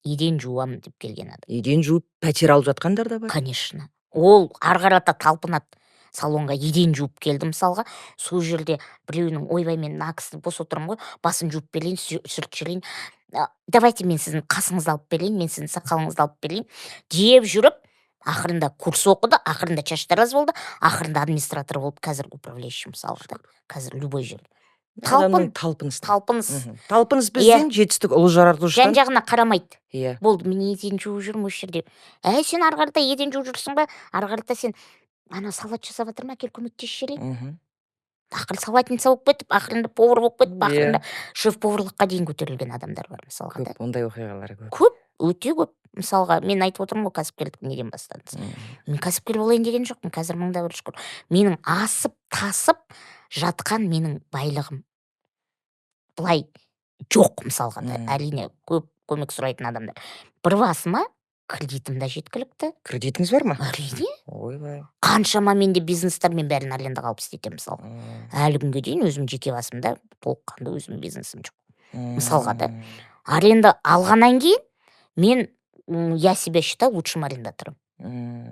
[SPEAKER 3] Еден жуамын деп келген адам.
[SPEAKER 2] Еден жуып пәтер алып жатқандар да бар.
[SPEAKER 3] Конечно. Ол ары қарата талпынады. Салонға еден жуып келдім мысалға, сол жерде біреуінің ойбай мен мына кісі бос отырмын ғой, басын жуып берейін, сүртіп жіберейін. Давайте мен сіздің қасыңызды алып берейін, мен сіздің сақалыңызды алып берейін деп жүріп, ақырында курс оқыды, ақырында шаштараз болды, ақырында администратор болып, қазір управляющий мысалға. Қазір любой жер.
[SPEAKER 2] Талпыныс. Талпыныс бізден жетістік ұлы жаратушыдан.
[SPEAKER 3] Жан-жағына қарамайды.
[SPEAKER 2] Иә.
[SPEAKER 3] Болды, мен еден жуып жүрмін осы жерде. Сен ары қарата еден жуып жүрсің ба? Ары қарата сен салат жасап жатыр ма? Кел көмектесіп жіберейін. Ақыры салатница болып кетіп, ақырында повар болып кетіп, ақырында шеф-поварлыққа дейін көтерілген адамдар бар мысалға.
[SPEAKER 2] Көп, ондай оқиғалар көп.
[SPEAKER 3] Көп, өте көп. Мысалға, мен айтып отырмын ғой, кәсіпкерлік неден бастадыңыз. Мен кәсіпкер болайын деген жоқпын, қазір мыңда бір шүкір. Менің асып, тасып жатқан менің байлығым былай жоқ мысалға. Әрине, көп көмек сұрайтын адамдар. Бір басыма кредитім да жеткілікті.
[SPEAKER 2] Кредитіңіз бар ма?
[SPEAKER 3] Әрине.
[SPEAKER 2] Ойбай.
[SPEAKER 3] Қаншама менде бизнестармен бәрін арендаға алып істетемін мысалға. Әлі күнге дейін өзім жеке басымда толыққанды өзім бизнесім жоқ. Мысалға да. Аренда алғаннан кейін мен я себя считаю лучшим арендатором.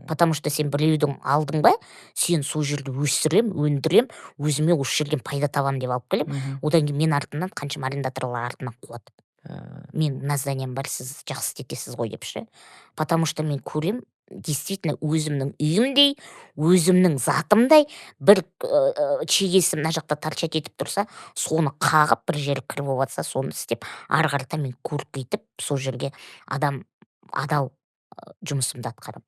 [SPEAKER 3] Потому что сен біреудің алдың ба, сен сол жерді өсірем, өндірем, өзіме осы жерден пайда табам деп алып келем. Одан кейін мен артынан қаншама арендаторлар артынан қуады. Мен мына зданием бар, сіз жақсы істетесіз ғой деп ше. Потому что мен көрем, действительно өзімнің үйімдей, өзімнің затымдай бір чегесі мына жақта торчать етіп тұрса, соны қағып бір жері кір болып жатса, соны істеп, ары қарата мен көріп кетіп, сол жерге адал жұмысымды атқарам.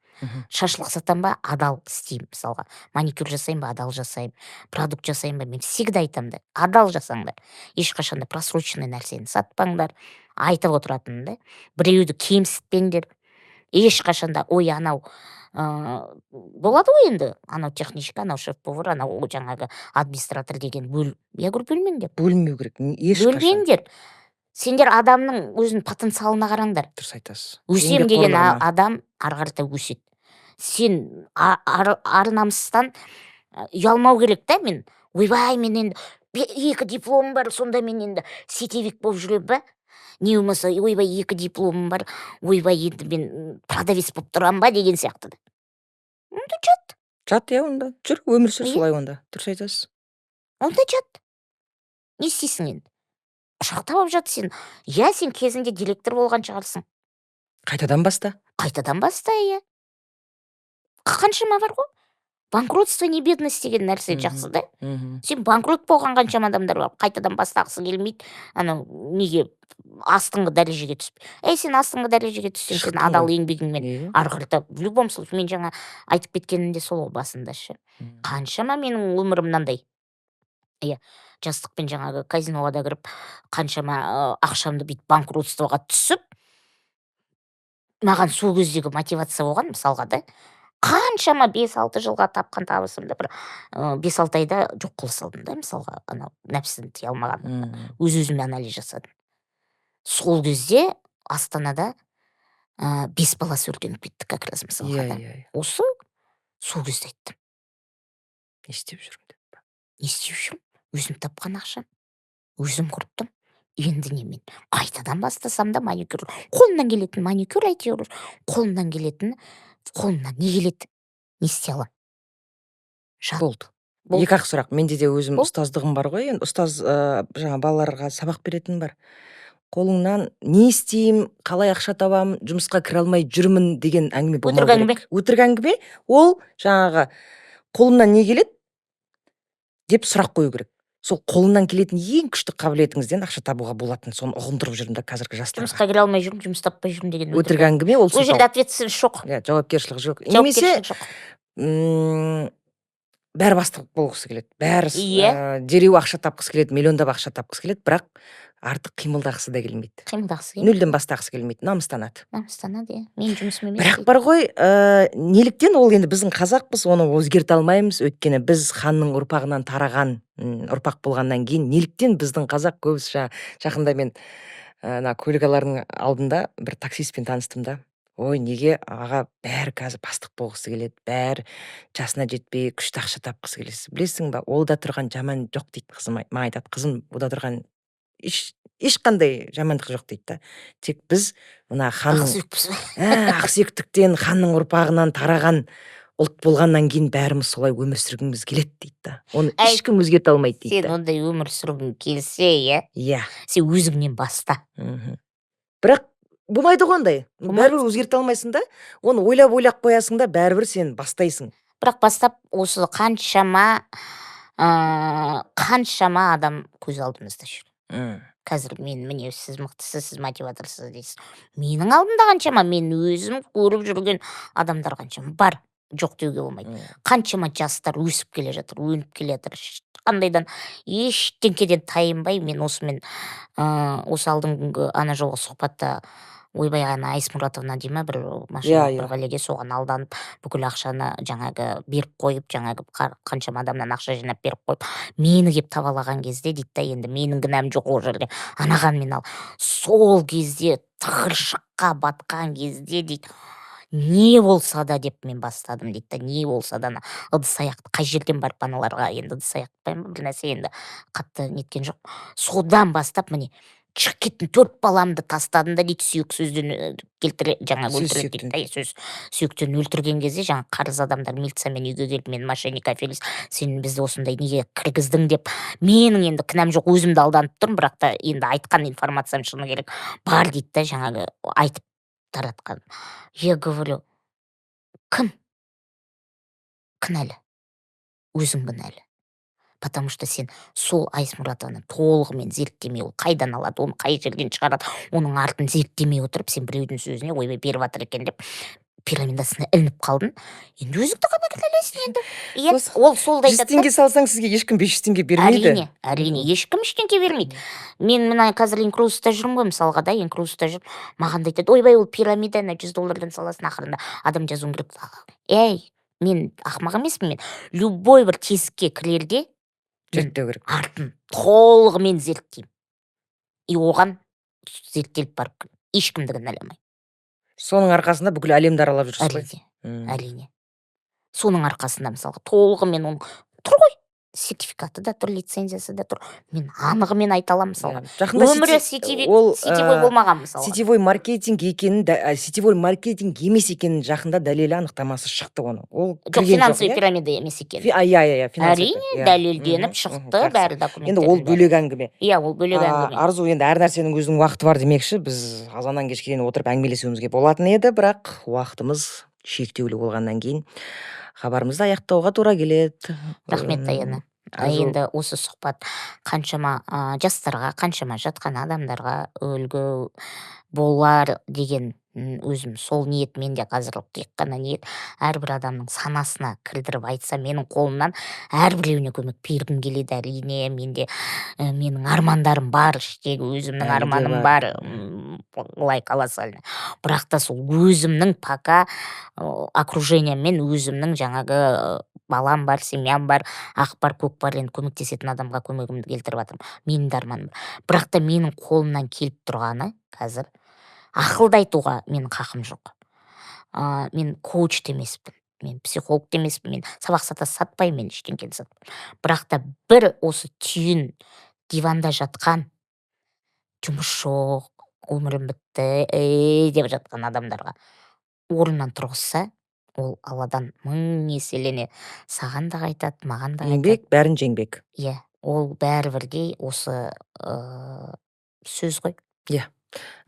[SPEAKER 3] Шашлық сатам ба, адал істеймін мысалға. Маникюр жасайын ба, адал жасайын. Продукт жасайын ба, мен всегда айтам да, адал жасаңдар. Ешқашанда просроченный нәрсені сатпаңдар. Айтып отыратынымда, біреуді кемсітпеңдер. Ешқашанда анау болады ғой енді, анау техничка, анау шеф-повар, анау жаңағы администратор деген я говорю, бөлмеңдер.
[SPEAKER 2] Бөлмеу керек. Ешқашан.
[SPEAKER 3] Бөлмеңдер. Сендер адамның өзінің потенциалына қараңдар.
[SPEAKER 2] Дұрыс айтасыз.
[SPEAKER 3] Өсем деген адам ары қарата өседі. Сен ары намыстан ұялмау керек та. Мен ойбай, мен енді 2 дипломым бар, сонда мен енді сетевик болып жүрем ба? Не болмаса, ойбай 2 дипломым бар, ойбай енді мен продавец болып тұрам ба деген сияқты. Онда жат.
[SPEAKER 2] Жат, онда. Жүр, өмір сүр солай онда. Дұрыс айтасыз.
[SPEAKER 3] Онда жат. Не істейсің енді? Шақта болып жат сен. Сен кезінде директор болған шығарсың.
[SPEAKER 2] Қайтадан баста,
[SPEAKER 3] иә. Қаншама бар ғой? Банкротство не бедность деген нәрсе жақсы да. Сен банкрот болған қаншама адамдар бар. Қайтадан бастағысы келмейді. Неге астыңғы дәрежеге түсіп. Сен астыңғы дәрежеге түссең, сен адал еңбегіңмен ары қарата в любом случае, мен жаңа айтып кеткенімде сол басында ше. Қаншама менің өмірім мынандай. Жастықпен жаңағы казиноға да кіріп, қаншама ақшамды бүйтіп банкротствоға түсіп, маған сол кездегі мотивация болған мысалға да. Қаншама 5-6 жылға тапқан табысымды бір 5-6 айда жоқ қыла салдым да, мысалға, нәпсіні тия алмаған. Өз-өзіме анализ жасадым. Сол кезде Астанада 5 баласы өртеніп кетті как раз мысалға да. Осы сол кезде айттым.
[SPEAKER 2] Не істеп жүрмін деп.
[SPEAKER 3] Не істеп жүрмін? Өзім тапқан ақшам. Өзім құрттым. Енді немен? Қайтадан бастасам да маникюр. Қолымнан келетін маникюр әйтеуір. Қолымнан келетін, қолымнан не келеді? Не істей аламын?
[SPEAKER 2] Болды. 2-ақ сұрақ. Менде де өзім ұстаздығым бар ғой. Енді ұстаз жаңа балаларға сабақ беретін бар. Қолыңнан не істеймін, қалай ақша табамын, жұмысқа кіре алмай жүрмін деген әңгіме болмау керек.
[SPEAKER 3] Өтірік әңгіме.
[SPEAKER 2] Ол жаңағы қолымнан не келеді деп сұрақ қою керек. Сол қолынан келетін ең күшті қабілетіңізден ақша табуға болатынын соны ұғындырып жүрмін да қазіргі жастарға.
[SPEAKER 3] Жұмысқа кіре алмай жүрмін, жұмыс таппай жүрмін деген
[SPEAKER 2] Өтірік әңгіме, ол
[SPEAKER 3] ол жерде ответственность жоқ.
[SPEAKER 2] жауапкершілік жоқ. Немесе
[SPEAKER 3] Жауапкершілік жоқ.
[SPEAKER 2] бәрі бастық болғысы келеді. Бәрі
[SPEAKER 3] Иә.
[SPEAKER 2] дереу ақша тапқысы келеді, миллиондап ақша тапқысы келеді, бірақ артық қимылдағысы да келмейді.
[SPEAKER 3] Қимылдағысы келмейді.
[SPEAKER 2] Нөлден бастағысы келмейді, намыстанады.
[SPEAKER 3] Намыстанады, иә. Менің жұмысым емес.
[SPEAKER 2] Бірақ бар ғой, неліктен ол енді біздің қазақпыз, оны өзгерте алмаймыз. Өйткені біз ханның ұрпағынан тараған ұрпақ болғаннан кейін неліктен біздің қазақ көбісі жақында мен көлік алдында бір таксистпен таныстым да. Ой, неге аға бәрі қазір бастық болғысы келеді, бәрі жасына жетпей күшті ақша тапқысы келеді. Білесің ба, ол да тұрған жаман жоқ дейді қызым. Маған айтады, қызым, ода тұрған ешқандай жамандық жоқ дейді да. Тек біз мына ханның ақсүйектіктен ханның ұрпағынан тараған ұлт болғаннан кейін бәріміз солай өмір сүргіміз келеді дейді да. Оны ешкім өзгерте алмайды дейді.
[SPEAKER 3] Сен ондай өмір сүргің келсе,
[SPEAKER 2] иә,
[SPEAKER 3] сен өзіңнен баста.
[SPEAKER 2] Бірақ болмайды ғой ондай. Бәрібір өзгерте алмайсың да. Оны ойлап қоясың да, бәрібір сен бастайсың.
[SPEAKER 3] Бірақ бастап осы қаншама адам көз алдымызда жүр. Қазір мен міне сіз мықтысыз, сіз мотиваторсыз дейсіз. Менің алдымда қаншама, мен өзім көріп жүрген адамдар қаншама бар, жоқ деуге болмайды. Қаншама жастар өсіп келе жатыр, өніп келе жатыр. Қандайдан ештеңкеден тайынбай мен осымен осы алдыңғы ана жолғы сұхбатта ойбай ана Айсмұратовна дей ма, бір машина бір бәлеге соған алданып бүкіл ақшаны жаңағы беріп қойып, жаңағы қаншама адамнан ақша жинап беріп қойып, мені кеп табалаған кезде дейді да, енді менің кінәм жоқ ол жерде, анаған мен ал сол кезде тығыршыққа батқан кезде дейді, не болса да деп мен бастадым дейді да, не болса да ыдыс аяқты қай жерден барып аналарға енді ыдыс аяқ бір нәрсе енді қатты неткен жоқ, содан бастап міне шығып кеттім, 4 баламды тастадым да дейді, сүйек сөзден жаңағы өлтіреді дейді. Сүйектен өлтірген кезде жаңағы қарыз адамдар милициямен үйге келіп, мен мошенник аферист, сен бізді осындай неге кіргіздің деп, менің енді кінәм жоқ, өзімді алданып тұрмын, бірақ та енді айтқан информациям шыны керек бар дейді да, жаңағы айтып таратқан. Я говорю, кім кінәлі? Өзің кінәлі. Потому что сен сол Айсмұратовны толығымен зерттемей, ол қайдан алады, оны қай жерден шығарады, оның артын зерттемей отырып, сен біреудің сөзіне ойбай беріп жатыр екен деп пирамидасына ілініп қалдың. Енді өзіңді ғана кінәлайсың енді. Ол солда айтады.
[SPEAKER 2] 100 теңге салсаң, сізге ешкім 500 теңге бермейді.
[SPEAKER 3] Әрине, ешкім ештеңке бермейді. Мен мына қазір инкрузста жүрмін ғой, мысалға да, инкрузста жүріп, маған да айтады, ойбай ол пирамида, $100 саласың, ақырында адам жазуым керек. Ей, мен ақымақ емеспін, мен любой бір тесікке кірерде
[SPEAKER 2] зерттеу керек.
[SPEAKER 3] Артын толығымен зерттеймін. И оған зерттеліп барып ешкімді кінәламай.
[SPEAKER 2] Соның арқасында бүкіл әлемді аралап жүрсіз ғой?
[SPEAKER 3] Әрине. Соның арқасында мысалға толығымен оның тұр ғой, сертификаты да тұр, лицензиясы да тұр. Мен анығымен айта аламын мысалға. Өмірі сетевой болмаған мысалға.
[SPEAKER 2] Сетевой маркетинг екенін, сетевой маркетинг емес екенін жақында дәлелі анықтамасы шықты оның. Ол
[SPEAKER 3] жоқ, финансовый пирамида емес екен. Әрине, дәлелденіп шықты, бәрі документтер.
[SPEAKER 2] Енді ол бөлек әңгіме.
[SPEAKER 3] Иә, ол бөлек әңгіме.
[SPEAKER 2] Арзу, енді әр нәрсенің өзінің уақыты бар демекші, біз азаннан кешке дейін отырып әңгімелесуімізге болатын еді, бірақ уақытымыз шектеулі болғаннан кейін хабарымызды аяқтауға тура келеді.
[SPEAKER 3] Рахмет, Аяна. Енді осы сұхбат қаншама жастарға, қаншама жатқан адамдарға үлгі болар деген өзім сол ниет, менде қазір тек қана ниет, әрбір адамның санасына кірдіріп айтса, менің қолымнан әрбіреуіне көмек бергім келеді. Әрине, менде менің армандарым бар, іштегі өзімнің арманым бар, лай колоссально. Бірақ та сол өзімнің пока окружениеммен өзімнің жаңағы балам бар, семьям бар, ақ бар, көк бар, енді көмектесетін адамға көмегімді келтіріп жатырмын. Менің де арманым бар. Бірақ та менің қолымнан келіп тұрғаны қазір ақылды айтуға менің хақым жоқ. Мен коуч емеспін, мен психолог емеспін, мен сабақ сатпаймын, мен ештеңені сатпаймын. Бірақ та бір осы түйін диванда жатқан, жұмыс жоқ, өмірім бітті деп жатқан адамдарға орнынан тұрғызса, ол Алладан 1000 еселене саған да айтады, маған да айтады.
[SPEAKER 2] Еңбек бәрін жеңбек.
[SPEAKER 3] Иә, ол бәрібірдей осы сөз ғой.
[SPEAKER 2] Иә.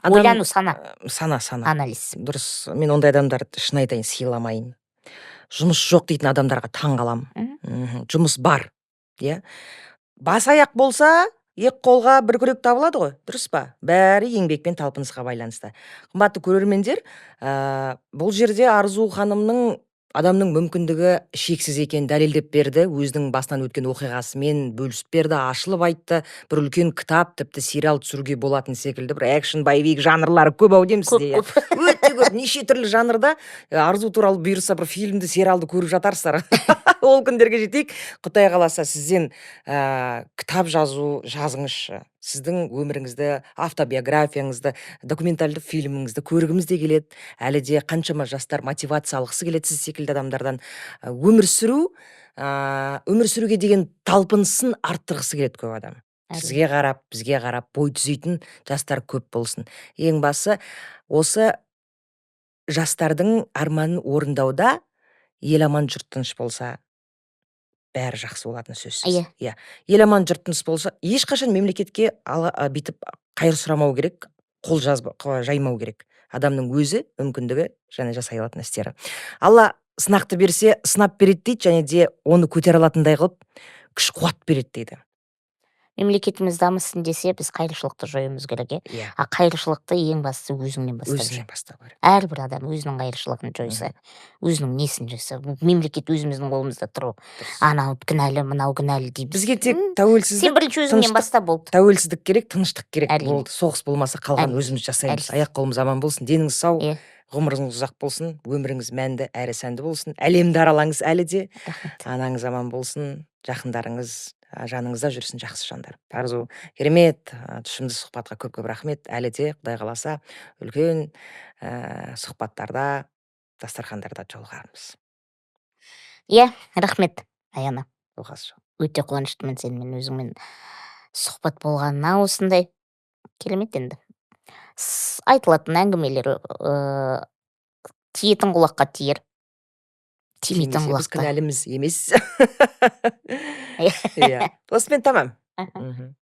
[SPEAKER 3] Ойлану, сана.
[SPEAKER 2] Анализ.
[SPEAKER 3] Анализ.
[SPEAKER 2] Дұрыс. Мен ондай адамдарды шын айтайын, сыйламайын. жұмыс жоқ дейтін адамдарға таң қаламын. Жұмыс бар, иә. Бас аяқ болса, екі қолға бір күрек табылады ғой, дұрыс па? Бәрі еңбекпен талпынысқа байланысты. Қымбатты көрермендер, бұл жерде Арзу ханымның адамның мүмкіндігі шексіз екенін дәлелдеп берді, өзінің басынан өткен оқиғасымен бөлісіп берді, ашылып айтты. Бір үлкен кітап, тіпті сериал түсіруге болатын секілді, бір экшн боевик жанрлары көп ау деймін сізде. Өте көп, неше түрлі жанрда Арзу туралы бұйырса бір фильмді, сериалды көріп жатарсыздар. Ол күндерге жетейік. Құдай қаласа сізден кітап жазыңызшы. Сіздің өміріңізді, автобиографияңызды, документалды фильміңізді көргіміз де келеді. Әлі де қаншама жастар мотивация алғысы келеді сіз секілді адамдардан. Өмір сүруге деген талпынысын арттырғысы келеді көп адам. Сізге қарап, бізге қарап бой түзейтін жастар көп болсын. Ең басы осы жастардың арманын орындауда ел аман жұрт тыныш болса, бәрі жақсы болатын сөзсіз. Иә. Ел аман жұрт тыныш болса, ешқашан мемлекетке бүйтіп қайыр сұрамау керек, қол жаймау керек. Адамның өзі мүмкіндігі және жасай алатын істері. Алла сынақты берсе, сынап береді дейді, және де оны көтере алатындай қылып күш қуат береді дейді.
[SPEAKER 3] Мемлекетіміз дамысын десе, біз қайыршылықты жоюымыз керек. А қайыршылықты ең бастысы өзіңнен бастау керек. Әрбір адам өзінің қайыршылығын жойса, өзінің несін жойса, мемлекет өзіміздің қолымызда тұру. Анау кінәлі, мынау кінәлі дейміз.
[SPEAKER 2] Бізге тек тәуелсіздік,
[SPEAKER 3] сен бірінші өзіңнен баста болды.
[SPEAKER 2] Тәуелсіздік керек, тыныштық керек болды. Соғыс болмаса қалған өзіміз жасаймыз. Аяқ қолымыз аман болсын, деніңіз сау, ғұмырыңыз ұзақ болсын, өміріңіз мәнді әрі сәнді болсын. Әлемді аралаңыз әлі де. Анаңыз аман болсын, жақындарыңыз жаныңызда жүрсін жақсы жандар. Арзу, керемет, тұшымды сұхбатқа көп-көп рахмет. Әлі де Құдай қаласа үлкен сұхбаттарда, дастархандарда жолығармыз.
[SPEAKER 3] Рахмет, Аяна.
[SPEAKER 2] Оғасы.
[SPEAKER 3] Өте қуаныштымын сенімен өзіңмен сұхбат болғанына. Осындай керемет енді. Айтылатын әңгімелер тиетін құлаққа тиер. Тимейтін құлаққа.
[SPEAKER 2] Біз кінәліміз емес. Осымен тамам.